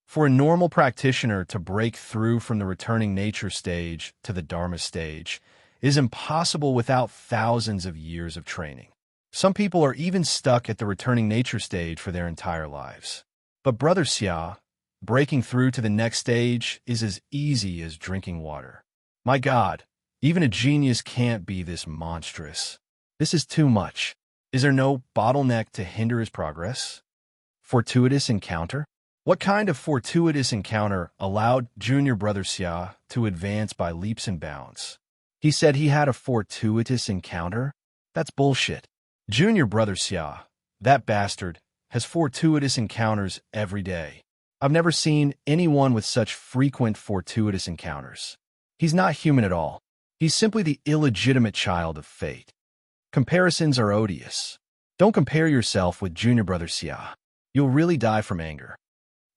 For a normal practitioner to break through from the returning nature stage to the Dharma stage is impossible without thousands of years of training. Some people are even stuck at the returning nature stage for their entire lives. But brother Xia, breaking through to the next stage is as easy as drinking water. My God, even a genius can't be this monstrous. This is too much. Is there no bottleneck to hinder his progress? Fortuitous encounter? What kind of fortuitous encounter allowed junior brother Xia to advance by leaps and bounds? He said he had a fortuitous encounter? That's bullshit. Junior brother Xia, that bastard, has fortuitous encounters every day. I've never seen anyone with such frequent fortuitous encounters. He's not human at all. He's simply the illegitimate child of fate. Comparisons are odious. Don't compare yourself with junior brother Xia. You'll really die from anger.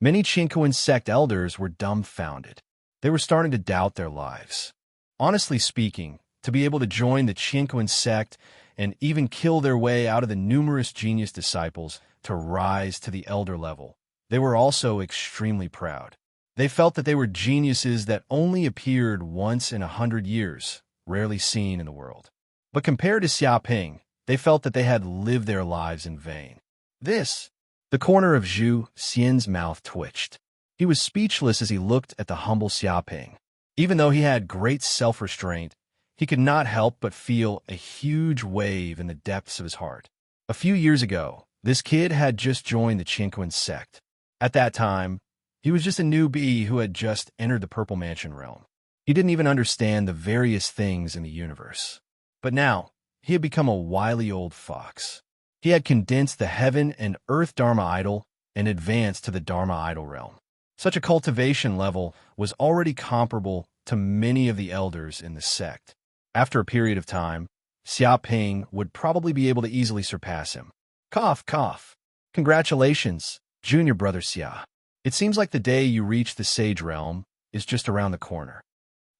Many Qinquan sect elders were dumbfounded. They were starting to doubt their lives. Honestly speaking, to be able to join the Qinquan sect and even kill their way out of the numerous genius disciples to rise to the elder level, they were also extremely proud. They felt that they were geniuses that only appeared once in 100 years, rarely seen in the world. But compared to Xiaoping, they felt that they had lived their lives in vain. The corner of Zhu Xian's mouth twitched. He was speechless as he looked at the humble Xiaoping. Even though he had great self-restraint, he could not help but feel a huge wave in the depths of his heart. A few years ago, this kid had just joined the Qinquan sect. At that time, he was just a newbie who had just entered the Purple Mansion realm. He didn't even understand the various things in the universe. But now, he had become a wily old fox. He had condensed the heaven and earth Dharma idol and advanced to the Dharma idol realm. Such a cultivation level was already comparable to many of the elders in the sect. After a period of time, Xiaoping would probably be able to easily surpass him. Cough, cough. Congratulations, junior brother Xia. It seems like the day you reach the sage realm is just around the corner.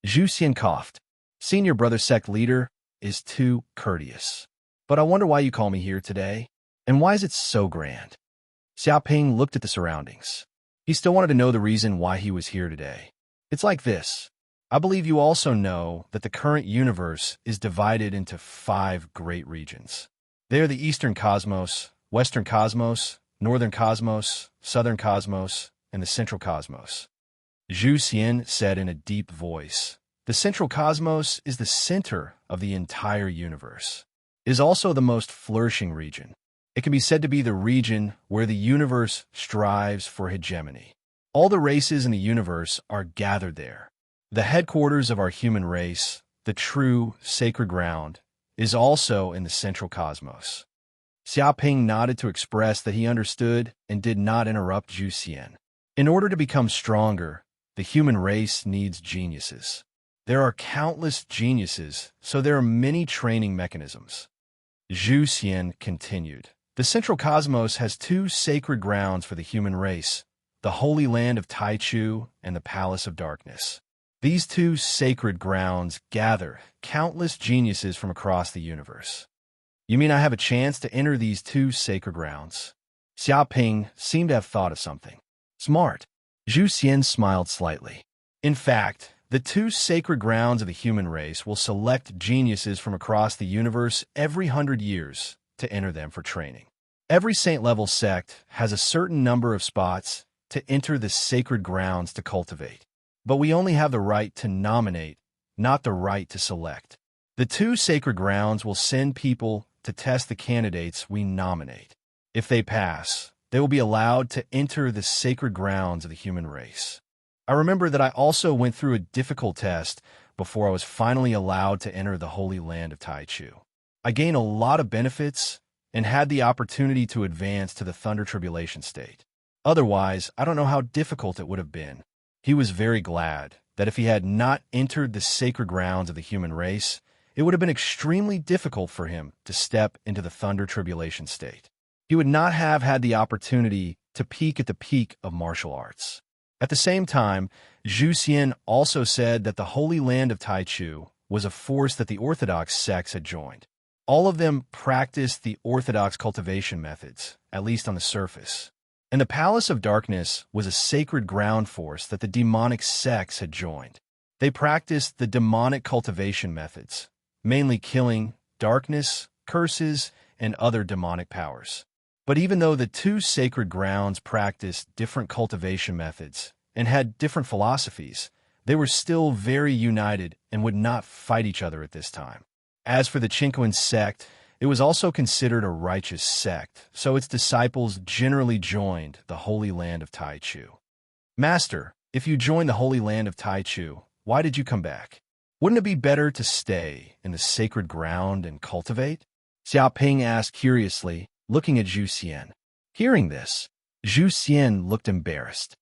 Zhu Xian coughed. Senior brother sect leader is too courteous. But I wonder why you call me here today, and why is it so grand? Xiaoping looked at the surroundings. He still wanted to know the reason why he was here today. It's like this. I believe you also know that the current universe is divided into 5 great regions. They are the Eastern Cosmos, Western Cosmos, northern cosmos, southern cosmos, and the central cosmos. Zhu Xian said in a deep voice. The central cosmos is the center of the entire universe. It is also the most flourishing region. It can be said to be the region where the universe strives for hegemony. All the races in the universe are gathered there. The headquarters of our human race, the true sacred ground, is also in the central cosmos. Xiaoping nodded to express that he understood and did not interrupt Zhu Xian. In order to become stronger, the human race needs geniuses. There are countless geniuses, so there are many training mechanisms. Zhu Xian continued. The central cosmos has two sacred grounds for the human race, the Holy Land of Taichu and the Palace of Darkness. These two sacred grounds gather countless geniuses from across the universe. You mean I have a chance to enter these two sacred grounds? Xiaoping seemed to have thought of something. Smart. Zhu Xian smiled slightly. In fact, the two sacred grounds of the human race will select geniuses from across the universe every 100 years to enter them for training. Every saint-level sect has a certain number of spots to enter the sacred grounds to cultivate. But we only have the right to nominate, not the right to select. The two sacred grounds will send people to test the candidates we nominate. If they pass, they will be allowed to enter the sacred grounds of the human race. I remember that I also went through a difficult test before I was finally allowed to enter the Holy Land of Taichu. I gained a lot of benefits and had the opportunity to advance to the Thunder Tribulation state. Otherwise, I don't know how difficult it would have been. He was very glad that if he had not entered the sacred grounds of the human race, it would have been extremely difficult for him to step into the Thunder Tribulation state. He would not have had the opportunity to peak at the peak of martial arts. At the same time, Zhu Xian also said that the Holy Land of Taichu was a force that the Orthodox sects had joined. All of them practiced the Orthodox cultivation methods, at least on the surface. And the Palace of Darkness was a sacred ground force that the demonic sects had joined. They practiced the demonic cultivation methods, mainly killing, darkness, curses, and other demonic powers. But even though the two sacred grounds practiced different cultivation methods and had different philosophies, they were still very united and would not fight each other at this time. As for the Qinquan sect, it was also considered a righteous sect, so its disciples generally joined the Holy Land of Taichu. Master, if you joined the Holy Land of Taichu, why did you come back? Wouldn't it be better to stay in the sacred ground and cultivate? Xiaoping asked curiously, looking at Zhu Xian. Hearing this, Zhu Xian looked embarrassed.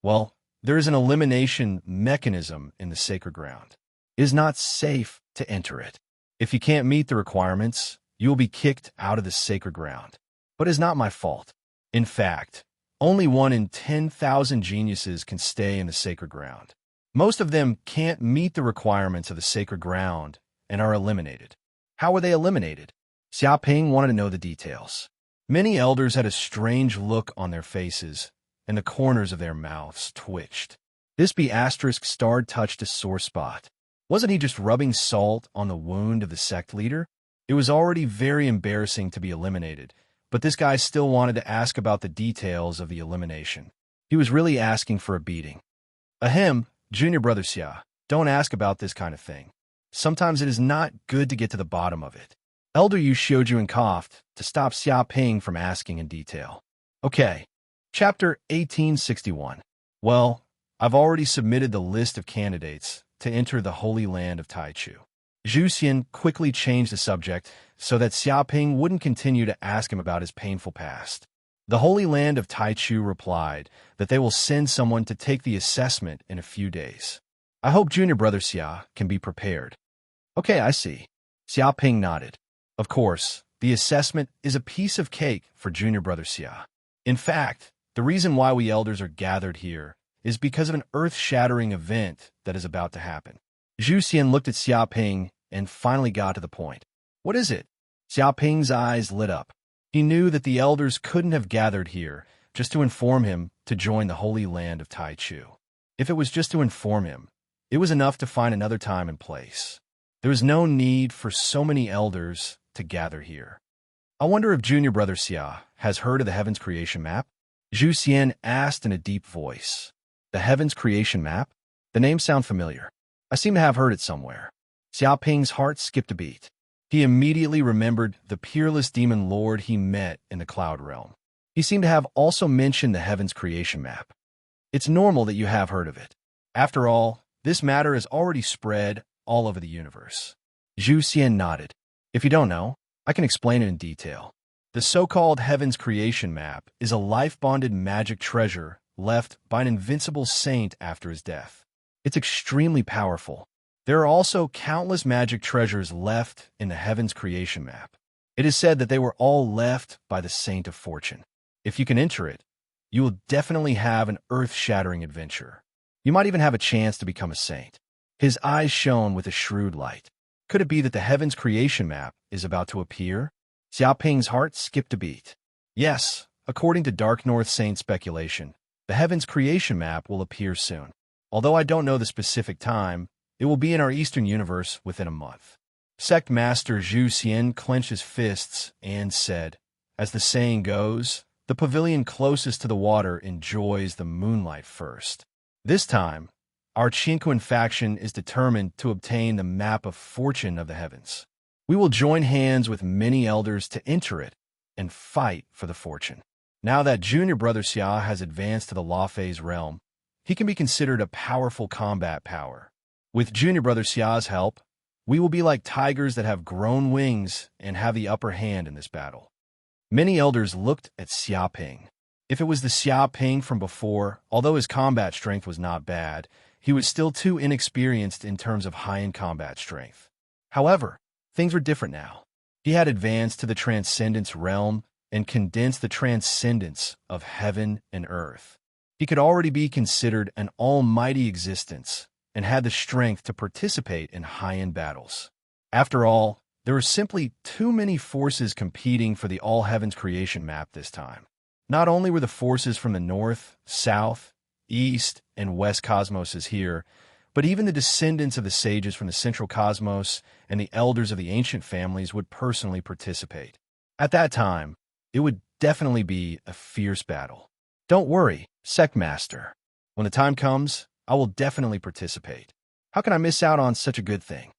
Well, there is an elimination mechanism in the sacred ground. It is not safe to enter it. If you can't meet the requirements, you will be kicked out of the sacred ground. But it is not my fault. In fact, only 1 in 10,000 geniuses can stay in the sacred ground. Most of them can't meet the requirements of the sacred ground and are eliminated. How were they eliminated? Xiaoping wanted to know the details. Many elders had a strange look on their faces, and the corners of their mouths twitched. This B** star touched a sore spot. Wasn't he just rubbing salt on the wound of the sect leader? It was already very embarrassing to be eliminated, but this guy still wanted to ask about the details of the elimination. He was really asking for a beating. Ahem, junior brother Xia, don't ask about this kind of thing. Sometimes it is not good to get to the bottom of it. Elder Yu showed and coughed to stop Xiaoping from asking in detail. Okay. Chapter 1861. Well, I've already submitted the list of candidates to enter the Holy Land of Taichu. Zhu Xian quickly changed the subject so that Xiaoping wouldn't continue to ask him about his painful past. The Holy Land of Taichu replied that they will send someone to take the assessment in a few days. I hope junior brother Xia can be prepared. Okay, I see. Xiaoping nodded. Of course, the assessment is a piece of cake for junior brother Xia. In fact, the reason why we elders are gathered here is because of an earth-shattering event that is about to happen. Zhu Xian looked at Xiaoping and finally got to the point. What is it? Xiaoping's eyes lit up. He knew that the elders couldn't have gathered here just to inform him to join the Holy Land of Taichu. If it was just to inform him, it was enough to find another time and place. There was no need for so many elders to gather here. I wonder if junior brother Xia has heard of the Heaven's Creation Map? Zhu Xian asked in a deep voice. The Heaven's Creation Map? The name sounds familiar. I seem to have heard it somewhere. Xia Ping's heart skipped a beat. He immediately remembered the peerless demon lord he met in the Cloud Realm. He seemed to have also mentioned the Heaven's Creation Map. It's normal that you have heard of it. After all, this matter has already spread all over the universe. Zhu Xian nodded. If you don't know, I can explain it in detail. The so-called Heaven's Creation Map is a life-bonded magic treasure left by an invincible saint after his death. It's extremely powerful. There are also countless magic treasures left in the Heaven's Creation Map. It is said that they were all left by the Saint of Fortune. If you can enter it, you will definitely have an earth-shattering adventure. You might even have a chance to become a saint. His eyes shone with a shrewd light. Could it be that the Heaven's Creation Map is about to appear? Xia Ping's heart skipped a beat. Yes, according to Dark North Saint speculation, the Heaven's Creation Map will appear soon. Although I don't know the specific time, it will be in our Eastern universe within a month. Sect Master Zhu Xian clenched his fists and said, as the saying goes, the pavilion closest to the water enjoys the moonlight first. This time, our Qinquan faction is determined to obtain the map of fortune of the heavens. We will join hands with many elders to enter it and fight for the fortune. Now that junior brother Xia has advanced to the Lafei's realm, he can be considered a powerful combat power. With junior brother Xia's help, we will be like tigers that have grown wings and have the upper hand in this battle. Many elders looked at Xia Ping. If it was the Xia Ping from before, although his combat strength was not bad, he was still too inexperienced in terms of high-end combat strength. However, things were different now. He had advanced to the Transcendence realm and condensed the transcendence of heaven and earth. He could already be considered an almighty existence and had the strength to participate in high-end battles. After all, there were simply too many forces competing for the All-Heavens Creation Map this time. Not only were the forces from the north, south, east, and west cosmoses here, but even the descendants of the sages from the central cosmos and the elders of the ancient families would personally participate. At that time, it would definitely be a fierce battle. Don't worry, Sect Master. When the time comes, I will definitely participate. How can I miss out on such a good thing?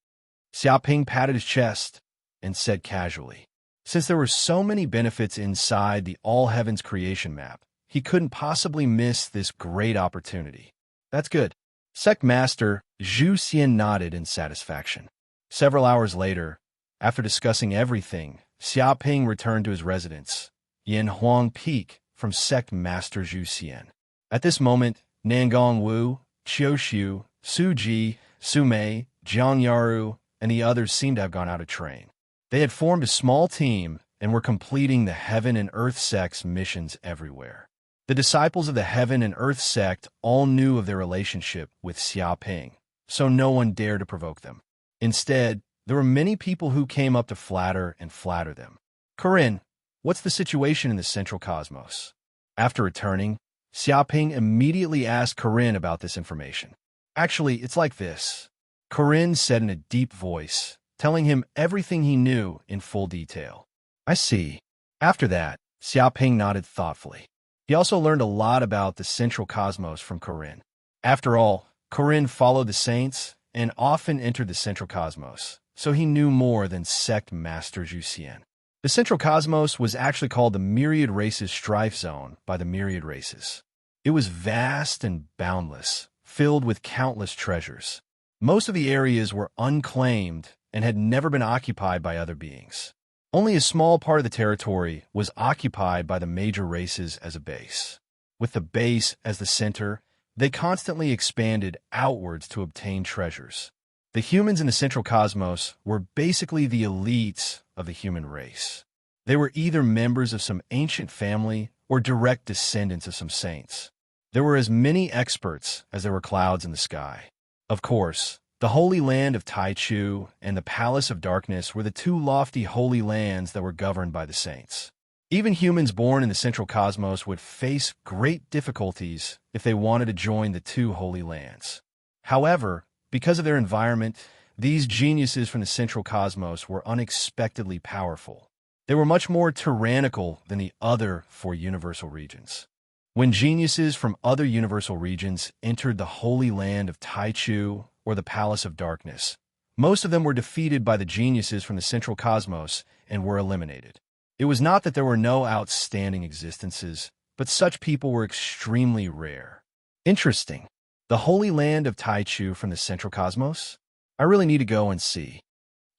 Xia Ping patted his chest and said casually, since there were so many benefits inside the All-Heavens Creation Map, he couldn't possibly miss this great opportunity. That's good. Sect Master Zhu Xian nodded in satisfaction. Several hours later, after discussing everything, Xia Ping returned to his residence, Yanhuang Peak, from Sect Master Zhu Xian. At this moment, Nangong Wu, Qiuxiu, Su Ji, Su Mei, Jiang Yaru, and the others seemed to have gone out of train. They had formed a small team and were completing the Heaven and Earth sect's missions everywhere. The disciples of the Heaven and Earth sect all knew of their relationship with Xia Ping, so no one dared to provoke them. Instead, there were many people who came up to flatter them. Corinne, what's the situation in the central cosmos? After returning, Xia Ping immediately asked Corinne about this information. Actually, it's like this. Corinne said in a deep voice, telling him everything he knew in full detail. I see. After that, Xia Ping nodded thoughtfully. He also learned a lot about the central cosmos from Corinne. After all, Corinne followed the saints and often entered the central cosmos, so he knew more than Sect Master Zhu Xian. The central cosmos was actually called the Myriad Races Strife Zone by the Myriad Races. It was vast and boundless, filled with countless treasures. Most of the areas were unclaimed and had never been occupied by other beings. Only a small part of the territory was occupied by the major races as a base. With the base as the center, they constantly expanded outwards to obtain treasures. The humans in the central cosmos were basically the elites of the human race. They were either members of some ancient family or direct descendants of some saints. There were as many experts as there were clouds in the sky. Of course, the Holy Land of Taichu and the Palace of Darkness were the two lofty holy lands that were governed by the saints. Even humans born in the central cosmos would face great difficulties if they wanted to join the two holy lands. However, because of their environment, these geniuses from the central cosmos were unexpectedly powerful. They were much more tyrannical than the other four universal regions. When geniuses from other universal regions entered the Holy Land of Taichu or the Palace of Darkness, most of them were defeated by the geniuses from the central cosmos and were eliminated. It was not that there were no outstanding existences, but such people were extremely rare. Interesting. The Holy Land of Taichu from the central cosmos? I really need to go and see.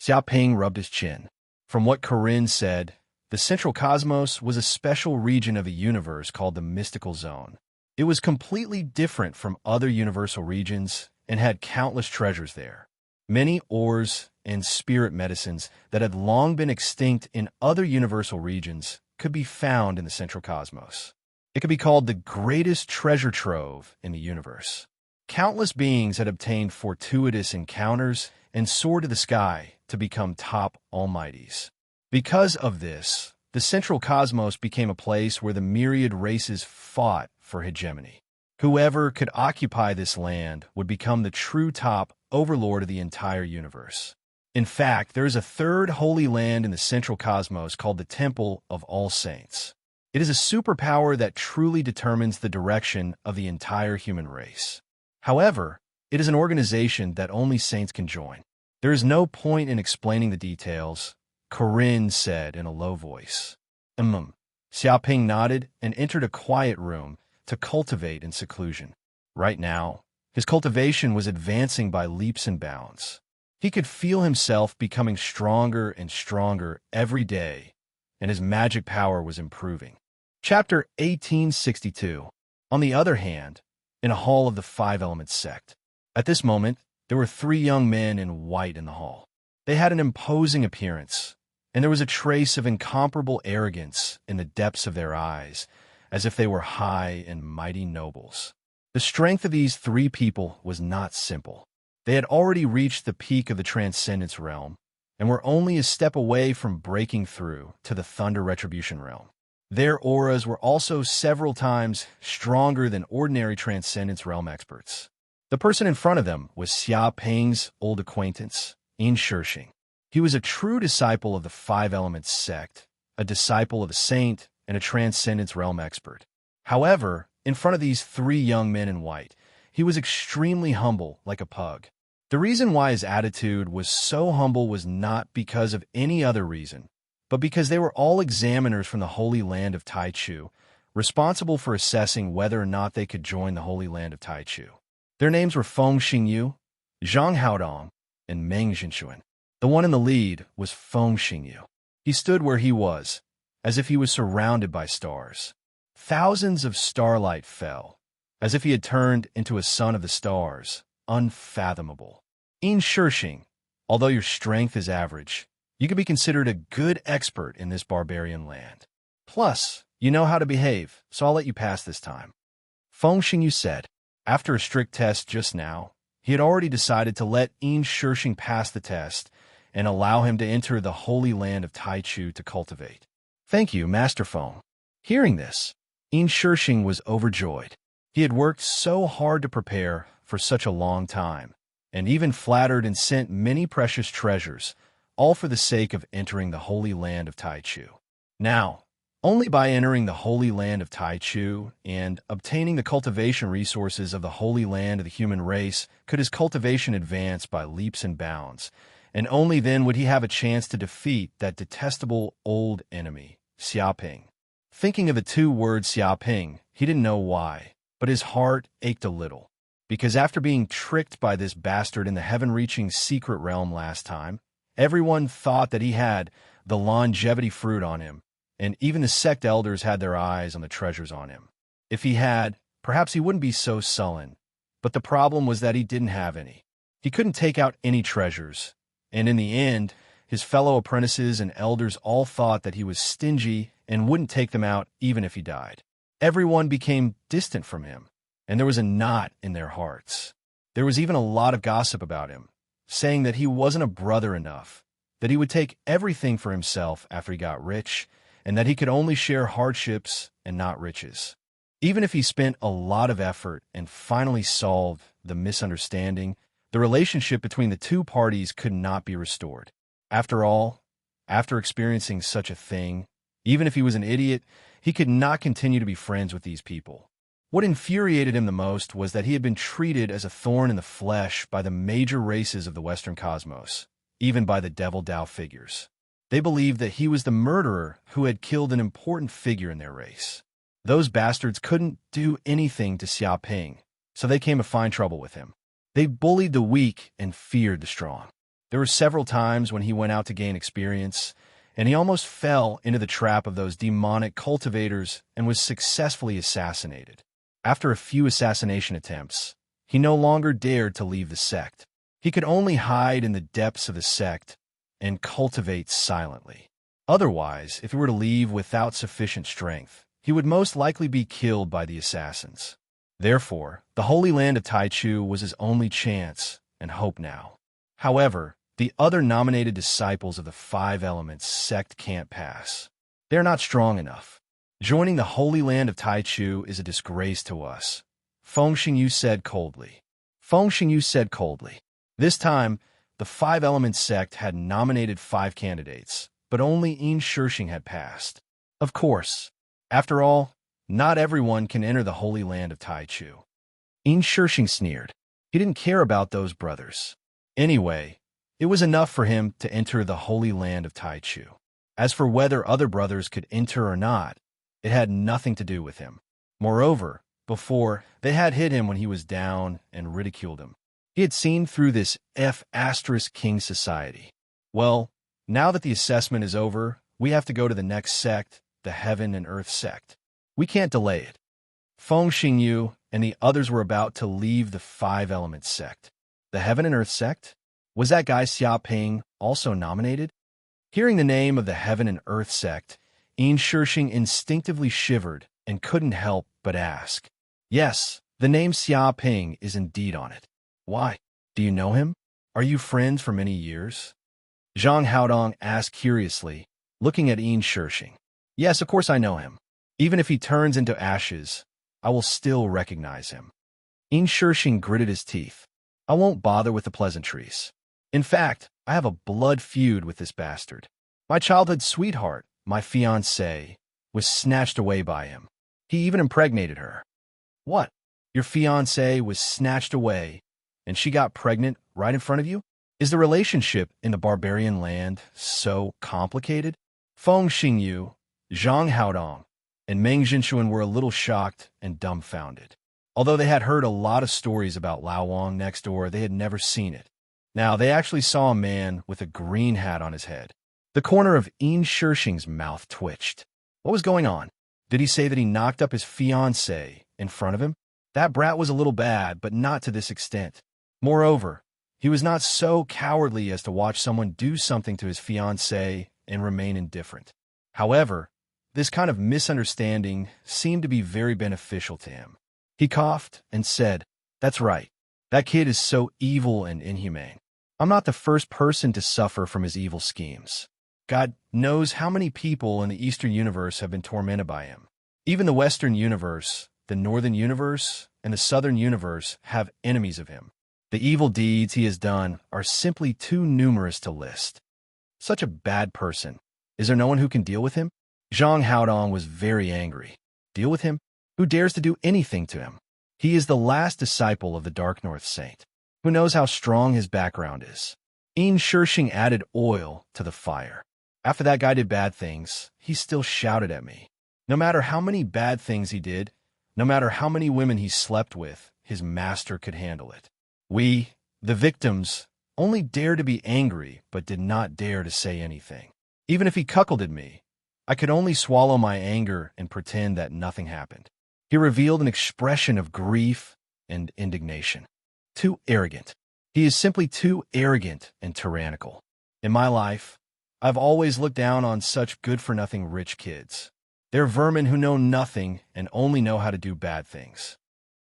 Xiaoping rubbed his chin. From what Corinne said, the central cosmos was a special region of the universe called the mystical zone. It was completely different from other universal regions and had countless treasures there. Many ores and spirit medicines that had long been extinct in other universal regions could be found in the central cosmos. It could be called the greatest treasure trove in the universe. Countless beings had obtained fortuitous encounters and soared to the sky to become top almighties. Because of this, the central cosmos became a place where the myriad races fought for hegemony. Whoever could occupy this land would become the true top overlord of the entire universe. In fact, there is a third holy land in the central cosmos called the Temple of All Saints. It is a superpower that truly determines the direction of the entire human race. However, it is an organization that only saints can join. There is no point in explaining the details, Corinne said in a low voice. Xiaoping nodded and entered a quiet room to cultivate in seclusion. Right now, his cultivation was advancing by leaps and bounds. He could feel himself becoming stronger and stronger every day, and his magic power was improving. Chapter 1862. On the other hand, in a hall of the Five Elements sect. At this moment, there were three young men in white in the hall. They had an imposing appearance, and there was a trace of incomparable arrogance in the depths of their eyes, as if they were high and mighty nobles. The strength of these three people was not simple. They had already reached the peak of the Transcendence realm, and were only a step away from breaking through to the Thunder Retribution realm. Their auras were also several times stronger than ordinary Transcendence realm experts. The person in front of them was Xiaoping's old acquaintance, Yin Shishing. He was a true disciple of the Five Elements sect, a disciple of a saint, and a Transcendence realm expert. However, in front of these three young men in white, he was extremely humble, like a pug. The reason why his attitude was so humble was not because of any other reason, but because they were all examiners from the Holy Land of Taichu, responsible for assessing whether or not they could join the Holy Land of Taichu. Their names were Feng Xingyu, Zhang Haodong, and Meng Jinshuan. The one in the lead was Feng Xingyu. He stood where he was, as if he was surrounded by stars. Thousands of starlight fell, as if he had turned into a son of the stars, unfathomable. Yin Shishing, although your strength is average, you could be considered a good expert in this barbarian land. Plus, you know how to behave, so I'll let you pass this time. Feng Xingyu said. After a strict test just now, he had already decided to let Yin Shishing pass the test and allow him to enter the Holy Land of Taichu to cultivate. Thank you, Master Feng. Hearing this, Yin Shishing was overjoyed. He had worked so hard to prepare for such a long time, and even flattered and sent many precious treasures, all for the sake of entering the Holy Land of Taichu. Now, only by entering the Holy Land of Taichu and obtaining the cultivation resources of the Holy Land of the human race could his cultivation advance by leaps and bounds, and only then would he have a chance to defeat that detestable old enemy, Xiaoping. Thinking of the two words Xiaoping, he didn't know why, but his heart ached a little, because after being tricked by this bastard in the heaven-reaching secret realm last time, everyone thought that he had the longevity fruit on him, and even the sect elders had their eyes on the treasures on him. If he had, perhaps he wouldn't be so sullen, but the problem was that he didn't have any. He couldn't take out any treasures, and in the end, his fellow apprentices and elders all thought that he was stingy and wouldn't take them out even if he died. Everyone became distant from him, and there was a knot in their hearts. There was even a lot of gossip about him, saying that he wasn't a brother enough, that he would take everything for himself after he got rich, and that he could only share hardships and not riches. Even if he spent a lot of effort and finally solved the misunderstanding, the relationship between the two parties could not be restored. After all, After experiencing such a thing, even if he was an idiot, he could not continue to be friends with these people. What infuriated him the most was that he had been treated as a thorn in the flesh by the major races of the Western cosmos, even by the Devil Dao figures. They believed that he was the murderer who had killed an important figure in their race. Those bastards couldn't do anything to Xia Ping, so they came to find trouble with him. They bullied the weak and feared the strong. There were several times when he went out to gain experience, and he almost fell into the trap of those demonic cultivators and was successfully assassinated. After a few assassination attempts, he no longer dared to leave the sect. He could only hide in the depths of the sect and cultivate silently. Otherwise, if he were to leave without sufficient strength, he would most likely be killed by the assassins. Therefore, the Holy Land of Taichu was his only chance and hope now. However, the other nominated disciples of the Five Elements sect can't pass. They're not strong enough. Joining the Holy Land of Taichu is a disgrace to us, Feng Xingyu said coldly. This time, the Five Elements sect had nominated 5 candidates, but only Yin Shixing had passed. Of course, after all, not everyone can enter the Holy Land of Taichu. Yin Shixing sneered. He didn't care about those brothers. Anyway, it was enough for him to enter the Holy Land of Taichu. As for whether other brothers could enter or not, it had nothing to do with him. Moreover, before, they had hit him when he was down and ridiculed him. He had seen through this King society. Well, now that the assessment is over, we have to go to the next sect, the Heaven and Earth sect. We can't delay it. Feng Xingyu and the others were about to leave the Five Elements sect. The Heaven and Earth sect? Was that guy Xia Ping also nominated? Hearing the name of the Heaven and Earth sect, Yin Shixing instinctively shivered and couldn't help but ask. Yes, the name Xia Ping is indeed on it. Why? Do you know him? Are you friends for many years? Zhang Haodong asked curiously, looking at Yin Shixing. Yes, of course I know him. Even if he turns into ashes, I will still recognize him. Yin Shixing gritted his teeth. I won't bother with the pleasantries. In fact, I have a blood feud with this bastard. My childhood sweetheart, my fiancée, was snatched away by him. He even impregnated her. What? Your fiancée was snatched away, and she got pregnant right in front of you? Is the relationship in the barbarian land so complicated? Feng Xingyu, Zhang Haodong, and Meng Jinshuan were a little shocked and dumbfounded. Although they had heard a lot of stories about Lao Wang next door, they had never seen it. Now, they actually saw a man with a green hat on his head. The corner of Yin Shixing's mouth twitched. What was going on? Did he say that he knocked up his fiancée in front of him? That brat was a little bad, but not to this extent. Moreover, he was not so cowardly as to watch someone do something to his fiancée and remain indifferent. However, this kind of misunderstanding seemed to be very beneficial to him. He coughed and said, "That's right. That kid is so evil and inhumane. I'm not the first person to suffer from his evil schemes. God knows how many people in the Eastern universe have been tormented by him. Even the Western universe, the Northern universe, and the Southern universe have enemies of him. The evil deeds he has done are simply too numerous to list. Such a bad person. Is there no one who can deal with him?" Zhang Haodong was very angry. Deal with him? Who dares to do anything to him? He is the last disciple of the Dark North Saint. Who knows how strong his background is? Yin Shixing added oil to the fire. After that guy did bad things, he still shouted at me. No matter how many bad things he did, no matter how many women he slept with, his master could handle it. We, the victims, only dared to be angry but did not dare to say anything. Even if he cuckolded me, I could only swallow my anger and pretend that nothing happened. He revealed an expression of grief and indignation. Too arrogant. He is simply too arrogant and tyrannical. In my life, I've always looked down on such good-for-nothing rich kids. They're vermin who know nothing and only know how to do bad things.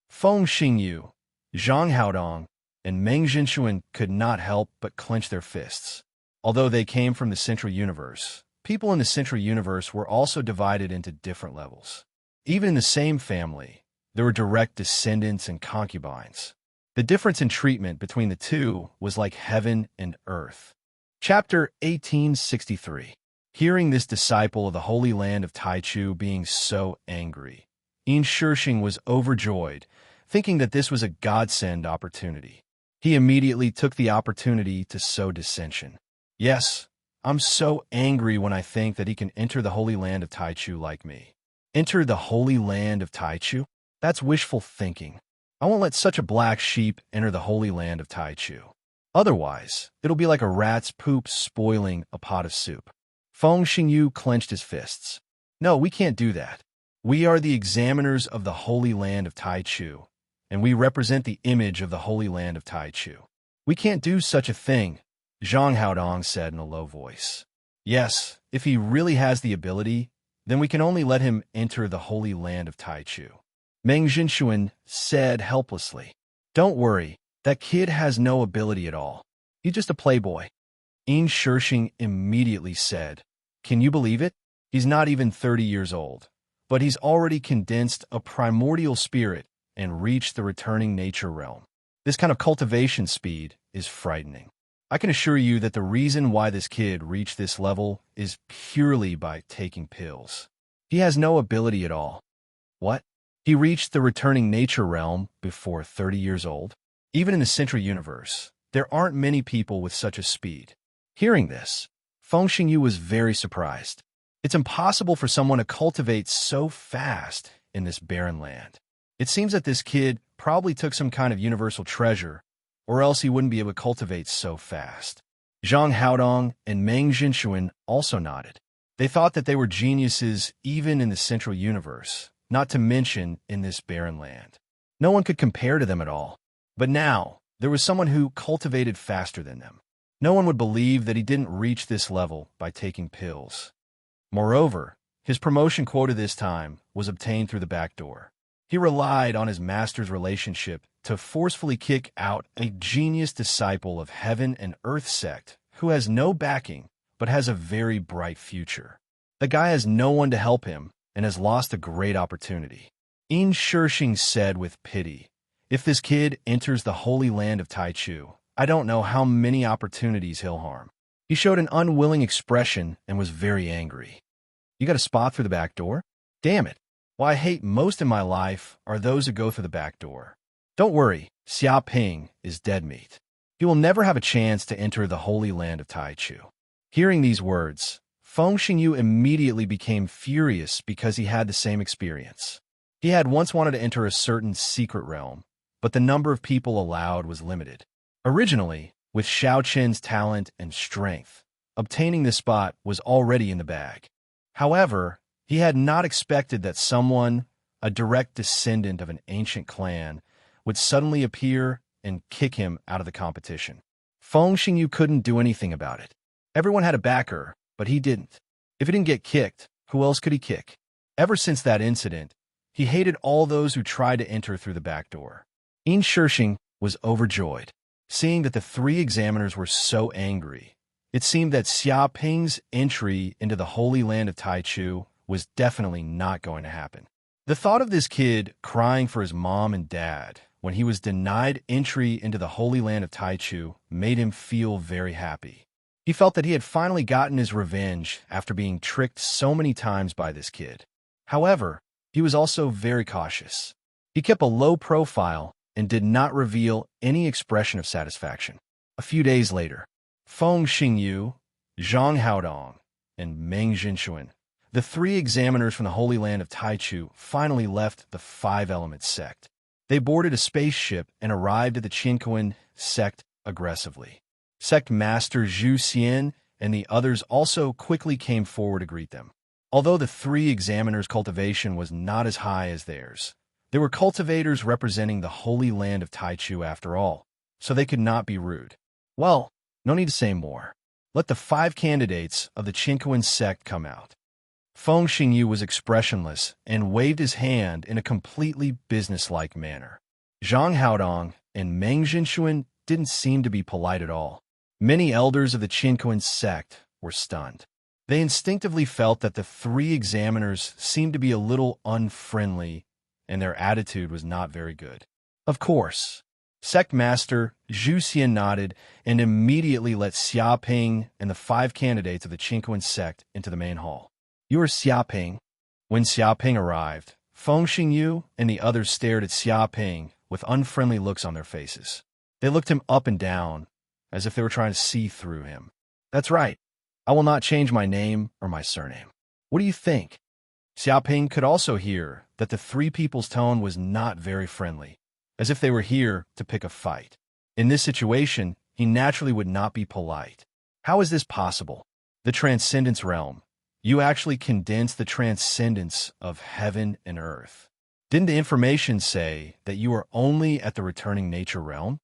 Feng Xingyu, Zhang Haodong, and Meng Jinshuan could not help but clench their fists. Although they came from the Central Universe, people in the Central Universe were also divided into different levels. Even in the same family, there were direct descendants and concubines. The difference in treatment between the two was like heaven and earth. Chapter 1863. Hearing this disciple of the Holy Land of Taichu being so angry, Yin Shishing was overjoyed, thinking that this was a godsend opportunity. He immediately took the opportunity to sow dissension. Yes, I'm so angry when I think that he can enter the Holy Land of Taichu like me. Enter the Holy Land of Taichu? That's wishful thinking. I won't let such a black sheep enter the Holy Land of Taichu. Otherwise, it'll be like a rat's poop spoiling a pot of soup. Feng Xingyu clenched his fists. No, we can't do that. We are the examiners of the Holy Land of Taichu, and we represent the image of the Holy Land of Taichu. We can't do such a thing, Zhang Haodong said in a low voice. Yes, if he really has the ability, then we can only let him enter the Holy Land of Taichu. Meng Jinshuan said helplessly. Don't worry, that kid has no ability at all. He's just a playboy. Yin Shishing immediately said, Can you believe it? He's not even 30 years old, but he's already condensed a primordial spirit and reached the returning nature realm. This kind of cultivation speed is frightening. I can assure you that the reason why this kid reached this level is purely by taking pills. He has no ability at all. What? He reached the returning nature realm before 30 years old? Even in the Central Universe, there aren't many people with such a speed. Hearing this, Feng Xingyu was very surprised. It's impossible for someone to cultivate so fast in this barren land. It seems that this kid probably took some kind of universal treasure, or else he wouldn't be able to cultivate so fast. Zhang Haodong and Meng Jinshuan also nodded. They thought that they were geniuses even in the Central Universe, not to mention in this barren land. No one could compare to them at all. But now, there was someone who cultivated faster than them. No one would believe that he didn't reach this level by taking pills. Moreover, his promotion quota this time was obtained through the back door. He relied on his master's relationship to forcefully kick out a genius disciple of Heaven and Earth sect who has no backing but has a very bright future. The guy has no one to help him and has lost a great opportunity. Yin Shishing said with pity, If this kid enters the Holy Land of Taichu, I don't know how many opportunities he'll harm. He showed an unwilling expression and was very angry. You got a spot through the back door? Damn it. What I hate most in my life are those who go through the back door. Don't worry, Xia Ping is dead meat. He will never have a chance to enter the Holy Land of Taichu. Hearing these words, Feng Xingyu immediately became furious because he had the same experience. He had once wanted to enter a certain secret realm, but the number of people allowed was limited. Originally, with Xiao Qin's talent and strength, obtaining this spot was already in the bag. However, he had not expected that someone, a direct descendant of an ancient clan, would suddenly appear and kick him out of the competition. Feng Xingyu couldn't do anything about it. Everyone had a backer, but he didn't. If he didn't get kicked, who else could he kick? Ever since that incident, he hated all those who tried to enter through the back door. Yin Shishing was overjoyed. Seeing that the three examiners were so angry, it seemed that Xia Ping's entry into the Holy Land of Taichu was definitely not going to happen. The thought of this kid crying for his mom and dad when he was denied entry into the Holy Land of Taichu made him feel very happy. He felt that he had finally gotten his revenge after being tricked so many times by this kid. However, he was also very cautious. He kept a low profile and did not reveal any expression of satisfaction. A few days later, Feng Xingyu, Zhang Haodong, and Meng Jinshuan, the three examiners from the Holy Land of Taichu, finally left the Five-Element sect. They boarded a spaceship and arrived at the Qinquan sect aggressively. Sect Master Zhu Xian and the others also quickly came forward to greet them. Although the three examiners' cultivation was not as high as theirs, they were cultivators representing the Holy Land of Taichu after all, so they could not be rude. Well, no need to say more. Let the 5 candidates of the Qinquan sect come out. Feng Xingyu was expressionless and waved his hand in a completely businesslike manner. Zhang Haodong and Meng Jinshuan didn't seem to be polite at all. Many elders of the Qinquan sect were stunned. They instinctively felt that the 3 examiners seemed to be a little unfriendly and their attitude was not very good. Of course, Sect Master Zhu Xian nodded and immediately let Xiaoping and the 5 candidates of the Qingquan sect into the main hall. You are Xiaoping. When Xiaoping arrived, Feng Xingyu and the others stared at Xiaoping with unfriendly looks on their faces. They looked him up and down, as if they were trying to see through him. That's right. I will not change my name or my surname. What do you think? Xiaoping could also hear that the 3 people's tone was not very friendly, as if they were here to pick a fight. In this situation, he naturally would not be polite. How is this possible? The transcendence realm. You actually condense the transcendence of heaven and earth. Didn't the information say that you are only at the returning nature realm?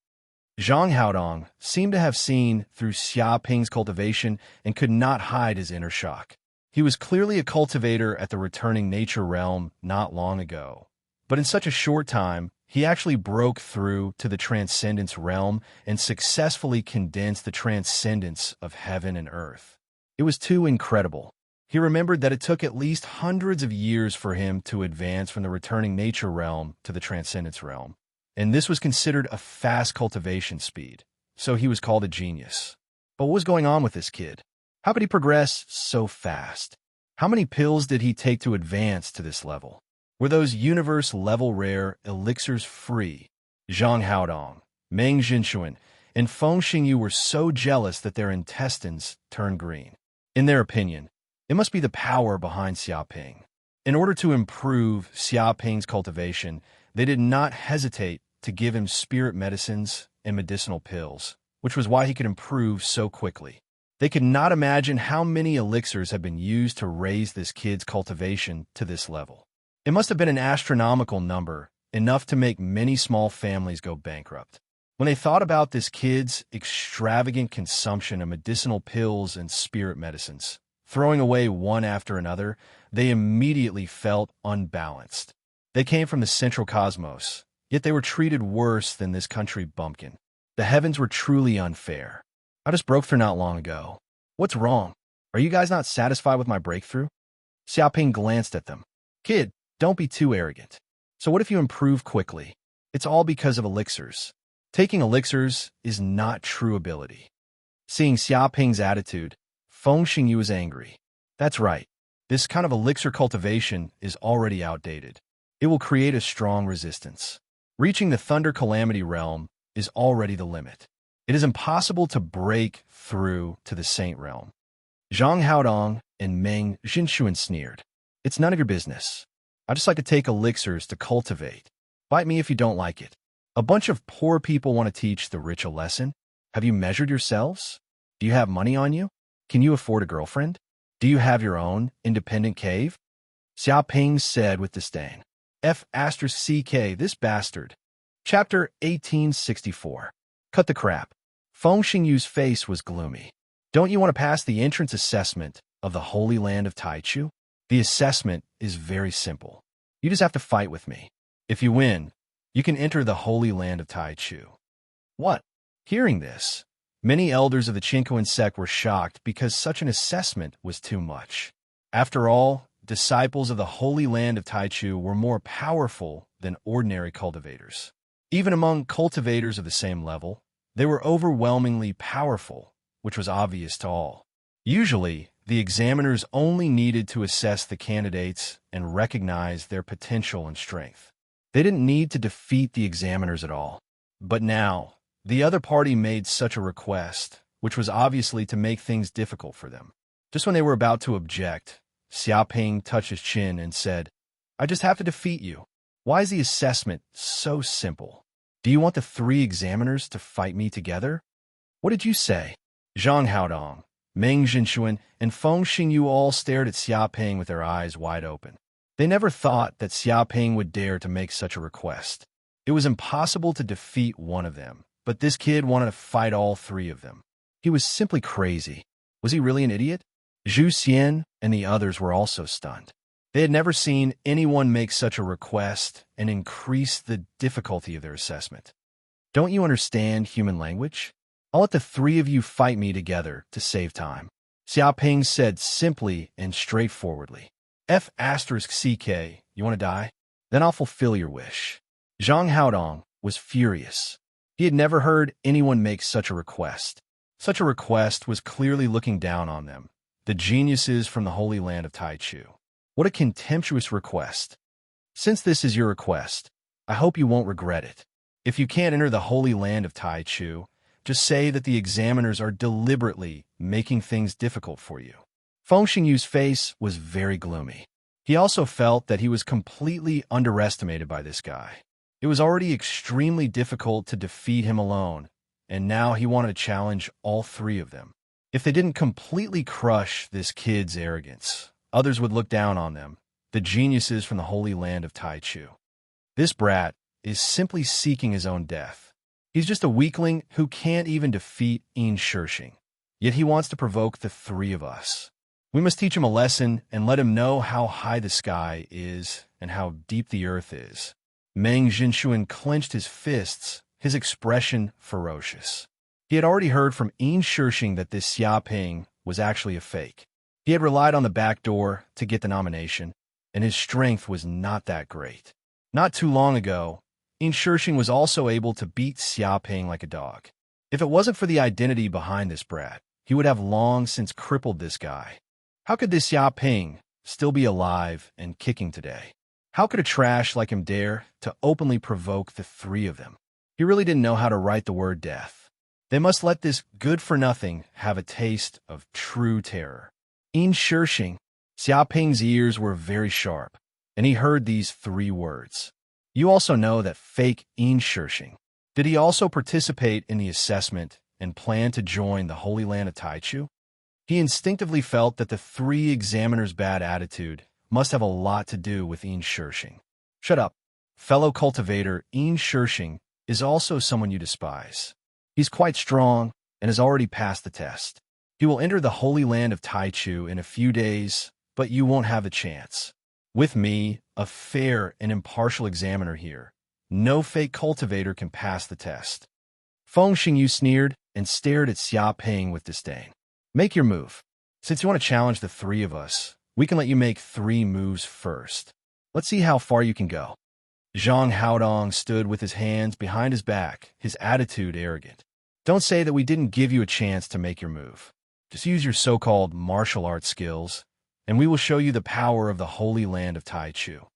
Zhang Haodong seemed to have seen through Xiaoping's cultivation and could not hide his inner shock. He was clearly a cultivator at the returning nature realm not long ago. But in such a short time, he actually broke through to the transcendence realm and successfully condensed the transcendence of heaven and earth. It was too incredible. He remembered that it took at least hundreds of years for him to advance from the returning nature realm to the transcendence realm. And this was considered a fast cultivation speed, so he was called a genius. But what was going on with this kid? How could he progress so fast? How many pills did he take to advance to this level? Were those universe-level rare elixirs free? Zhang Haodong, Meng Jinshuan, and Feng Xingyu were so jealous that their intestines turned green. In their opinion, it must be the power behind Xiaoping. In order to improve Xiaoping's cultivation, they did not hesitate to give him spirit medicines and medicinal pills, which was why he could improve so quickly. They could not imagine how many elixirs had been used to raise this kid's cultivation to this level. It must have been an astronomical number, enough to make many small families go bankrupt. When they thought about this kid's extravagant consumption of medicinal pills and spirit medicines, throwing away one after another, they immediately felt unbalanced. They came from the central cosmos, yet they were treated worse than this country bumpkin. The heavens were truly unfair. I just broke through not long ago. What's wrong? Are you guys not satisfied with my breakthrough? Xiaoping glanced at them. Kid, don't be too arrogant. So what if you improve quickly? It's all because of elixirs. Taking elixirs is not true ability. Seeing Xiaoping's attitude, Feng Xingyu was angry. That's right. This kind of elixir cultivation is already outdated. It will create a strong resistance. Reaching the Thunder Calamity realm is already the limit. It is impossible to break through to the Saint realm. Zhang Haodong and Meng Jinshuan sneered. It's none of your business. I just like to take elixirs to cultivate. Fight me if you don't like it. A bunch of poor people want to teach the rich a lesson. Have you measured yourselves? Do you have money on you? Can you afford a girlfriend? Do you have your own independent cave? Xiaoping said with disdain. F***CK, this bastard. Chapter 1864. Cut the crap. Feng Xingyu's face was gloomy. Don't you want to pass the entrance assessment of the Holy Land of Taichu? The assessment is very simple. You just have to fight with me. If you win, you can enter the Holy Land of Taichu. What? Hearing this, many elders of the Qingquan sect were shocked because such an assessment was too much. After all, disciples of the Holy Land of Taichu were more powerful than ordinary cultivators. Even among cultivators of the same level, they were overwhelmingly powerful, which was obvious to all. Usually, the examiners only needed to assess the candidates and recognize their potential and strength. They didn't need to defeat the examiners at all. But now, the other party made such a request, which was obviously to make things difficult for them. Just when they were about to object, Xiaoping touched his chin and said, I just have to defeat you. Why is the assessment so simple? Do you want the 3 examiners to fight me together? What did you say? Zhang Haodong, Meng Jinshuan, and Feng Xingyu all stared at Xiaoping with their eyes wide open. They never thought that Xiaoping would dare to make such a request. It was impossible to defeat one of them, but this kid wanted to fight all 3 of them. He was simply crazy. Was he really an idiot? Zhu Xian and the others were also stunned. They had never seen anyone make such a request and increase the difficulty of their assessment. Don't you understand human language? I'll let the 3 of you fight me together to save time. Xiaoping said simply and straightforwardly. F***CK, you want to die? Then I'll fulfill your wish. Zhang Haodong was furious. He had never heard anyone make such a request. Such a request was clearly looking down on them, the geniuses from the Holy Land of Taichu. What a contemptuous request. Since this is your request, I hope you won't regret it. If you can't enter the Holy Land of Taichu, just say that the examiners are deliberately making things difficult for you. Feng Xingyu's face was very gloomy. He also felt that he was completely underestimated by this guy. It was already extremely difficult to defeat him alone, and now he wanted to challenge all three of them. If they didn't completely crush this kid's arrogance, others would look down on them, the geniuses from the Holy Land of Taichu. This brat is simply seeking his own death. He's just a weakling who can't even defeat Yin Shishing. Yet he wants to provoke the three of us. We must teach him a lesson and let him know how high the sky is and how deep the earth is. Meng Jinshuan clenched his fists, his expression ferocious. He had already heard from Yin Shishing that this Xia Ping was actually a fake. He had relied on the back door to get the nomination, and his strength was not that great. Not too long ago, Yin Shishing was also able to beat Xia Ping like a dog. If it wasn't for the identity behind this brat, he would have long since crippled this guy. How could this Xia Ping still be alive and kicking today? How could a trash like him dare to openly provoke the three of them? He really didn't know how to write the word death. They must let this good-for-nothing have a taste of true terror. Yin Shishing, Xia Ping's ears were very sharp, and he heard these three words. You also know that fake Yin Shishing. Did he also participate in the assessment and plan to join the Holy Land of Taichu? He instinctively felt that the three examiners' bad attitude must have a lot to do with Yin Shishing. Shut up. Fellow cultivator Yin Shishing is also someone you despise. He's quite strong and has already passed the test. He will enter the Holy Land of Taichu in a few days, but you won't have the chance. With me, a fair and impartial examiner here, no fake cultivator can pass the test. Feng Xingyu sneered and stared at Xia Ping with disdain. Make your move. Since you want to challenge the three of us, we can let you make 3 moves first. Let's see how far you can go. Zhang Haodong stood with his hands behind his back, his attitude arrogant. Don't say that we didn't give you a chance to make your move. Just use your so-called martial arts skills, and we will show you the power of the Holy Land of Taichu.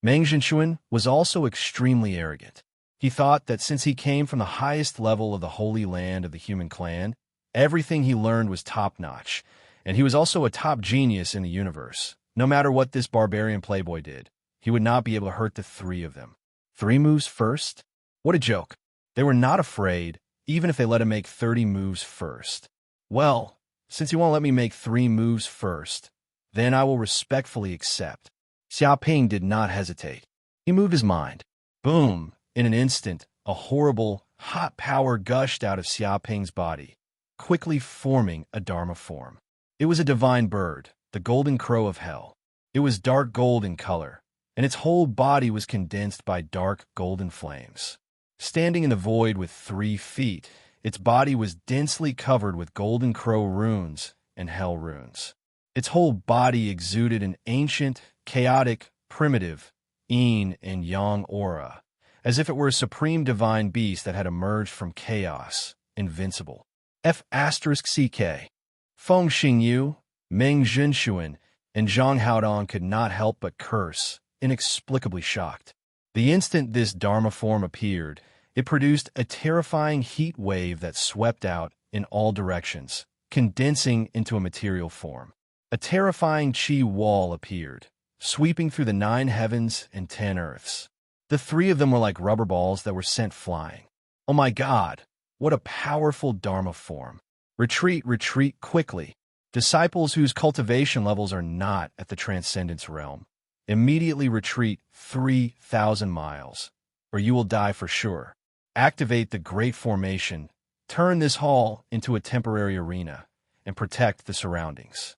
Meng Jinshuan was also extremely arrogant. He thought that since he came from the highest level of the Holy Land of the human clan, everything he learned was top-notch, and he was also a top genius in the universe. No matter what this barbarian playboy did, he would not be able to hurt the 3 of them. 3 moves first? What a joke. They were not afraid, even if they let him make 30 moves first. Well, since you won't let me make 3 moves first, then I will respectfully accept. Xia Ping did not hesitate. He moved his mind. Boom! In an instant, a horrible, hot power gushed out of Xia Ping's body, quickly forming a Dharma form. It was a divine bird, the golden crow of hell. It was dark gold in color, and its whole body was condensed by dark golden flames. Standing in the void with 3 feet, its body was densely covered with golden crow runes and hell runes. Its whole body exuded an ancient, chaotic, primitive, yin and yang aura, as if it were a supreme divine beast that had emerged from chaos, invincible. F***CK. Feng Xingyu, Meng Jinshuan, and Zhang Haodong could not help but curse, inexplicably shocked. The instant this Dharma form appeared, it produced a terrifying heat wave that swept out in all directions, condensing into a material form. A terrifying chi wall appeared, sweeping through the 9 heavens and 10 earths. The 3 of them were like rubber balls that were sent flying. Oh my God, what a powerful Dharma form. Retreat, retreat quickly. Disciples whose cultivation levels are not at the transcendence realm, immediately retreat 3,000 miles, or you will die for sure. Activate the Great Formation, turn this hall into a temporary arena, and protect the surroundings.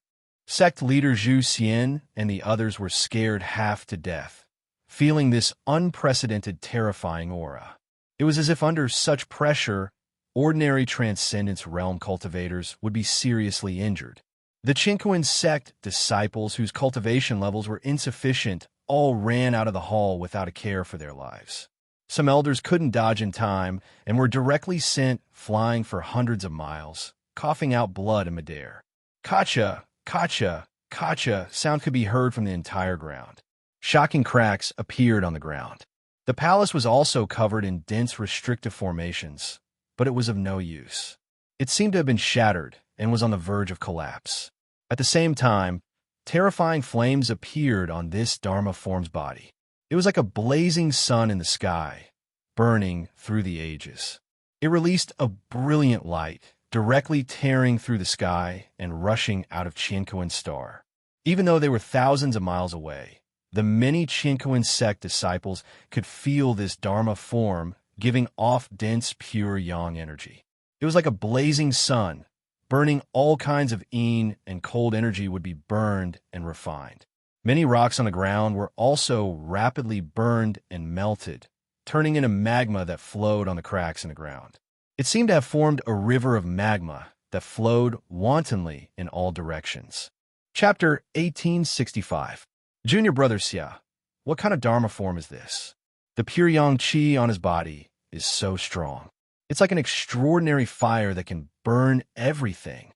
Sect leader Zhu Xian and the others were scared half to death, feeling this unprecedented terrifying aura. It was as if under such pressure, ordinary transcendence realm cultivators would be seriously injured. The Qinquan sect disciples whose cultivation levels were insufficient all ran out of the hall without a care for their lives. Some elders couldn't dodge in time and were directly sent flying for hundreds of miles, coughing out blood in midair. Kacha, kacha, kacha sound could be heard from the entire ground. Shocking cracks appeared on the ground. The palace was also covered in dense restrictive formations, but it was of no use. It seemed to have been shattered and was on the verge of collapse. At the same time, terrifying flames appeared on this Dharma form's body. It was like a blazing sun in the sky, burning through the ages. It released a brilliant light, directly tearing through the sky and rushing out of Chinquin's star. Even though they were thousands of miles away, the many Chinquin sect disciples could feel this Dharma form giving off dense, pure yang energy. It was like a blazing sun, burning all kinds of yin and cold energy would be burned and refined. Many rocks on the ground were also rapidly burned and melted, turning into magma that flowed on the cracks in the ground. It seemed to have formed a river of magma that flowed wantonly in all directions. Chapter 1865. Junior Brother Xia, what kind of Dharma form is this? The pure yang qi on his body is so strong. It's like an extraordinary fire that can burn everything.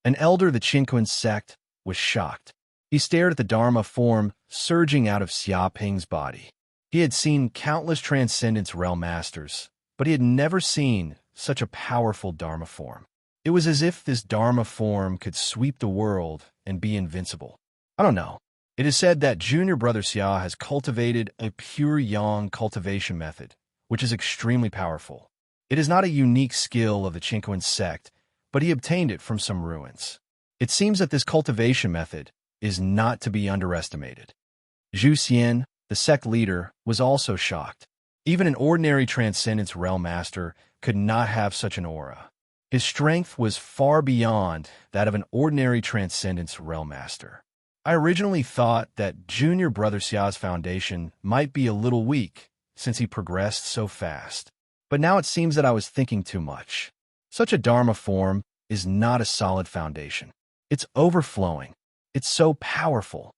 An elder of the Chinquin sect was shocked. He stared at the Dharma form surging out of Xia Ping's body. He had seen countless Transcendence Realm Masters, but he had never seen such a powerful Dharma form. It was as if this Dharma form could sweep the world and be invincible. I don't know. It is said that Junior Brother Xia has cultivated a pure yang cultivation method, which is extremely powerful. It is not a unique skill of the Chinquin sect, but he obtained it from some ruins. It seems that this cultivation method is not to be underestimated. Zhu Xian, the sect leader, was also shocked. Even an ordinary Transcendence Realm Master could not have such an aura. His strength was far beyond that of an ordinary Transcendence Realm Master. I originally thought that Junior Brother Xia's foundation might be a little weak since he progressed so fast. But now it seems that I was thinking too much. Such a Dharma form is not a solid foundation. It's overflowing. It's so powerful.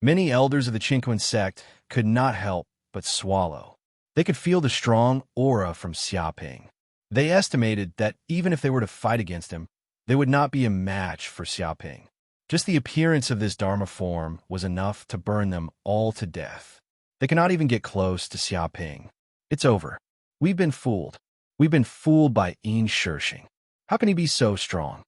Many elders of the Chinquin sect could not help but swallow. They could feel the strong aura from Xia Ping. They estimated that even if they were to fight against him, they would not be a match for Xia Ping. Just the appearance of this Dharma form was enough to burn them all to death. They cannot even get close to Xia Ping. It's over. We've been fooled. We've been fooled by Yin Shixing. How can he be so strong?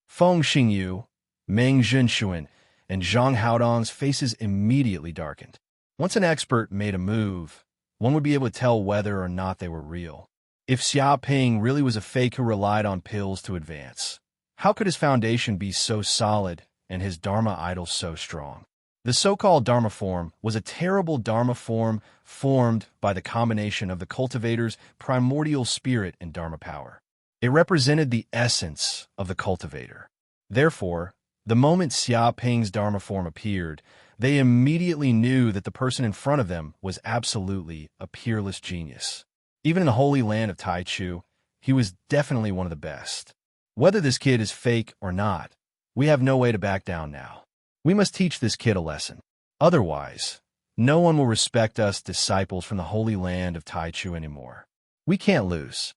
Feng Xingyu, Meng Zhenshuan, and Zhang Haodong's faces immediately darkened. Once an expert made a move, one would be able to tell whether or not they were real. If Xia Ping really was a fake who relied on pills to advance, how could his foundation be so solid and his Dharma idol so strong? The so-called Dharma form was a terrible Dharma form formed by the combination of the cultivator's primordial spirit and Dharma power. It represented the essence of the cultivator. Therefore, the moment Xia Ping's Dharma form appeared, they immediately knew that the person in front of them was absolutely a peerless genius. Even in the holy land of Taichu, he was definitely one of the best. Whether this kid is fake or not, we have no way to back down now. We must teach this kid a lesson. Otherwise, no one will respect us disciples from the holy land of Taichu anymore. We can't lose.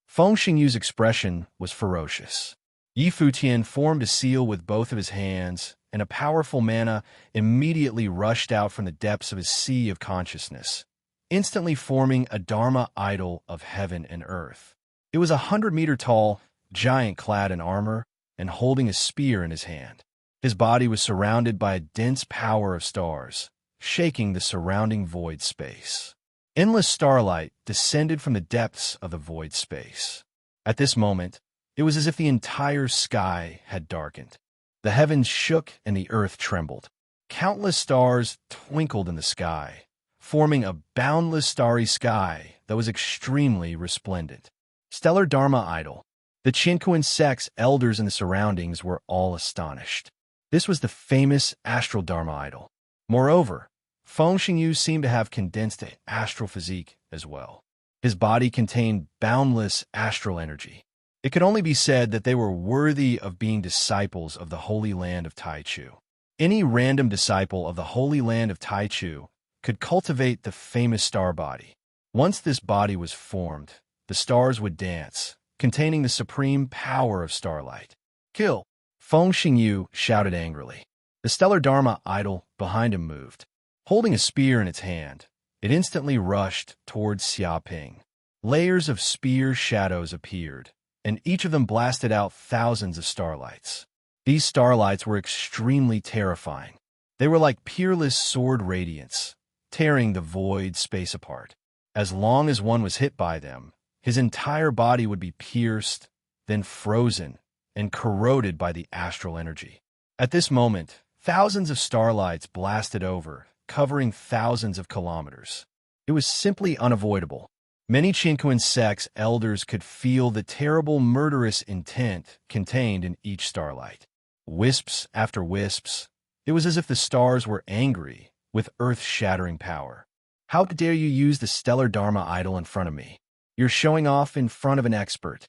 Feng Xingyu's expression was ferocious. Yi Futian formed a seal with both of his hands, and a powerful mana immediately rushed out from the depths of his sea of consciousness, instantly forming a Dharma idol of heaven and earth. It was 100-meter tall, giant clad in armor, and holding a spear in his hand. His body was surrounded by a dense power of stars, shaking the surrounding void space. Endless starlight descended from the depths of the void space. At this moment, it was as if the entire sky had darkened. The heavens shook and the earth trembled. Countless stars twinkled in the sky, forming a boundless starry sky that was extremely resplendent. Stellar Dharma idol. The Chinquin sect's elders in the surroundings were all astonished. This was the famous astral Dharma idol. Moreover, Feng Xingyu seemed to have condensed an astral physique as well. His body contained boundless astral energy. It could only be said that they were worthy of being disciples of the Holy Land of Taichu. Any random disciple of the Holy Land of Taichu could cultivate the famous star body. Once this body was formed, the stars would dance, containing the supreme power of starlight. Kill! Feng Xingyu shouted angrily. The stellar Dharma idol behind him moved. Holding a spear in its hand, it instantly rushed towards Xiaoping. Layers of spear shadows appeared, and each of them blasted out thousands of starlights. These starlights were extremely terrifying. They were like peerless sword radiance, tearing the void space apart. As long as one was hit by them, his entire body would be pierced, then frozen, and corroded by the astral energy. At this moment, thousands of starlights blasted over, covering thousands of kilometers. It was simply unavoidable. Many Qinquan sect's elders could feel the terrible murderous intent contained in each starlight. Wisps after wisps, it was as if the stars were angry, with earth-shattering power. How dare you use the stellar Dharma idol in front of me? You're showing off in front of an expert.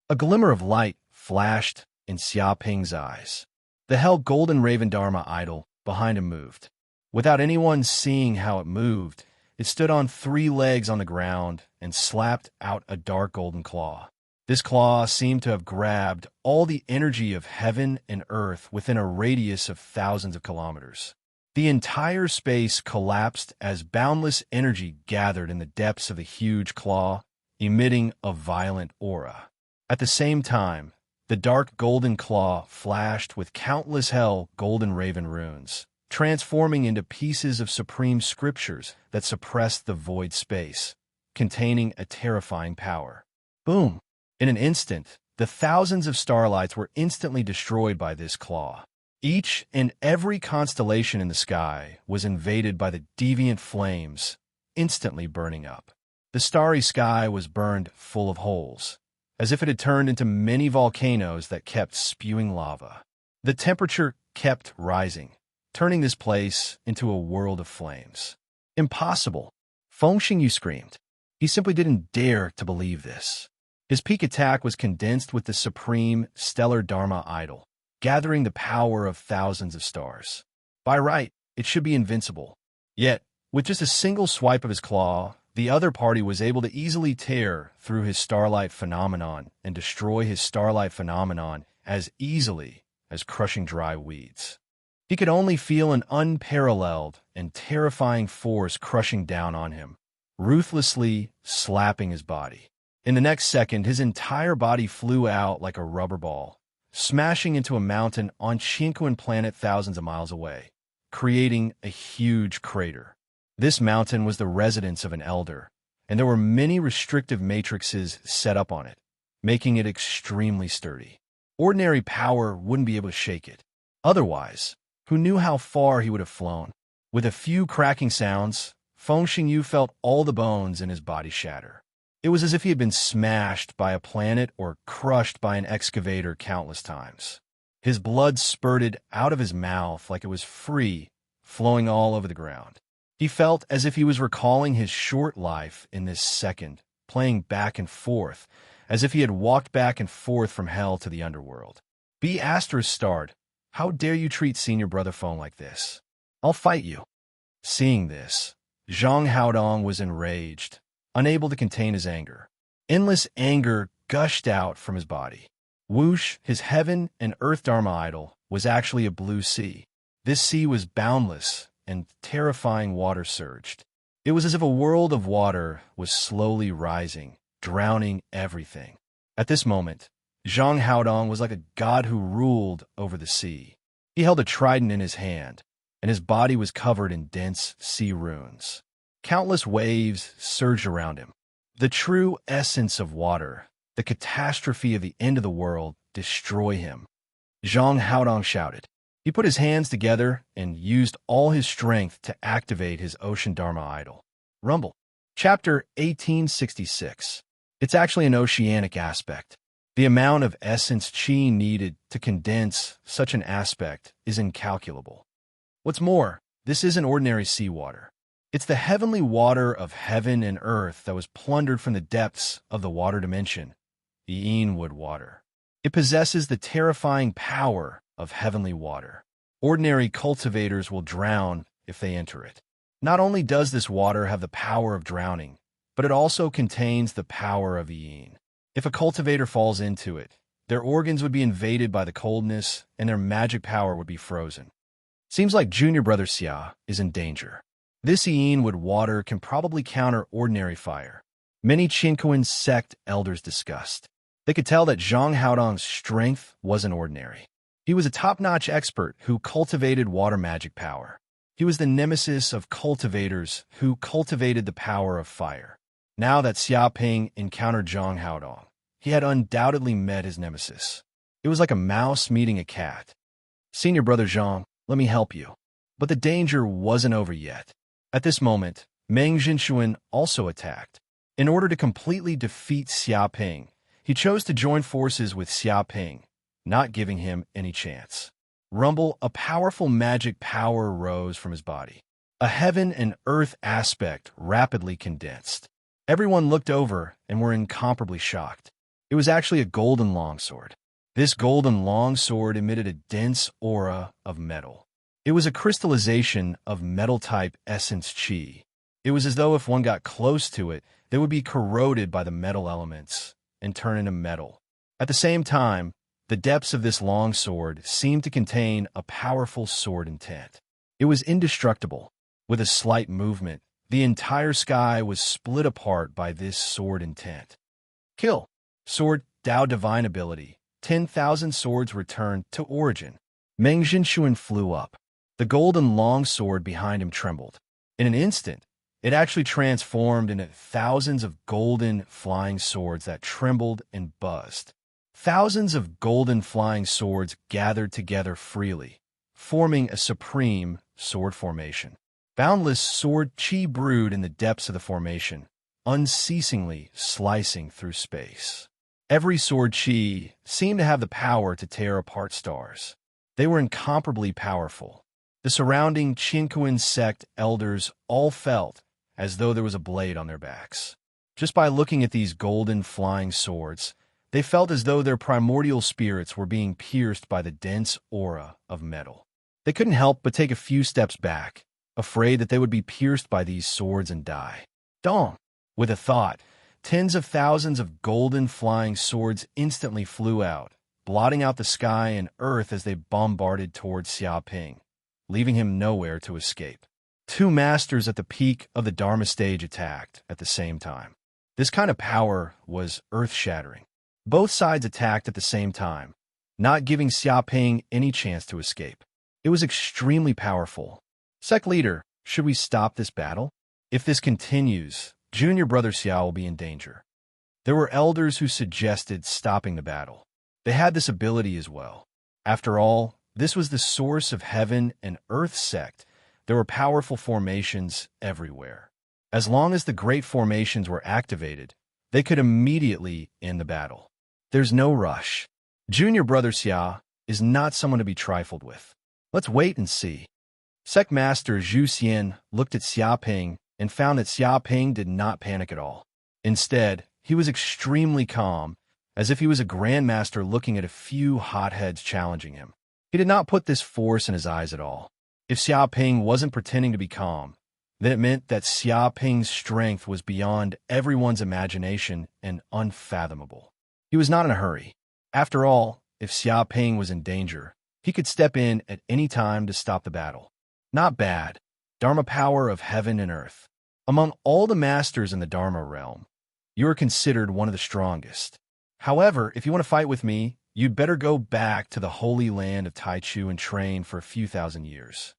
A glimmer of light flashed in Xiaoping's eyes. The held golden raven Dharma idol behind him moved. Without anyone seeing how it moved, it stood on 3 legs on the ground and slapped out a dark golden claw. This claw seemed to have grabbed all the energy of heaven and earth within a radius of thousands of kilometers. The entire space collapsed as boundless energy gathered in the depths of the huge claw, emitting a violent aura. At the same time, the dark golden claw flashed with countless hell golden raven runes, transforming into pieces of supreme scriptures that suppressed the void space, containing a terrifying power. Boom! In an instant, the thousands of starlights were instantly destroyed by this claw. Each and every constellation in the sky was invaded by the deviant flames, instantly burning up. The starry sky was burned full of holes, as if it had turned into many volcanoes that kept spewing lava. The temperature kept rising, turning this place into a world of flames. Impossible! Feng Xingyu screamed. He simply didn't dare to believe this. His peak attack was condensed with the supreme stellar Dharma idol, gathering the power of thousands of stars. By right, it should be invincible. Yet, with just a single swipe of his claw, the other party was able to easily tear through his starlight phenomenon and destroy his starlight phenomenon as easily as crushing dry weeds. He could only feel an unparalleled and terrifying force crushing down on him, ruthlessly slapping his body. In the next second, his entire body flew out like a rubber ball, smashing into a mountain on Qinquan planet thousands of miles away, creating a huge crater. This mountain was the residence of an elder, and there were many restrictive matrices set up on it, making it extremely sturdy. Ordinary power wouldn't be able to shake it. Otherwise, who knew how far he would have flown? With a few cracking sounds, Feng Xingyu felt all the bones in his body shatter. It was as if he had been smashed by a planet or crushed by an excavator countless times. His blood spurted out of his mouth like it was free, flowing all over the ground. He felt as if he was recalling his short life in this second, playing back and forth, as if he had walked back and forth from hell to the underworld. Be Astra's starred. How dare you treat senior brother Feng like this? I'll fight you. Seeing this, Zhang Haodong was enraged, unable to contain his anger. Endless anger gushed out from his body. Whoosh, his heaven and earth Dharma idol, was actually a blue sea. This sea was boundless, and terrifying water surged. It was as if a world of water was slowly rising, drowning everything. At this moment, Zhang Haodong was like a god who ruled over the sea. He held a trident in his hand, and his body was covered in dense sea runes. Countless waves surged around him. The true essence of water, the catastrophe of the end of the world, destroy him. Zhang Haodong shouted. He put his hands together and used all his strength to activate his ocean Dharma idol. Rumble. Chapter 1866. It's actually an oceanic aspect. The amount of essence chi needed to condense such an aspect is incalculable. What's more, this isn't ordinary seawater. It's the heavenly water of heaven and earth that was plundered from the depths of the water dimension, the Eanwood water. It possesses the terrifying power of heavenly water. Ordinary cultivators will drown if they enter it. Not only does this water have the power of drowning, but it also contains the power of yin. If a cultivator falls into it, their organs would be invaded by the coldness, and their magic power would be frozen. Seems like junior brother Xia is in danger. This yin wood water can probably counter ordinary fire. Many Qinkuan sect elders discussed. They could tell that Zhang Haodong's strength wasn't ordinary. He was a top-notch expert who cultivated water magic power. He was the nemesis of cultivators who cultivated the power of fire. Now that Xia Ping encountered Zhang Haodong, he had undoubtedly met his nemesis. It was like a mouse meeting a cat. Senior brother Zhang, let me help you. But the danger wasn't over yet. At this moment, Meng Jinshuan also attacked. In order to completely defeat Xia Ping, he chose to join forces with Xia Ping, not giving him any chance. Rumble, a powerful magic power rose from his body. A heaven and earth aspect rapidly condensed. Everyone looked over and were incomparably shocked. It was actually a golden longsword. This golden longsword emitted a dense aura of metal. It was a crystallization of metal-type essence qi. It was as though if one got close to it, they would be corroded by the metal elements and turn into metal. At the same time, the depths of this longsword seemed to contain a powerful sword intent. It was indestructible. With a slight movement, the entire sky was split apart by this sword intent. Kill. Sword, Dao Divine Ability. 10,000 swords returned to origin. Meng Jinshuan flew up. The golden longsword behind him trembled. In an instant, it actually transformed into thousands of golden flying swords that trembled and buzzed. Thousands of golden flying swords gathered together freely, forming a supreme sword formation. Boundless sword qi brewed in the depths of the formation, unceasingly slicing through space. Every sword qi seemed to have the power to tear apart stars. They were incomparably powerful. The surrounding Qinkuan sect elders all felt as though there was a blade on their backs. Just by looking at these golden flying swords, they felt as though their primordial spirits were being pierced by the dense aura of metal. They couldn't help but take a few steps back, afraid that they would be pierced by these swords and die. Dong! With a thought, tens of thousands of golden flying swords instantly flew out, blotting out the sky and earth as they bombarded towards Xia Ping, leaving him nowhere to escape. Two masters at the peak of the Dharma stage attacked at the same time. This kind of power was earth-shattering. Both sides attacked at the same time, not giving Xia Ping any chance to escape. It was extremely powerful. Sect leader, should we stop this battle? If this continues, junior brother Xia will be in danger. There were elders who suggested stopping the battle. They had this ability as well. After all, this was the source of heaven and earth sect. There were powerful formations everywhere. As long as the great formations were activated, they could immediately end the battle. There's no rush. Junior brother Xia is not someone to be trifled with. Let's wait and see. Sect Master Zhu Xian looked at Xia Ping and found that Xia Ping did not panic at all. Instead, he was extremely calm, as if he was a grandmaster looking at a few hotheads challenging him. He did not put this force in his eyes at all. If Xia Ping wasn't pretending to be calm, then it meant that Xia Ping's strength was beyond everyone's imagination and unfathomable. He was not in a hurry. After all, if Xia Ping was in danger, he could step in at any time to stop the battle. Not bad. Dharma power of heaven and earth. Among all the masters in the Dharma realm, you are considered one of the strongest. However, if you want to fight with me, you'd better go back to the holy land of Taichu and train for a few thousand years.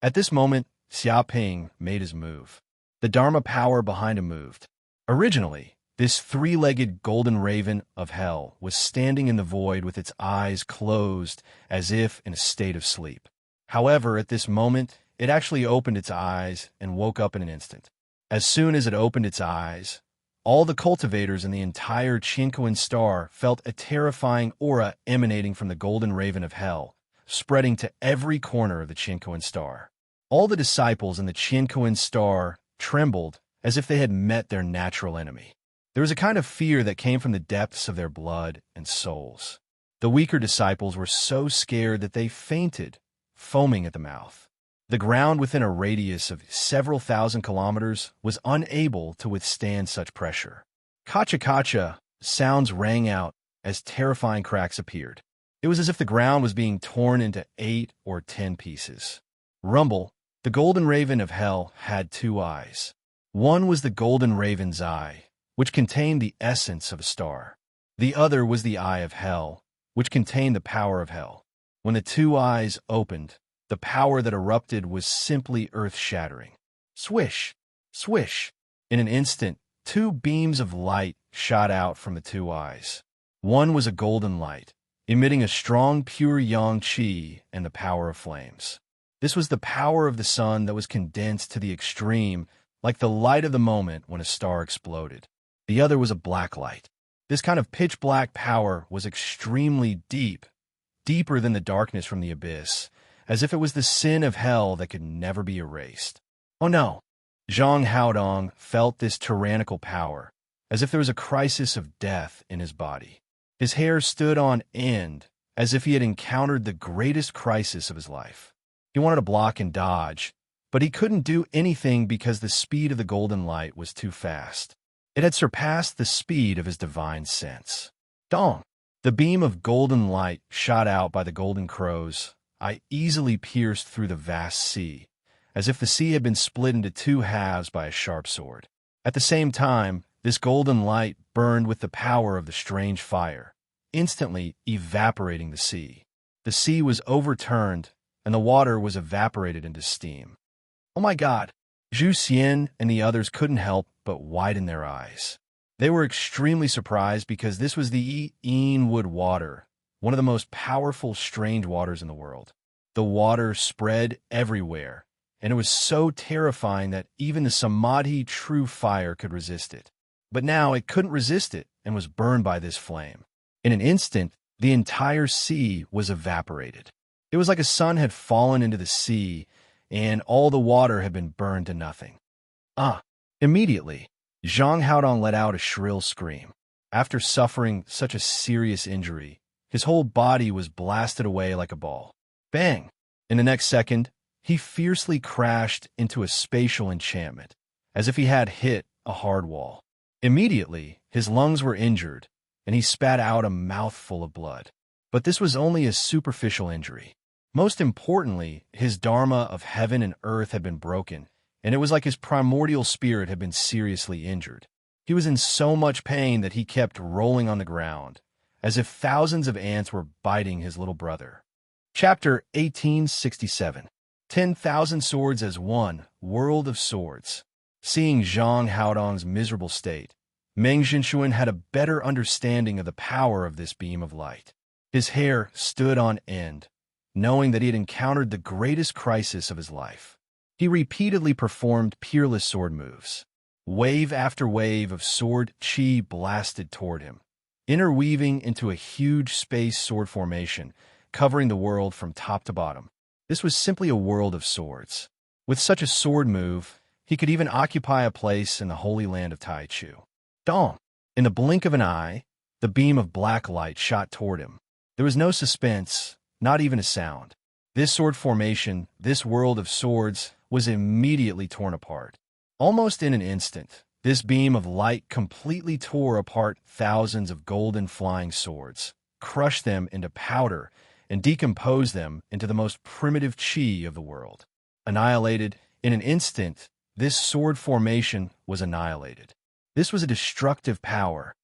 At this moment, Xia Ping made his move. The Dharma power behind him moved. Originally, this three-legged golden raven of hell was standing in the void with its eyes closed as if in a state of sleep. However, at this moment, it actually opened its eyes and woke up in an instant. As soon as it opened its eyes, all the cultivators in the entire Qinkuan star felt a terrifying aura emanating from the golden raven of hell, spreading to every corner of the Qinkuan star. All the disciples in the Qinkuan star trembled as if they had met their natural enemy. There was a kind of fear that came from the depths of their blood and souls. The weaker disciples were so scared that they fainted, foaming at the mouth. The ground within a radius of several thousand kilometers was unable to withstand such pressure. Kacha-kacha sounds rang out as terrifying cracks appeared. It was as if the ground was being torn into 8 or 10 pieces. Rumble, the golden raven of hell, had 2 eyes. One was the golden raven's eye, which contained the essence of a star. The other was the eye of hell, which contained the power of hell. When the 2 eyes opened, the power that erupted was simply earth-shattering. Swish! Swish! In an instant, 2 beams of light shot out from the 2 eyes. One was a golden light, emitting a strong pure yang qi and the power of flames. This was the power of the sun that was condensed to the extreme, like the light of the moment when a star exploded. The other was a black light. This kind of pitch-black power was extremely deep, deeper than the darkness from the abyss, as if it was the sin of hell that could never be erased. Oh no! Zhang Haodong felt this tyrannical power, as if there was a crisis of death in his body. His hair stood on end, as if he had encountered the greatest crisis of his life. He wanted to block and dodge, but he couldn't do anything because the speed of the golden light was too fast. It had surpassed the speed of his divine sense. Dong! The beam of golden light shot out by the golden crows. I easily pierced through the vast sea, as if the sea had been split into 2 halves by a sharp sword. At the same time, this golden light burned with the power of the strange fire, instantly evaporating the sea. The sea was overturned, and the water was evaporated into steam. Oh my God! Zhu Xian and the others couldn't help but widen their eyes. They were extremely surprised because this was the Wood water, one of the most powerful strange waters in the world. The water spread everywhere, and it was so terrifying that even the Samadhi true fire could resist it. But now it couldn't resist it and was burned by this flame. In an instant, the entire sea was evaporated. It was like a sun had fallen into the sea, and all the water had been burned to nothing. Immediately, Zhang Haodong let out a shrill scream. After suffering such a serious injury, his whole body was blasted away like a ball. Bang! In the next second, he fiercely crashed into a spatial enchantment, as if he had hit a hard wall. Immediately, his lungs were injured, and he spat out a mouthful of blood. But this was only a superficial injury. Most importantly, his dharma of heaven and earth had been broken, and it was like his primordial spirit had been seriously injured. He was in so much pain that he kept rolling on the ground, as if thousands of ants were biting his little brother. Chapter 1867. 10,000 Swords as One, World of Swords. Seeing Zhang Haodong's miserable state, Meng Zhinshuan had a better understanding of the power of this beam of light. His hair stood on end, knowing that he had encountered the greatest crisis of his life. He repeatedly performed peerless sword moves. Wave after wave of sword chi blasted toward him, interweaving into a huge space sword formation, covering the world from top to bottom. This was simply a world of swords. With such a sword move, he could even occupy a place in the holy land of Taichu. Dong! In the blink of an eye, the beam of black light shot toward him. There was no suspense, not even a sound. This sword formation, this world of swords, was immediately torn apart. Almost in an instant, this beam of light completely tore apart thousands of golden flying swords, crushed them into powder, and decomposed them into the most primitive chi of the world. Annihilated, in an instant, this sword formation was annihilated. This was a destructive power.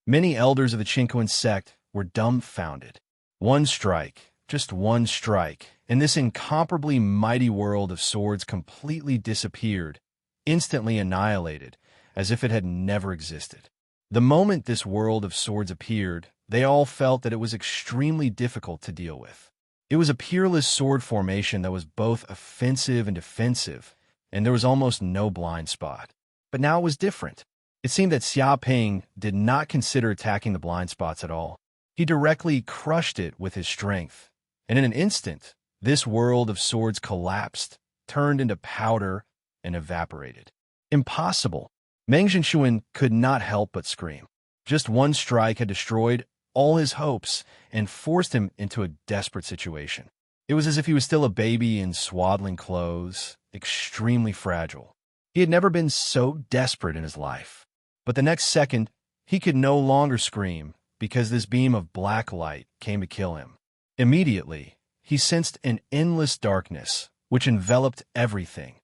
Many elders of the Qinquan sect were dumbfounded. One strike, just one strike, and this incomparably mighty world of swords completely disappeared, instantly annihilated, as if it had never existed. The moment this world of swords appeared, they all felt that it was extremely difficult to deal with. It was a peerless sword formation that was both offensive and defensive, and there was almost no blind spot. But now it was different. It seemed that Xia Ping did not consider attacking the blind spots at all. He directly crushed it with his strength, and in an instant, this world of swords collapsed, turned into powder, and evaporated. Impossible! Meng Zhinshuan could not help but scream. Just one strike had destroyed all his hopes and forced him into a desperate situation. It was as if he was still a baby in swaddling clothes, extremely fragile. He had never been so desperate in his life. But the next second, he could no longer scream because this beam of black light came to kill him. Immediately, he sensed an endless darkness which enveloped everything.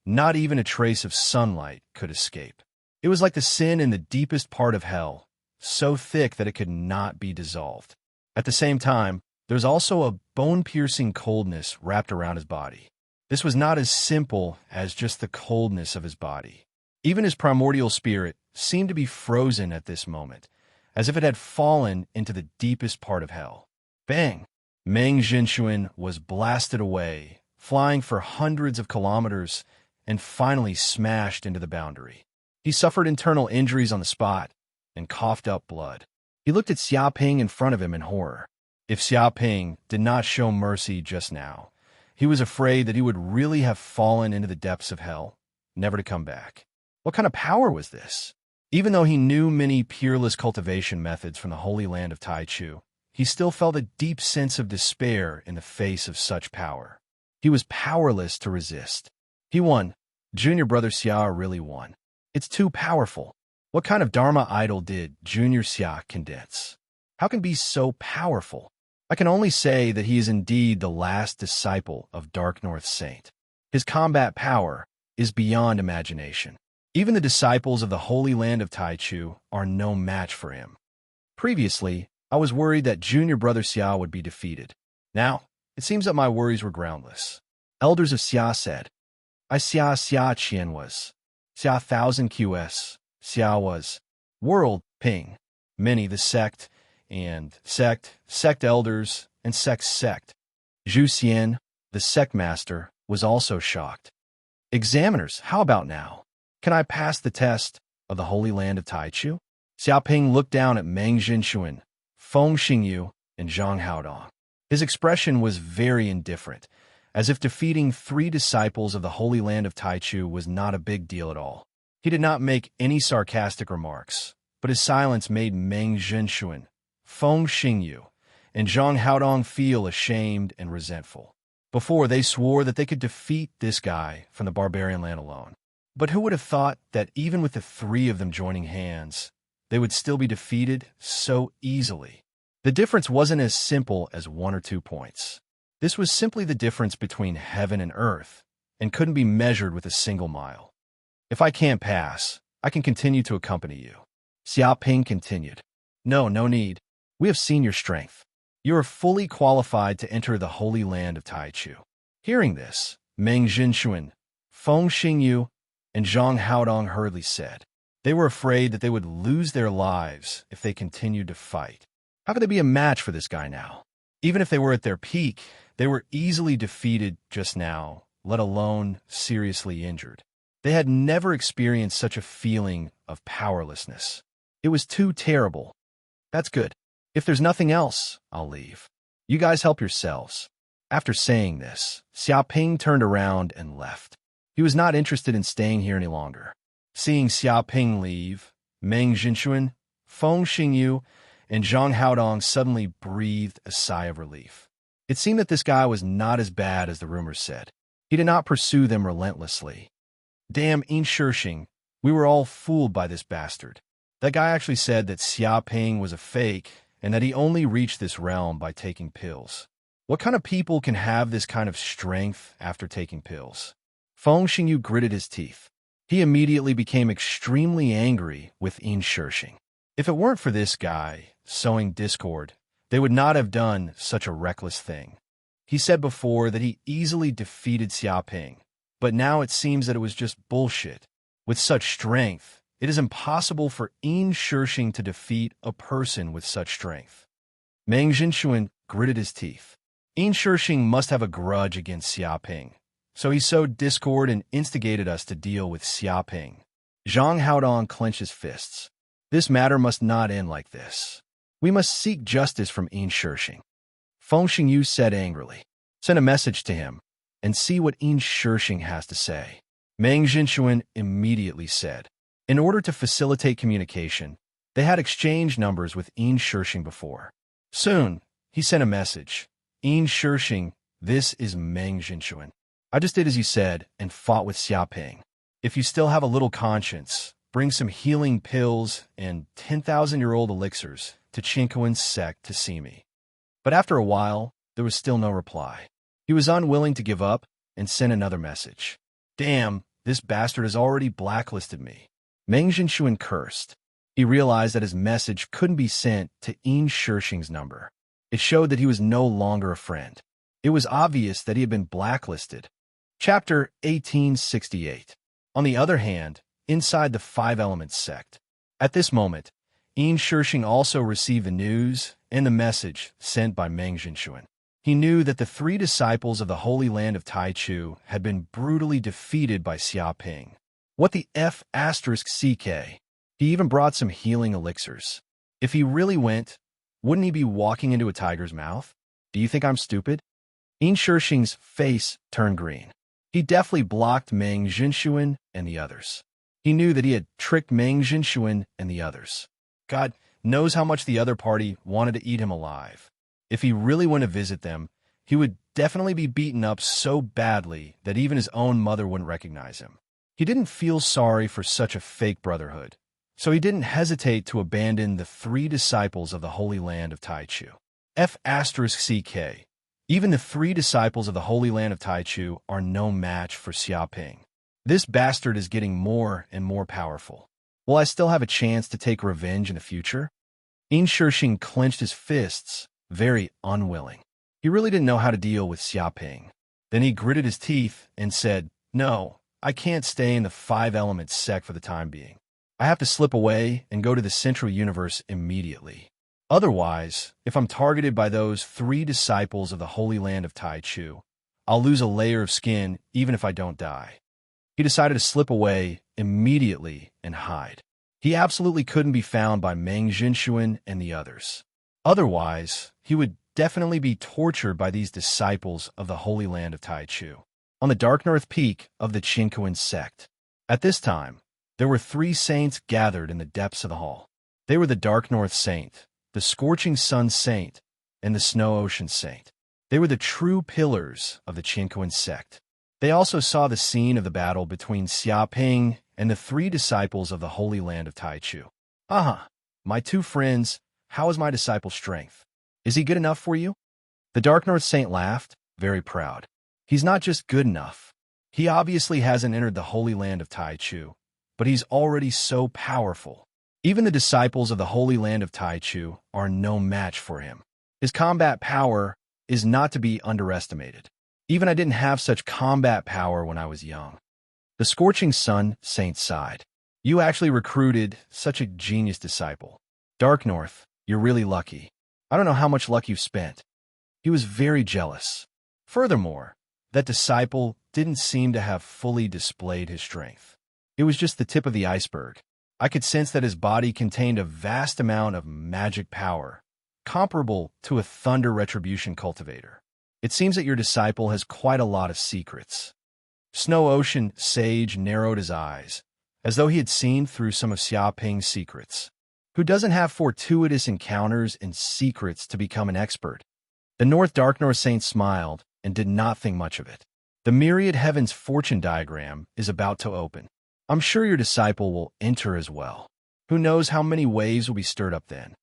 Not even a trace of sunlight could escape. It was like the sin in the deepest part of hell, so thick that it could not be dissolved. At the same time, there was also a bone-piercing coldness wrapped around his body. This was not as simple as just the coldness of his body. Even his primordial spirit seemed to be frozen at this moment, as if it had fallen into the deepest part of hell. Bang! Meng Jinshuan was blasted away, flying for hundreds of kilometers, and finally smashed into the boundary. He suffered internal injuries on the spot and coughed up blood. He looked at Xiaoping in front of him in horror. If Xiaoping did not show mercy just now, he was afraid that he would really have fallen into the depths of hell, never to come back. What kind of power was this? Even though he knew many peerless cultivation methods from the Holy Land of Taichu, he still felt a deep sense of despair in the face of such power. He was powerless to resist. He won. Junior brother Xia really won. It's too powerful. What kind of Dharma idol did Junior Xia condense? How can it be so powerful? I can only say that he is indeed the last disciple of Dark North Saint. His combat power is beyond imagination. Even the disciples of the Holy Land of Taichu are no match for him. Previously, I was worried that Junior brother Xia would be defeated. Now, it seems that my worries were groundless. Elders of Xia said, I Xia Qian was. Xia 1000 QS. Xia was. World, Ping. Many the sect elders, and sect. Zhu Xian, the sect master, was also shocked. Examiners, how about now? Can I pass the test of the Holy Land of Taichu? Xiaoping looked down at Meng Jinshuan, Feng Xingyu, and Zhang Haodong. His expression was very indifferent, as if defeating 3 disciples of the Holy Land of Taichu was not a big deal at all. He did not make any sarcastic remarks, but his silence made Meng Jinshuan, Feng Xingyu, and Zhang Haodong feel ashamed and resentful. Before, they swore that they could defeat this guy from the barbarian land alone. But who would have thought that even with the 3 of them joining hands, they would still be defeated so easily? The difference wasn't as simple as 1 or 2 points. This was simply the difference between heaven and earth, and couldn't be measured with a single mile. If I can't pass, I can continue to accompany you. Xiaoping continued. No need. We have seen your strength. You are fully qualified to enter the Holy Land of Taichu. Hearing this, Meng Jinshuan, Feng Xingyu, and Zhang Haodong hurriedly said. They were afraid that they would lose their lives if they continued to fight. How could they be a match for this guy now? Even if they were at their peak, they were easily defeated just now, let alone seriously injured. They had never experienced such a feeling of powerlessness. It was too terrible. That's good. If there's nothing else, I'll leave. You guys help yourselves. After saying this, Xiaoping turned around and left. He was not interested in staying here any longer. Seeing Xiaoping leave, Meng Jinshuan, Feng Xingyu, and Zhang Haodong suddenly breathed a sigh of relief. It seemed that this guy was not as bad as the rumors said. He did not pursue them relentlessly. Damn Yin Shishing, we were all fooled by this bastard. That guy actually said that Xiaoping was a fake and that he only reached this realm by taking pills. What kind of people can have this kind of strength after taking pills? Feng Xingyu gritted his teeth. He immediately became extremely angry with Yin Shishing. If it weren't for this guy sowing discord, they would not have done such a reckless thing. He said before that he easily defeated Xiaoping, but now it seems that it was just bullshit. With such strength, it is impossible for Yin Shishing to defeat a person with such strength. Meng Jinshuan gritted his teeth. Yin Shishing must have a grudge against Xiaoping, so he sowed discord and instigated us to deal with Xiaoping. Zhang Haodong clenched his fists. This matter must not end like this. We must seek justice from Yin Shishing. Feng Xingyu said angrily. Send a message to him and see what Yin Shishing has to say. Meng Jinshuan immediately said. In order to facilitate communication, they had exchanged numbers with Yin Shishing before. Soon, he sent a message. Yin Shishing, This is Meng Jinshuan. I just did as you said and fought with Xiaoping. If you still have a little conscience, bring some healing pills and 10,000-year-old elixirs to Qinkuan's sect to see me." But after a while, there was still no reply. He was unwilling to give up and sent another message. "Damn, this bastard has already blacklisted me." Meng Jinshuan cursed. He realized that his message couldn't be sent to Yin Shixing's number. It showed that he was no longer a friend. It was obvious that he had been blacklisted. Chapter 1868. On the other hand, inside the Five Elements sect. At this moment, Yin Shixing also received the news and the message sent by Meng Jinshuan. He knew that the three disciples of the Holy Land of Taichu had been brutally defeated by Xiaoping. What the F***CK? He even brought some healing elixirs. If he really went, wouldn't he be walking into a tiger's mouth? Do you think I'm stupid? Yin Shixing's face turned green. He deftly blocked Meng Jinshuan and the others. He knew that he had tricked Meng Jinshuan and the others. God knows how much the other party wanted to eat him alive. If he really went to visit them, he would definitely be beaten up so badly that even his own mother wouldn't recognize him. He didn't feel sorry for such a fake brotherhood, so he didn't hesitate to abandon the three disciples of the Holy Land of Taichu. F***CK. Even the three disciples of the Holy Land of Taichu are no match for Xiaoping. This bastard is getting more and more powerful. Will I still have a chance to take revenge in the future? Yin Shixing clenched his fists, very unwilling. He really didn't know how to deal with Xiaoping. Then he gritted his teeth and said, "No, I can't stay in the Five Elements sect for the time being. I have to slip away and go to the Central Universe immediately. Otherwise, if I'm targeted by those three disciples of the Holy Land of Taichu, I'll lose a layer of skin even if I don't die." He decided to slip away immediately and hide. He absolutely couldn't be found by Meng Jinshuan and the others. Otherwise, he would definitely be tortured by these disciples of the Holy Land of Taichu. On the Dark North Peak of the Qinkuan sect. At this time, there were three saints gathered in the depths of the hall. They were the Dark North Saint, the Scorching Sun Saint, and the Snow Ocean Saint. They were the true pillars of the Qinkuan sect. They also saw the scene of the battle between Xiaoping and the three disciples of the Holy Land of Taichu. "Aha, my two friends, how is my disciple's strength? Is he good enough for you?" The Dark North Saint laughed, very proud. "He's not just good enough. He obviously hasn't entered the Holy Land of Taichu, but he's already so powerful. Even the disciples of the Holy Land of Taichu are no match for him. His combat power is not to be underestimated. Even I didn't have such combat power when I was young." The Scorching Sun Saint sighed. "You actually recruited such a genius disciple. Dark North, you're really lucky. I don't know how much luck you've spent." He was very jealous. Furthermore, that disciple didn't seem to have fully displayed his strength. It was just the tip of the iceberg. I could sense that his body contained a vast amount of magic power, comparable to a thunder retribution cultivator. It seems that your disciple has quite a lot of secrets. Snow Ocean Sage narrowed his eyes, as though he had seen through some of Xiaoping's secrets. Who doesn't have fortuitous encounters and secrets to become an expert? The Dark North Saint smiled and did not think much of it. The Myriad Heavens fortune diagram is about to open. I'm sure your disciple will enter as well. Who knows how many waves will be stirred up then?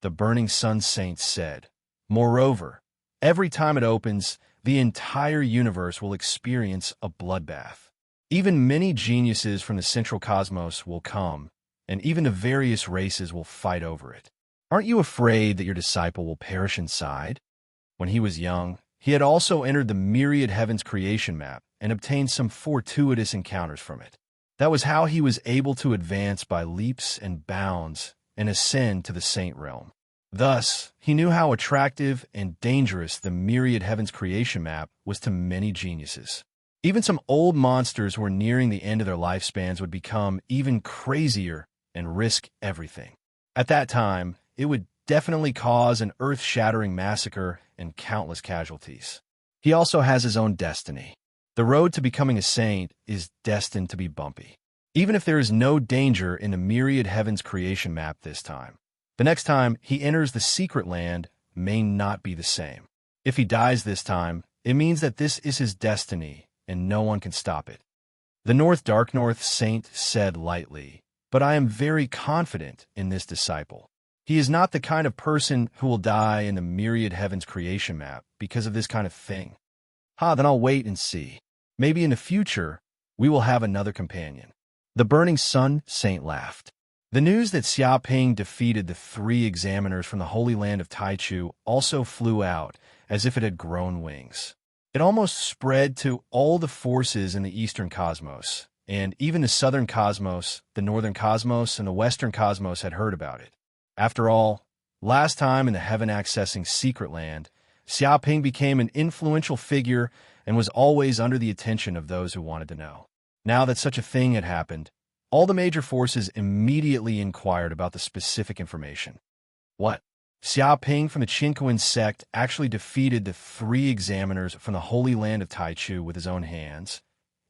The Burning Sun Saint said. Moreover, every time it opens, the entire universe will experience a bloodbath. Even many geniuses from the central cosmos will come, and even the various races will fight over it. Aren't you afraid that your disciple will perish inside? When he was young, he had also entered the Myriad Heavens creation map and obtained some fortuitous encounters from it. That was how he was able to advance by leaps and bounds and ascend to the Saint realm. Thus, he knew how attractive and dangerous the Myriad Heavens creation map was to many geniuses. Even some old monsters who were nearing the end of their lifespans would become even crazier and risk everything. At that time, it would definitely cause an earth-shattering massacre and countless casualties. He also has his own destiny. The road to becoming a saint is destined to be bumpy. Even if there is no danger in the Myriad Heavens creation map this time, the next time he enters the secret land may not be the same. If he dies this time, It means that this is his destiny, and no one can stop it. The Dark North Saint said lightly, "But I am very confident in this disciple. He is not the kind of person who will die in the myriad heavens creation map because of this kind of thing." Then I'll wait and see. Maybe in the future, we will have another companion. The Burning Sun Saint laughed. The news that Xiaoping defeated the 3 examiners from the Holy Land of Taichu also flew out as if it had grown wings. It almost spread to all the forces in the Eastern Cosmos, and even the Southern Cosmos, the Northern Cosmos, and the Western Cosmos had heard about it. After all, last time in the heaven-accessing Secret Land, Xiaoping became an influential figure and was always under the attention of those who wanted to know. Now that such a thing had happened, all the major forces immediately inquired about the specific information. What? Xiaoping from the Qinquan sect actually defeated the 3 examiners from the Holy Land of Taichu with his own hands,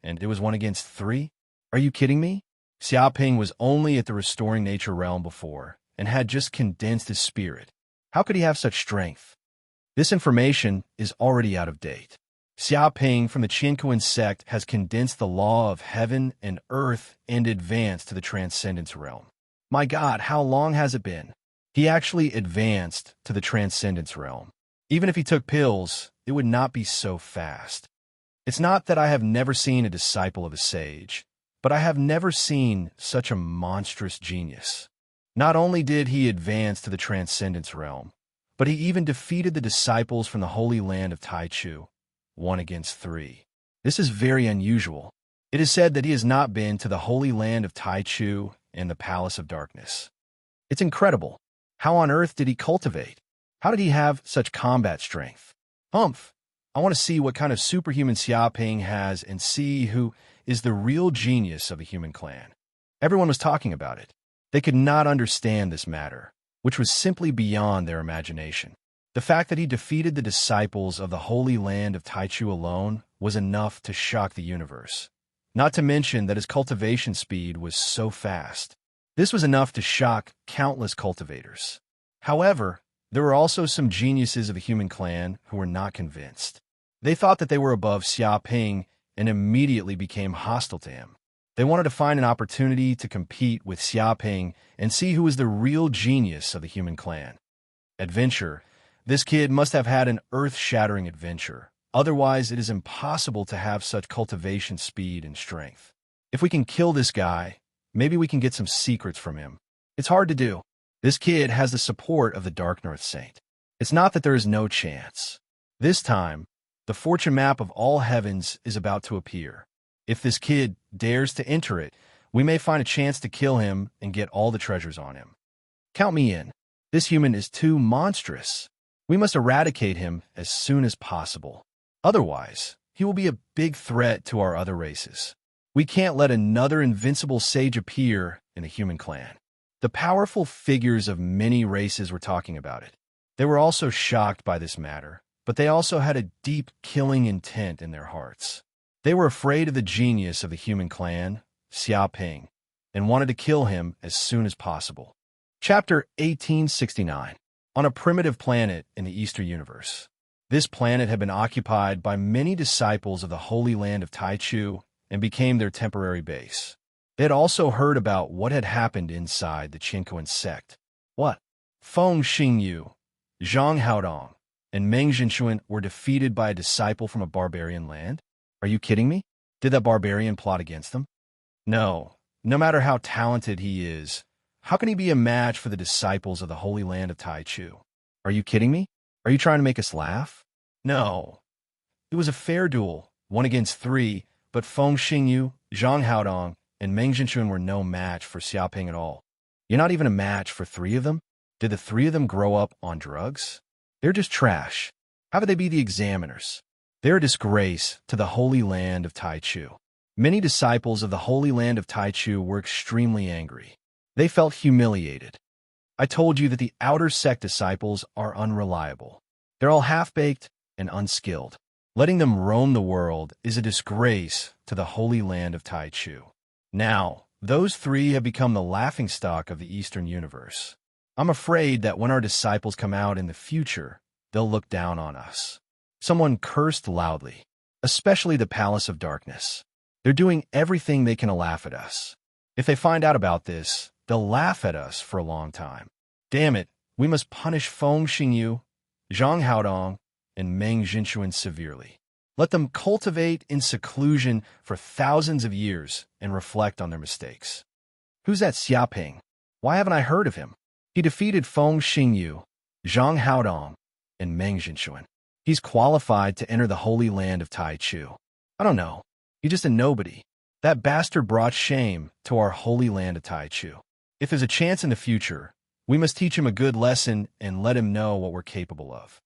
and it was 1 against 3? Are you kidding me? Xiaoping was only at the Restoring Nature realm before, and had just condensed his spirit. How could he have such strength? This information is already out of date. Xiaoping from the Qinquan sect has condensed the law of heaven and earth and advanced to the Transcendence realm. My God, how long has it been? He actually advanced to the Transcendence realm. Even if he took pills, it would not be so fast. It's not that I have never seen a disciple of a sage, but I have never seen such a monstrous genius. Not only did he advance to the Transcendence realm, but he even defeated the disciples from the Holy Land of Taichu, 1 against 3. This is very unusual. It is said that he has not been to the Holy Land of Taichu and the Palace of Darkness. It's incredible. How on earth did he cultivate? How did he have such combat strength? Humph! I want to see what kind of superhuman Xiaoping has and see who is the real genius of the human clan. Everyone was talking about it. They could not understand this matter, which was simply beyond their imagination. The fact that he defeated the disciples of the Holy Land of Taichu alone was enough to shock the universe. Not to mention that his cultivation speed was so fast. This was enough to shock countless cultivators. However, there were also some geniuses of the human clan who were not convinced. They thought that they were above Xiaoping and immediately became hostile to him. They wanted to find an opportunity to compete with Xiaoping and see who was the real genius of the human clan. Adventure. This kid must have had an earth-shattering adventure. Otherwise, it is impossible to have such cultivation speed and strength. If we can kill this guy, maybe we can get some secrets from him. It's hard to do. This kid has the support of the Dark North Saint. It's not that there is no chance. This time, the fortune map of all heavens is about to appear. If this kid dares to enter it, we may find a chance to kill him and get all the treasures on him. Count me in. This human is too monstrous. We must eradicate him as soon as possible. Otherwise, he will be a big threat to our other races. We can't let another invincible sage appear in the human clan. The powerful figures of many races were talking about it. They were also shocked by this matter, but they also had a deep killing intent in their hearts. They were afraid of the genius of the human clan, Xiaoping, and wanted to kill him as soon as possible. Chapter 1869. On a primitive planet in the Eastern Universe. This planet had been occupied by many disciples of the Holy Land of Taichu and became their temporary base. They had also heard about what had happened inside the Qinquan sect. What? Feng Xingyu, Zhang Haodong, and Meng Zhenxuan were defeated by a disciple from a barbarian land? Are you kidding me? Did that barbarian plot against them? No. No matter how talented he is, how can he be a match for the disciples of the Holy Land of Taichu? Are you kidding me? Are you trying to make us laugh? No. It was a fair duel, 1 against 3, but Feng Xingyu, Zhang Haodong, and Meng Zhenxuan were no match for Xiaoping at all. You're not even a match for 3 of them? Did the 3 of them grow up on drugs? They're just trash. How could they be the examiners? They're a disgrace to the Holy Land of Taichu. Many disciples of the Holy Land of Taichu were extremely angry. They felt humiliated. I told you that the outer sect disciples are unreliable. They're all half-baked and unskilled. Letting them roam the world is a disgrace to the Holy Land of Taichu. Now, those 3 have become the laughingstock of the Eastern Universe. I'm afraid that when our disciples come out in the future, they'll look down on us. Someone cursed loudly, especially the Palace of Darkness. They're doing everything they can to laugh at us. If they find out about this, they'll laugh at us for a long time. Damn it, we must punish Feng Xingyu, Zhang Haodong, and Meng Jinxuan severely. Let them cultivate in seclusion for thousands of years and reflect on their mistakes. Who's that Xia Ping? Why haven't I heard of him? He defeated Feng Xingyu, Zhang Haodong, and Meng Jinxuan. He's qualified to enter the Holy Land of Taichu. I don't know. He's just a nobody. That bastard brought shame to our Holy Land of Taichu. If there's a chance in the future, we must teach him a good lesson and let him know what we're capable of.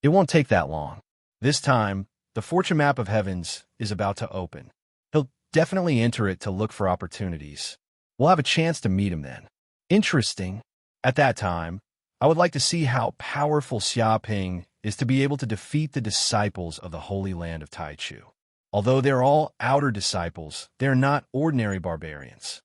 It won't take that long. This time, the fortune map of heavens is about to open. He'll definitely enter it to look for opportunities. We'll have a chance to meet him then. Interesting. At that time, I would like to see how powerful Xia Ping is to be able to defeat the disciples of the Holy Land of Taichu. Although they're all outer disciples, they're not ordinary barbarians.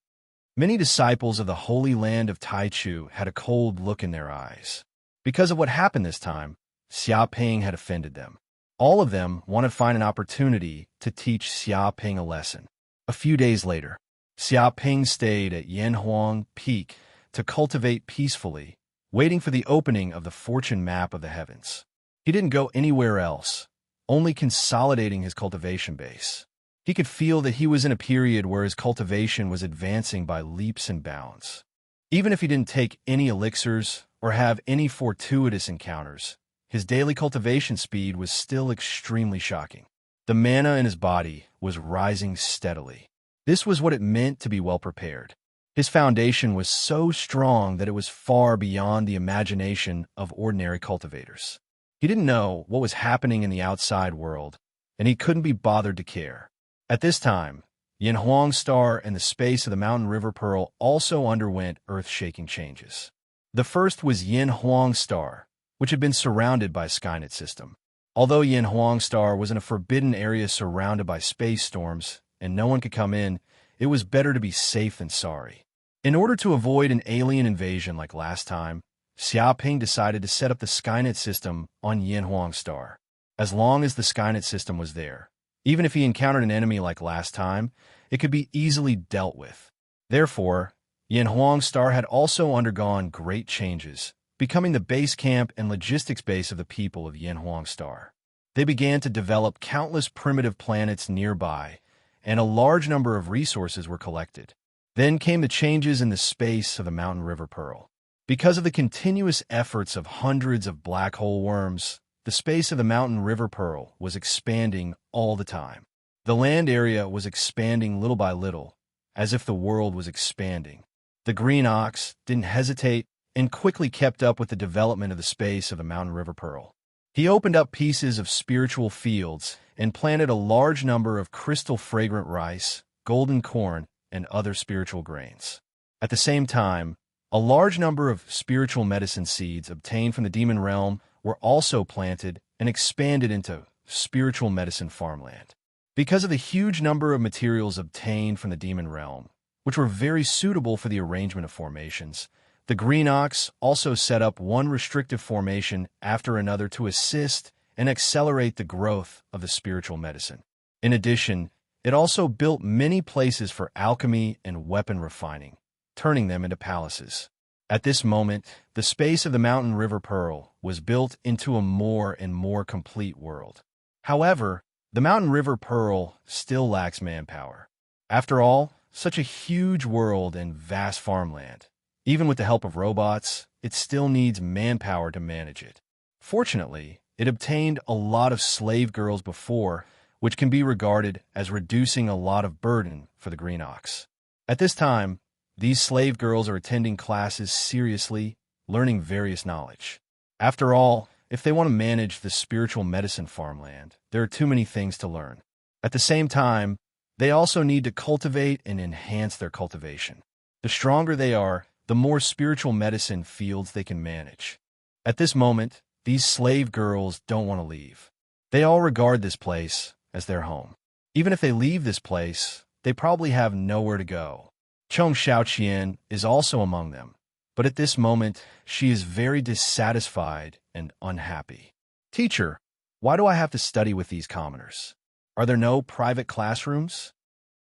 Many disciples of the Holy Land of Taichu had a cold look in their eyes. Because of what happened this time, Xia Ping had offended them. All of them wanted to find an opportunity to teach Xia Ping a lesson. A few days later, Xia Ping stayed at Yanhuang Peak to cultivate peacefully, waiting for the opening of the fortune map of the heavens. He didn't go anywhere else, only consolidating his cultivation base. He could feel that he was in a period where his cultivation was advancing by leaps and bounds. Even if he didn't take any elixirs or have any fortuitous encounters, his daily cultivation speed was still extremely shocking. The mana in his body was rising steadily. This was what it meant to be well prepared. His foundation was so strong that it was far beyond the imagination of ordinary cultivators. He didn't know what was happening in the outside world, and he couldn't be bothered to care. At this time, Yanhuang Star and the space of the Mountain River Pearl also underwent earth-shaking changes. The first was Yanhuang Star, which had been surrounded by a Skynet system. Although Yanhuang Star was in a forbidden area surrounded by space storms and no one could come in, it was better to be safe than sorry. In order to avoid an alien invasion like last time, Xia Ping decided to set up the Skynet system on Yanhuang Star. As long as the Skynet system was there, even if he encountered an enemy like last time, it could be easily dealt with. Therefore, Yanhuang Star had also undergone great changes, becoming the base camp and logistics base of the people of Yanhuang Star. They began to develop countless primitive planets nearby, and a large number of resources were collected. Then came the changes in the space of the Mountain River Pearl. Because of the continuous efforts of hundreds of black hole worms, the space of the Mountain River Pearl was expanding all the time. The land area was expanding little by little, as if the world was expanding. The Green Ox didn't hesitate and quickly kept up with the development of the space of the Mountain River Pearl. He opened up pieces of spiritual fields and planted a large number of crystal-fragrant rice, golden corn, and other spiritual grains. At the same time, a large number of spiritual medicine seeds obtained from the demon realm were also planted and expanded into spiritual medicine farmland. Because of the huge number of materials obtained from the demon realm, which were very suitable for the arrangement of formations, the Green Ox also set up one restrictive formation after another to assist and accelerate the growth of the spiritual medicine. In addition, it also built many places for alchemy and weapon refining, turning them into palaces. At this moment, the space of the Mountain River Pearl was built into a more and more complete world. However, the Mountain River Pearl still lacks manpower. After all, such a huge world and vast farmland, even with the help of robots, it still needs manpower to manage it. Fortunately, it obtained a lot of slave girls before, which can be regarded as reducing a lot of burden for the Green Ox. At this time, these slave girls are attending classes seriously, learning various knowledge. After all, if they want to manage the spiritual medicine farmland, there are too many things to learn. At the same time, they also need to cultivate and enhance their cultivation. The stronger they are, the more spiritual medicine fields they can manage. At this moment, these slave girls don't want to leave. They all regard this place as their home. Even if they leave this place, they probably have nowhere to go. Chong Xiaoqian is also among them, but at this moment, she is very dissatisfied and unhappy. Teacher, Why do I have to study with these commoners? Are there no private classrooms?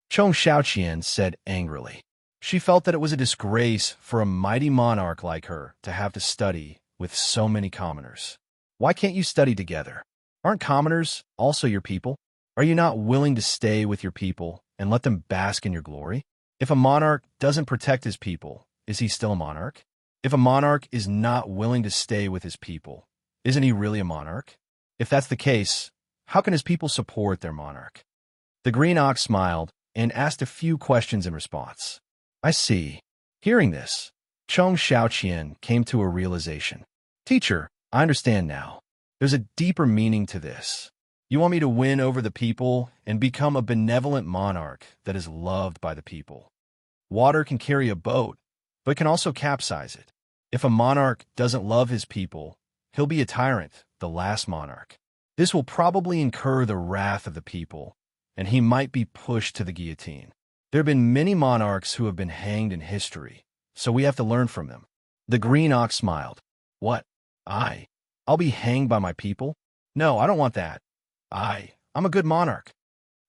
Chong Xiaoqian said angrily. She felt that it was a disgrace for a mighty monarch like her to have to study with so many commoners. Why can't you study together? Aren't commoners also your people? Are you not willing to stay with your people and let them bask in your glory? If a monarch doesn't protect his people, is he still a monarch? If a monarch is not willing to stay with his people, isn't he really a monarch? If that's the case, how can his people support their monarch? The green ox smiled and asked a few questions in response. I see. Hearing this, Chong Xiaoqian came to a realization. Teacher, I understand now. There's a deeper meaning to this. You want me to win over the people and become a benevolent monarch that is loved by the people. Water can carry a boat, but can also capsize it. If a monarch doesn't love his people, he'll be a tyrant, the last monarch. This will probably incur the wrath of the people, and he might be pushed to the guillotine. There have been many monarchs who have been hanged in history, so we have to learn from them. The green ox smiled. What? I'll be hanged by my people? No, I don't want that. I'm a good monarch.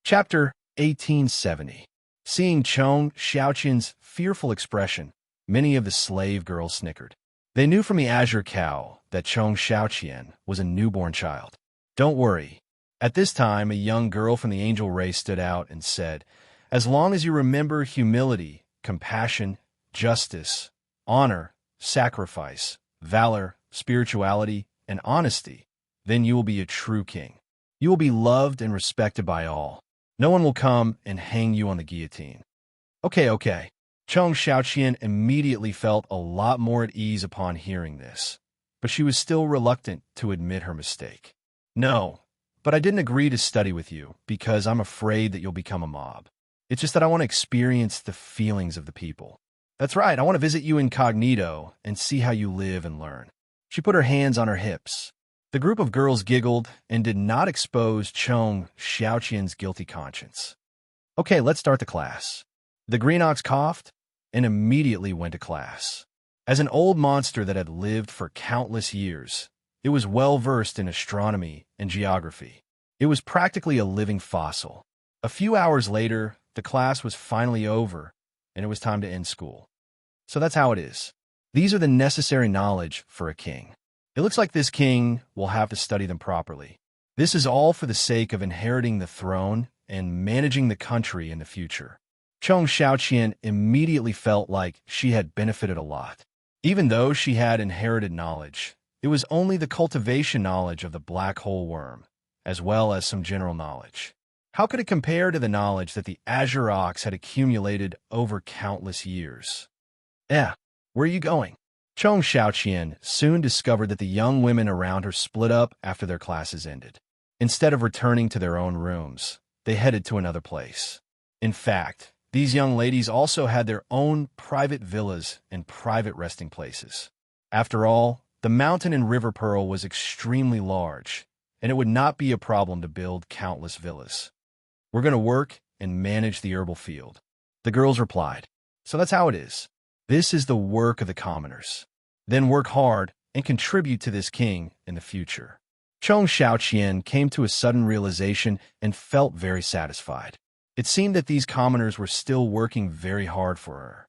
Chapter 1870. Seeing Chong Xiaoqian's fearful expression, many of the slave girls snickered. They knew from the azure cow that Chong Xiaoqian was a newborn child. Don't worry. At this time, a young girl from the angel race stood out and said, as long as you remember humility, compassion, justice, honor, sacrifice, valor, spirituality, and honesty, then you will be a true king. You will be loved and respected by all. No one will come and hang you on the guillotine. Okay. Chong Xiaoqian immediately felt a lot more at ease upon hearing this, but she was still reluctant to admit her mistake. No, but I didn't agree to study with you because I'm afraid that you'll become a mob. It's just that I want to experience the feelings of the people. That's right, I want to visit you incognito and see how you live and learn. She put her hands on her hips. The group of girls giggled and did not expose Chong Xiaoqian's guilty conscience. Okay, let's start the class. The green ox coughed and immediately went to class. As an old monster that had lived for countless years, it was well-versed in astronomy and geography. It was practically a living fossil. A few hours later, the class was finally over, and it was time to end school. So that's how it is. These are the necessary knowledge for a king. It looks like this king will have to study them properly. This is all for the sake of inheriting the throne and managing the country in the future. Chong Xiaoqian immediately felt like she had benefited a lot. Even though she had inherited knowledge, it was only the cultivation knowledge of the black hole worm, as well as some general knowledge. How could it compare to the knowledge that the azure ox had accumulated over countless years? Where are you going? Chong Xiaoqian soon discovered that the young women around her split up after their classes ended. Instead of returning to their own rooms, they headed to another place. In fact, these young ladies also had their own private villas and private resting places. After all, the mountain in River Pearl was extremely large, and it would not be a problem to build countless villas. We're going to work and manage the herbal field. The girls replied. So that's how it is. This is the work of the commoners. Then work hard and contribute to this king in the future. Chong Xiaoqian came to a sudden realization and felt very satisfied. It seemed that these commoners were still working very hard for her.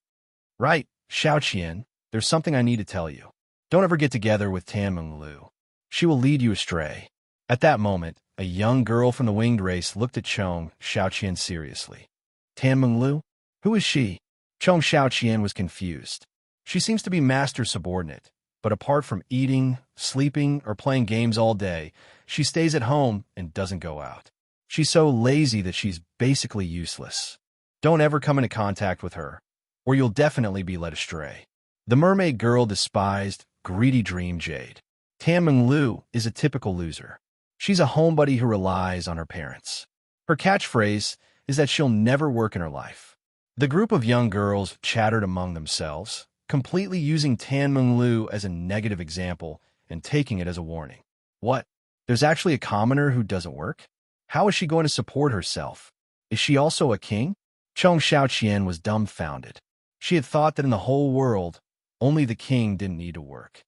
Right, Xiaoqian, there's something I need to tell you. Don't ever get together with Tan Lu. She will lead you astray. At that moment, a young girl from the winged race looked at Chong Xiaoqian seriously. Tan Lu? Who is she? Chong Xiaoqian was confused. She seems to be master subordinate, but apart from eating, sleeping, or playing games all day, she stays at home and doesn't go out. She's so lazy that she's basically useless. Don't ever come into contact with her, or you'll definitely be led astray. The mermaid girl despised greedy dream jade. Tan Lu is a typical loser. She's a homebody who relies on her parents. Her catchphrase is that she'll never work in her life. The group of young girls chattered among themselves, completely using Tan Lu as a negative example and taking it as a warning. What? There's actually a commoner who doesn't work? How is she going to support herself? Is she also a king? Chong Xiaoqian was dumbfounded. She had thought that in the whole world, only the king didn't need to work.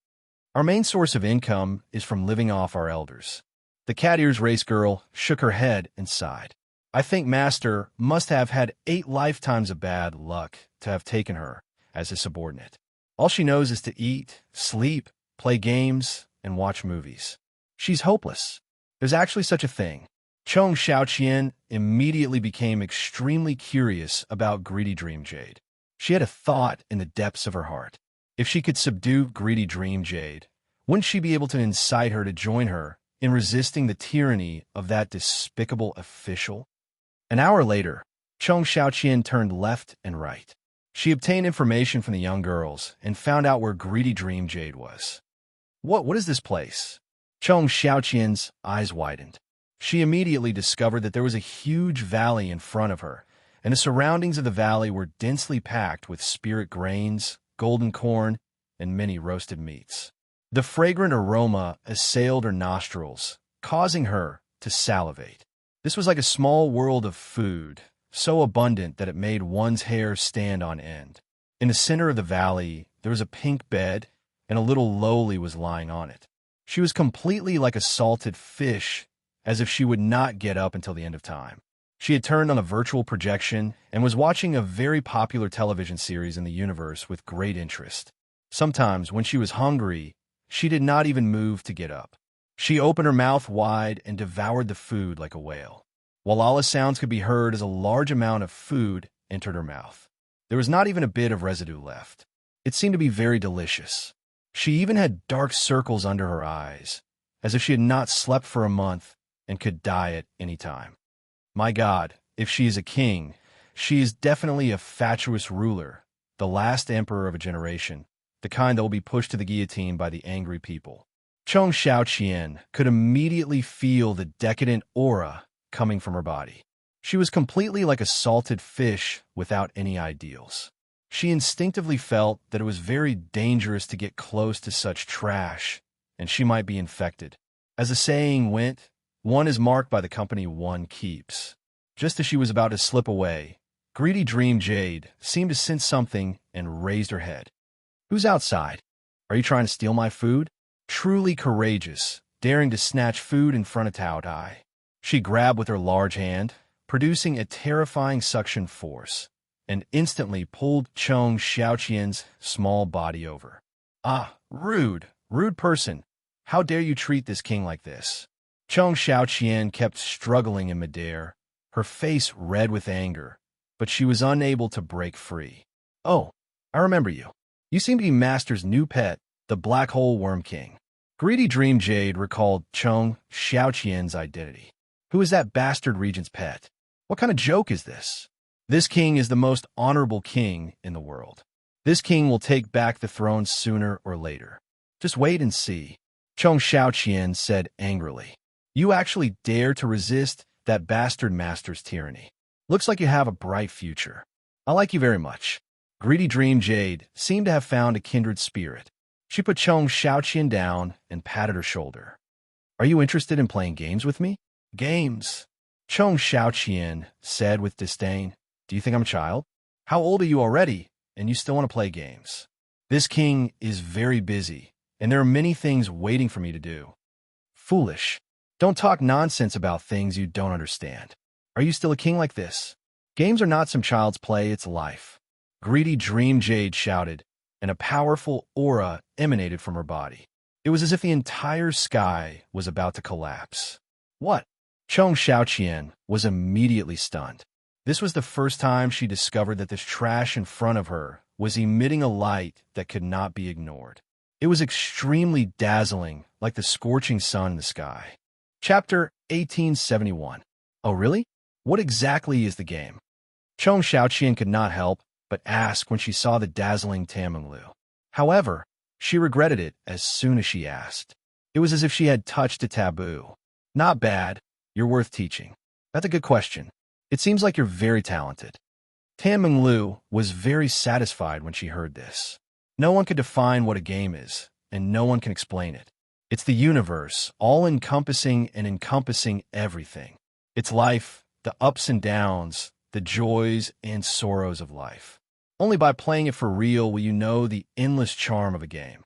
Our main source of income is from living off our elders. The cat ears race girl shook her head and sighed. I think Master must have had 8 lifetimes of bad luck to have taken her as his subordinate. All she knows is to eat, sleep, play games, and watch movies. She's hopeless. There's actually such a thing. Chong Xiaoqian immediately became extremely curious about Greedy Dream Jade. She had a thought in the depths of her heart. If she could subdue Greedy Dream Jade, wouldn't she be able to incite her to join her in resisting the tyranny of that despicable official? An hour later, Chong Xiaoqian turned left and right. She obtained information from the young girls and found out where Greedy Dream Jade was. What is this place? Chong Xiaoqian's eyes widened. She immediately discovered that there was a huge valley in front of her, and the surroundings of the valley were densely packed with spirit grains, golden corn, and many roasted meats. The fragrant aroma assailed her nostrils, causing her to salivate. This was like a small world of food, so abundant that it made one's hair stand on end. In the center of the valley, there was a pink bed, and a little lowly was lying on it. She was completely like a salted fish, as if she would not get up until the end of time. She had turned on a virtual projection and was watching a very popular television series in the universe with great interest. Sometimes, when she was hungry, she did not even move to get up. She opened her mouth wide and devoured the food like a whale, while all the sounds could be heard as a large amount of food entered her mouth. There was not even a bit of residue left. It seemed to be very delicious. She even had dark circles under her eyes, as if she had not slept for a month and could die at any time. My God, if she is a king, she is definitely a fatuous ruler, the last emperor of a generation, the kind that will be pushed to the guillotine by the angry people. Chong Xiaoqian could immediately feel the decadent aura coming from her body. She was completely like a salted fish without any ideals. She instinctively felt that it was very dangerous to get close to such trash, and she might be infected. As the saying went, one is marked by the company one keeps. Just as she was about to slip away, Greedy Dream Jade seemed to sense something and raised her head. Who's outside? Are you trying to steal my food? Truly courageous, daring to snatch food in front of Tao Tai. She grabbed with her large hand, producing a terrifying suction force, and instantly pulled Chong Xiaoqian's small body over. Ah, rude person. How dare you treat this king like this? Chong Xiaoqian kept struggling in midair, her face red with anger, but she was unable to break free. Oh, I remember you. You seem to be Master's new pet, the Black Hole Worm King. Greedy Dream Jade recalled Chong Xiaoqian's identity. Who is that bastard regent's pet? What kind of joke is this? This king is the most honorable king in the world. This king will take back the throne sooner or later. Just wait and see, Chong Xiaoqian said angrily. You actually dare to resist that bastard master's tyranny. Looks like you have a bright future. I like you very much. Greedy Dream Jade seemed to have found a kindred spirit. She put Chong Xiaoqian down and patted her shoulder. Are you interested in playing games with me? Games? Chong Xiaoqian said with disdain. Do you think I'm a child? How old are you already, and you still want to play games? This king is very busy, and there are many things waiting for me to do. Foolish. Don't talk nonsense about things you don't understand. Are you still a king like this? Games are not some child's play, it's life. Greedy Dream Jade shouted, and a powerful aura emanated from her body. It was as if the entire sky was about to collapse. What? Chong Xiaoqian was immediately stunned. This was the first time she discovered that this trash in front of her was emitting a light that could not be ignored. It was extremely dazzling, like the scorching sun in the sky. Chapter 1871. Oh, really? What exactly is the game? Chong Xiaoqian could not help but ask when she saw the dazzling Taminglu. However, she regretted it as soon as she asked. It was as if she had touched a taboo. Not bad. You're worth teaching. That's a good question. It seems like you're very talented. Taminglu was very satisfied when she heard this. No one could define what a game is, and no one can explain it. It's the universe, all-encompassing and encompassing everything. It's life, the ups and downs, the joys and sorrows of life. Only by playing it for real will you know the endless charm of a game.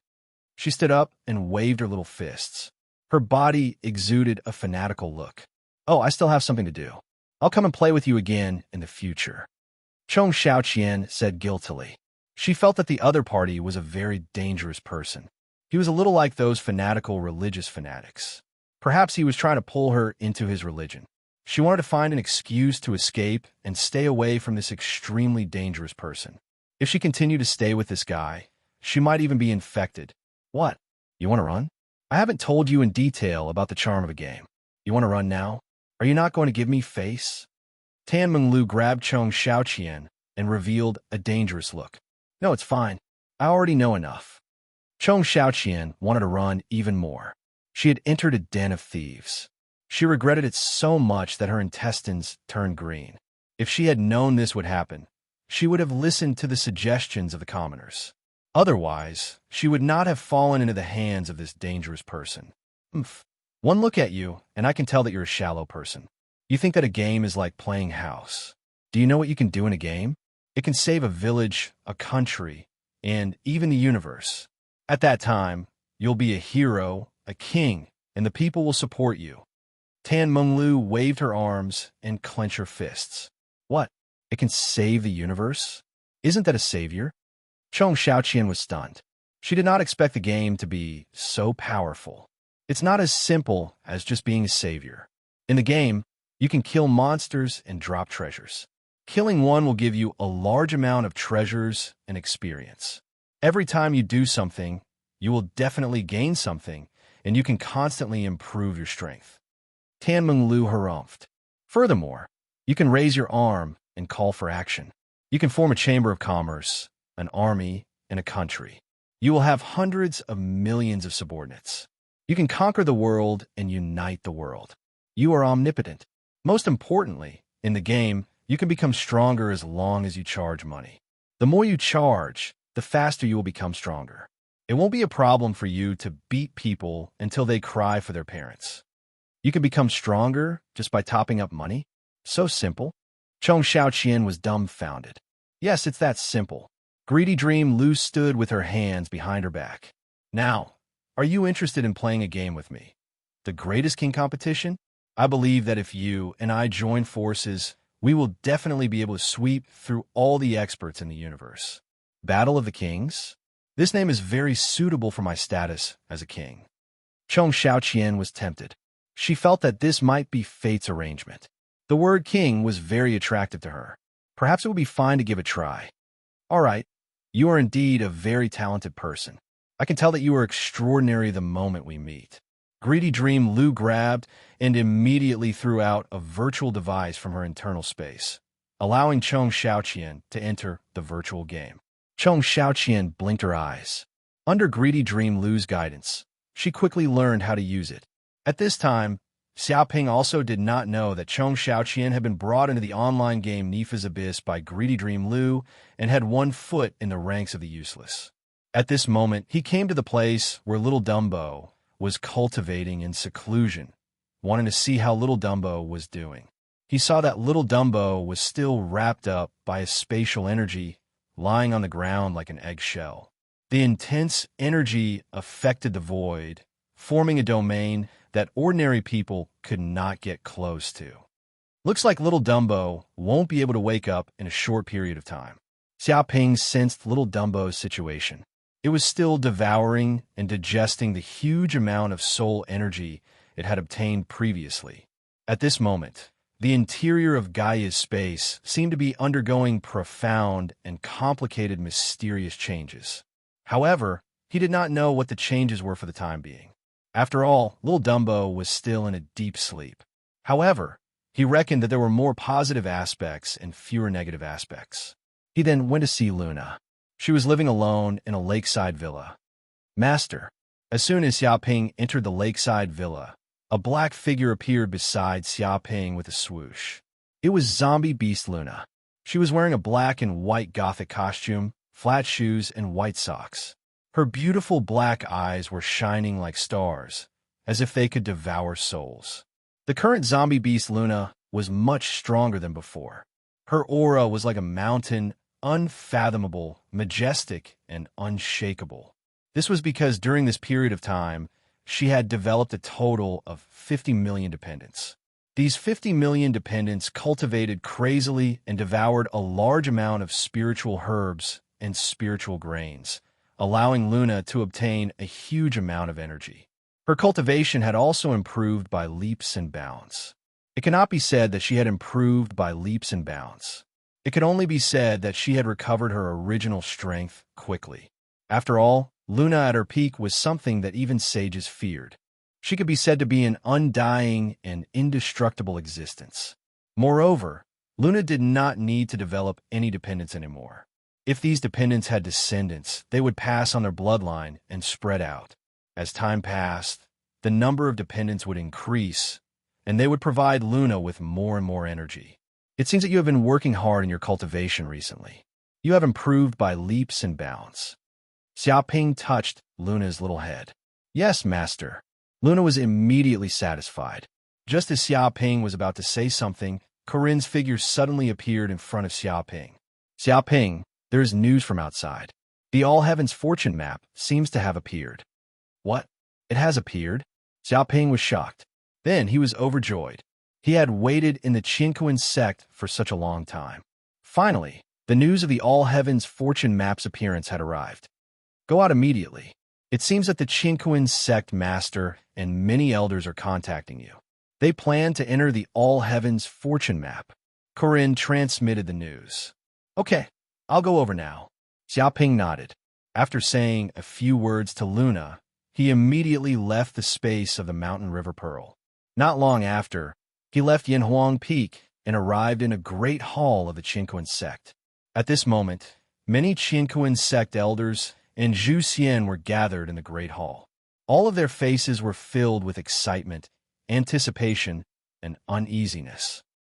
She stood up and waved her little fists. Her body exuded a fanatical look. Oh, I still have something to do. I'll come and play with you again in the future. Chong Xiaoqian said guiltily. She felt that the other party was a very dangerous person. He was a little like those fanatical religious fanatics. Perhaps he was trying to pull her into his religion. She wanted to find an excuse to escape and stay away from this extremely dangerous person. If she continued to stay with this guy, she might even be infected. What? You want to run? I haven't told you in detail about the charm of a game. You want to run now? Are you not going to give me face? Tan Menglu grabbed Chong Xiaoqian and revealed a dangerous look. No, it's fine. I already know enough. Chong Xiaoqian wanted to run even more. She had entered a den of thieves. She regretted it so much that her intestines turned green. If she had known this would happen, she would have listened to the suggestions of the commoners. Otherwise, she would not have fallen into the hands of this dangerous person. One look at you, and I can tell that you're a shallow person. You think that a game is like playing house. Do you know what you can do in a game? It can save a village, a country, and even the universe. At that time, you'll be a hero, a king, and the people will support you. Tan Menglu waved her arms and clenched her fists. What? It can save the universe? Isn't that a savior? Chong Xiaoqian was stunned. She did not expect the game to be so powerful. It's not as simple as just being a savior. In the game, you can kill monsters and drop treasures. Killing one will give you a large amount of treasures and experience. Every time you do something, you will definitely gain something, and you can constantly improve your strength. Tan Menglu harumphed. Furthermore, you can raise your arm and call for action. You can form a chamber of commerce, an army, and a country. You will have hundreds of millions of subordinates. You can conquer the world and unite the world. You are omnipotent. Most importantly, in the game, you can become stronger as long as you charge money. The more you charge, the faster you will become stronger. It won't be a problem for you to beat people until they cry for their parents. You can become stronger just by topping up money? So simple. Chong Xiaoqian was dumbfounded. Yes, it's that simple. Greedy Dream Lu stood with her hands behind her back. Now, are you interested in playing a game with me? The greatest king competition? I believe that if you and I join forces, we will definitely be able to sweep through all the experts in the universe. Battle of the Kings? This name is very suitable for my status as a king. Chong Xiaoqian was tempted. She felt that this might be fate's arrangement. The word king was very attractive to her. Perhaps it would be fine to give a try. All right, you are indeed a very talented person. I can tell that you are extraordinary the moment we meet. Greedy Dream Lu grabbed and immediately threw out a virtual device from her internal space, allowing Chong Xiaoqian to enter the virtual game. Chong Xiaoqian blinked her eyes. Under Greedy Dream Lu's guidance, she quickly learned how to use it. At this time, Xiaoping also did not know that Chong Xiaoqian had been brought into the online game Nifa's Abyss by Greedy Dream Lu and had 1 foot in the ranks of the useless. At this moment, he came to the place where Little Dumbo was cultivating in seclusion, wanting to see how Little Dumbo was doing. He saw that Little Dumbo was still wrapped up by a spatial energy, lying on the ground like an eggshell. The intense energy affected the void, forming a domain that ordinary people could not get close to. Looks like Little Dumbo won't be able to wake up in a short period of time. Xiaoping sensed Little Dumbo's situation. It was still devouring and digesting the huge amount of soul energy it had obtained previously. At this moment, the interior of Gaia's space seemed to be undergoing profound and complicated mysterious changes. However, he did not know what the changes were for the time being. After all, Little Dumbo was still in a deep sleep. However, he reckoned that there were more positive aspects and fewer negative aspects. He then went to see Luna. She was living alone in a lakeside villa. Master. As soon as Xiaoping entered the lakeside villa, a black figure appeared beside Xiaoping with a swoosh. It was Zombie Beast Luna. She was wearing a black and white gothic costume, flat shoes, and white socks. Her beautiful black eyes were shining like stars, as if they could devour souls. The current Zombie Beast Luna was much stronger than before. Her aura was like a mountain, unfathomable, majestic, and unshakable. This was because during this period of time, she had developed a total of 50 million dependents. These 50 million dependents cultivated crazily and devoured a large amount of spiritual herbs and spiritual grains, allowing Luna to obtain a huge amount of energy. Her cultivation had also improved by leaps and bounds. It cannot be said that she had improved by leaps and bounds. It could only be said that she had recovered her original strength quickly. After all, Luna at her peak was something that even sages feared. She could be said to be an undying and indestructible existence. Moreover, Luna did not need to develop any dependents anymore. If these dependents had descendants, they would pass on their bloodline and spread out. As time passed, the number of dependents would increase, and they would provide Luna with more and more energy. It seems that you have been working hard in your cultivation recently. You have improved by leaps and bounds. Xiaoping touched Luna's little head. Yes, master. Luna was immediately satisfied. Just as Xiaoping was about to say something, Corinne's figure suddenly appeared in front of Xiaoping. Xiaoping, there is news from outside. The All Heavens fortune map seems to have appeared. What? It has appeared? Xiaoping was shocked. Then he was overjoyed. He had waited in the Qinquan sect for such a long time. Finally, the news of the All Heavens fortune map's appearance had arrived. Go out immediately. It seems that the Qinquan sect master and many elders are contacting you. They plan to enter the All Heavens fortune map. Corinne transmitted the news. Okay, I'll go over now. Xiaoping nodded. After saying a few words to Luna, he immediately left the space of the Mountain River Pearl. Not long after, he left Yanhuang Peak and arrived in a great hall of the Qinquan sect. At this moment, many Qinquan sect elders and Zhu Xian were gathered in the great hall. All of their faces were filled with excitement, anticipation, and uneasiness.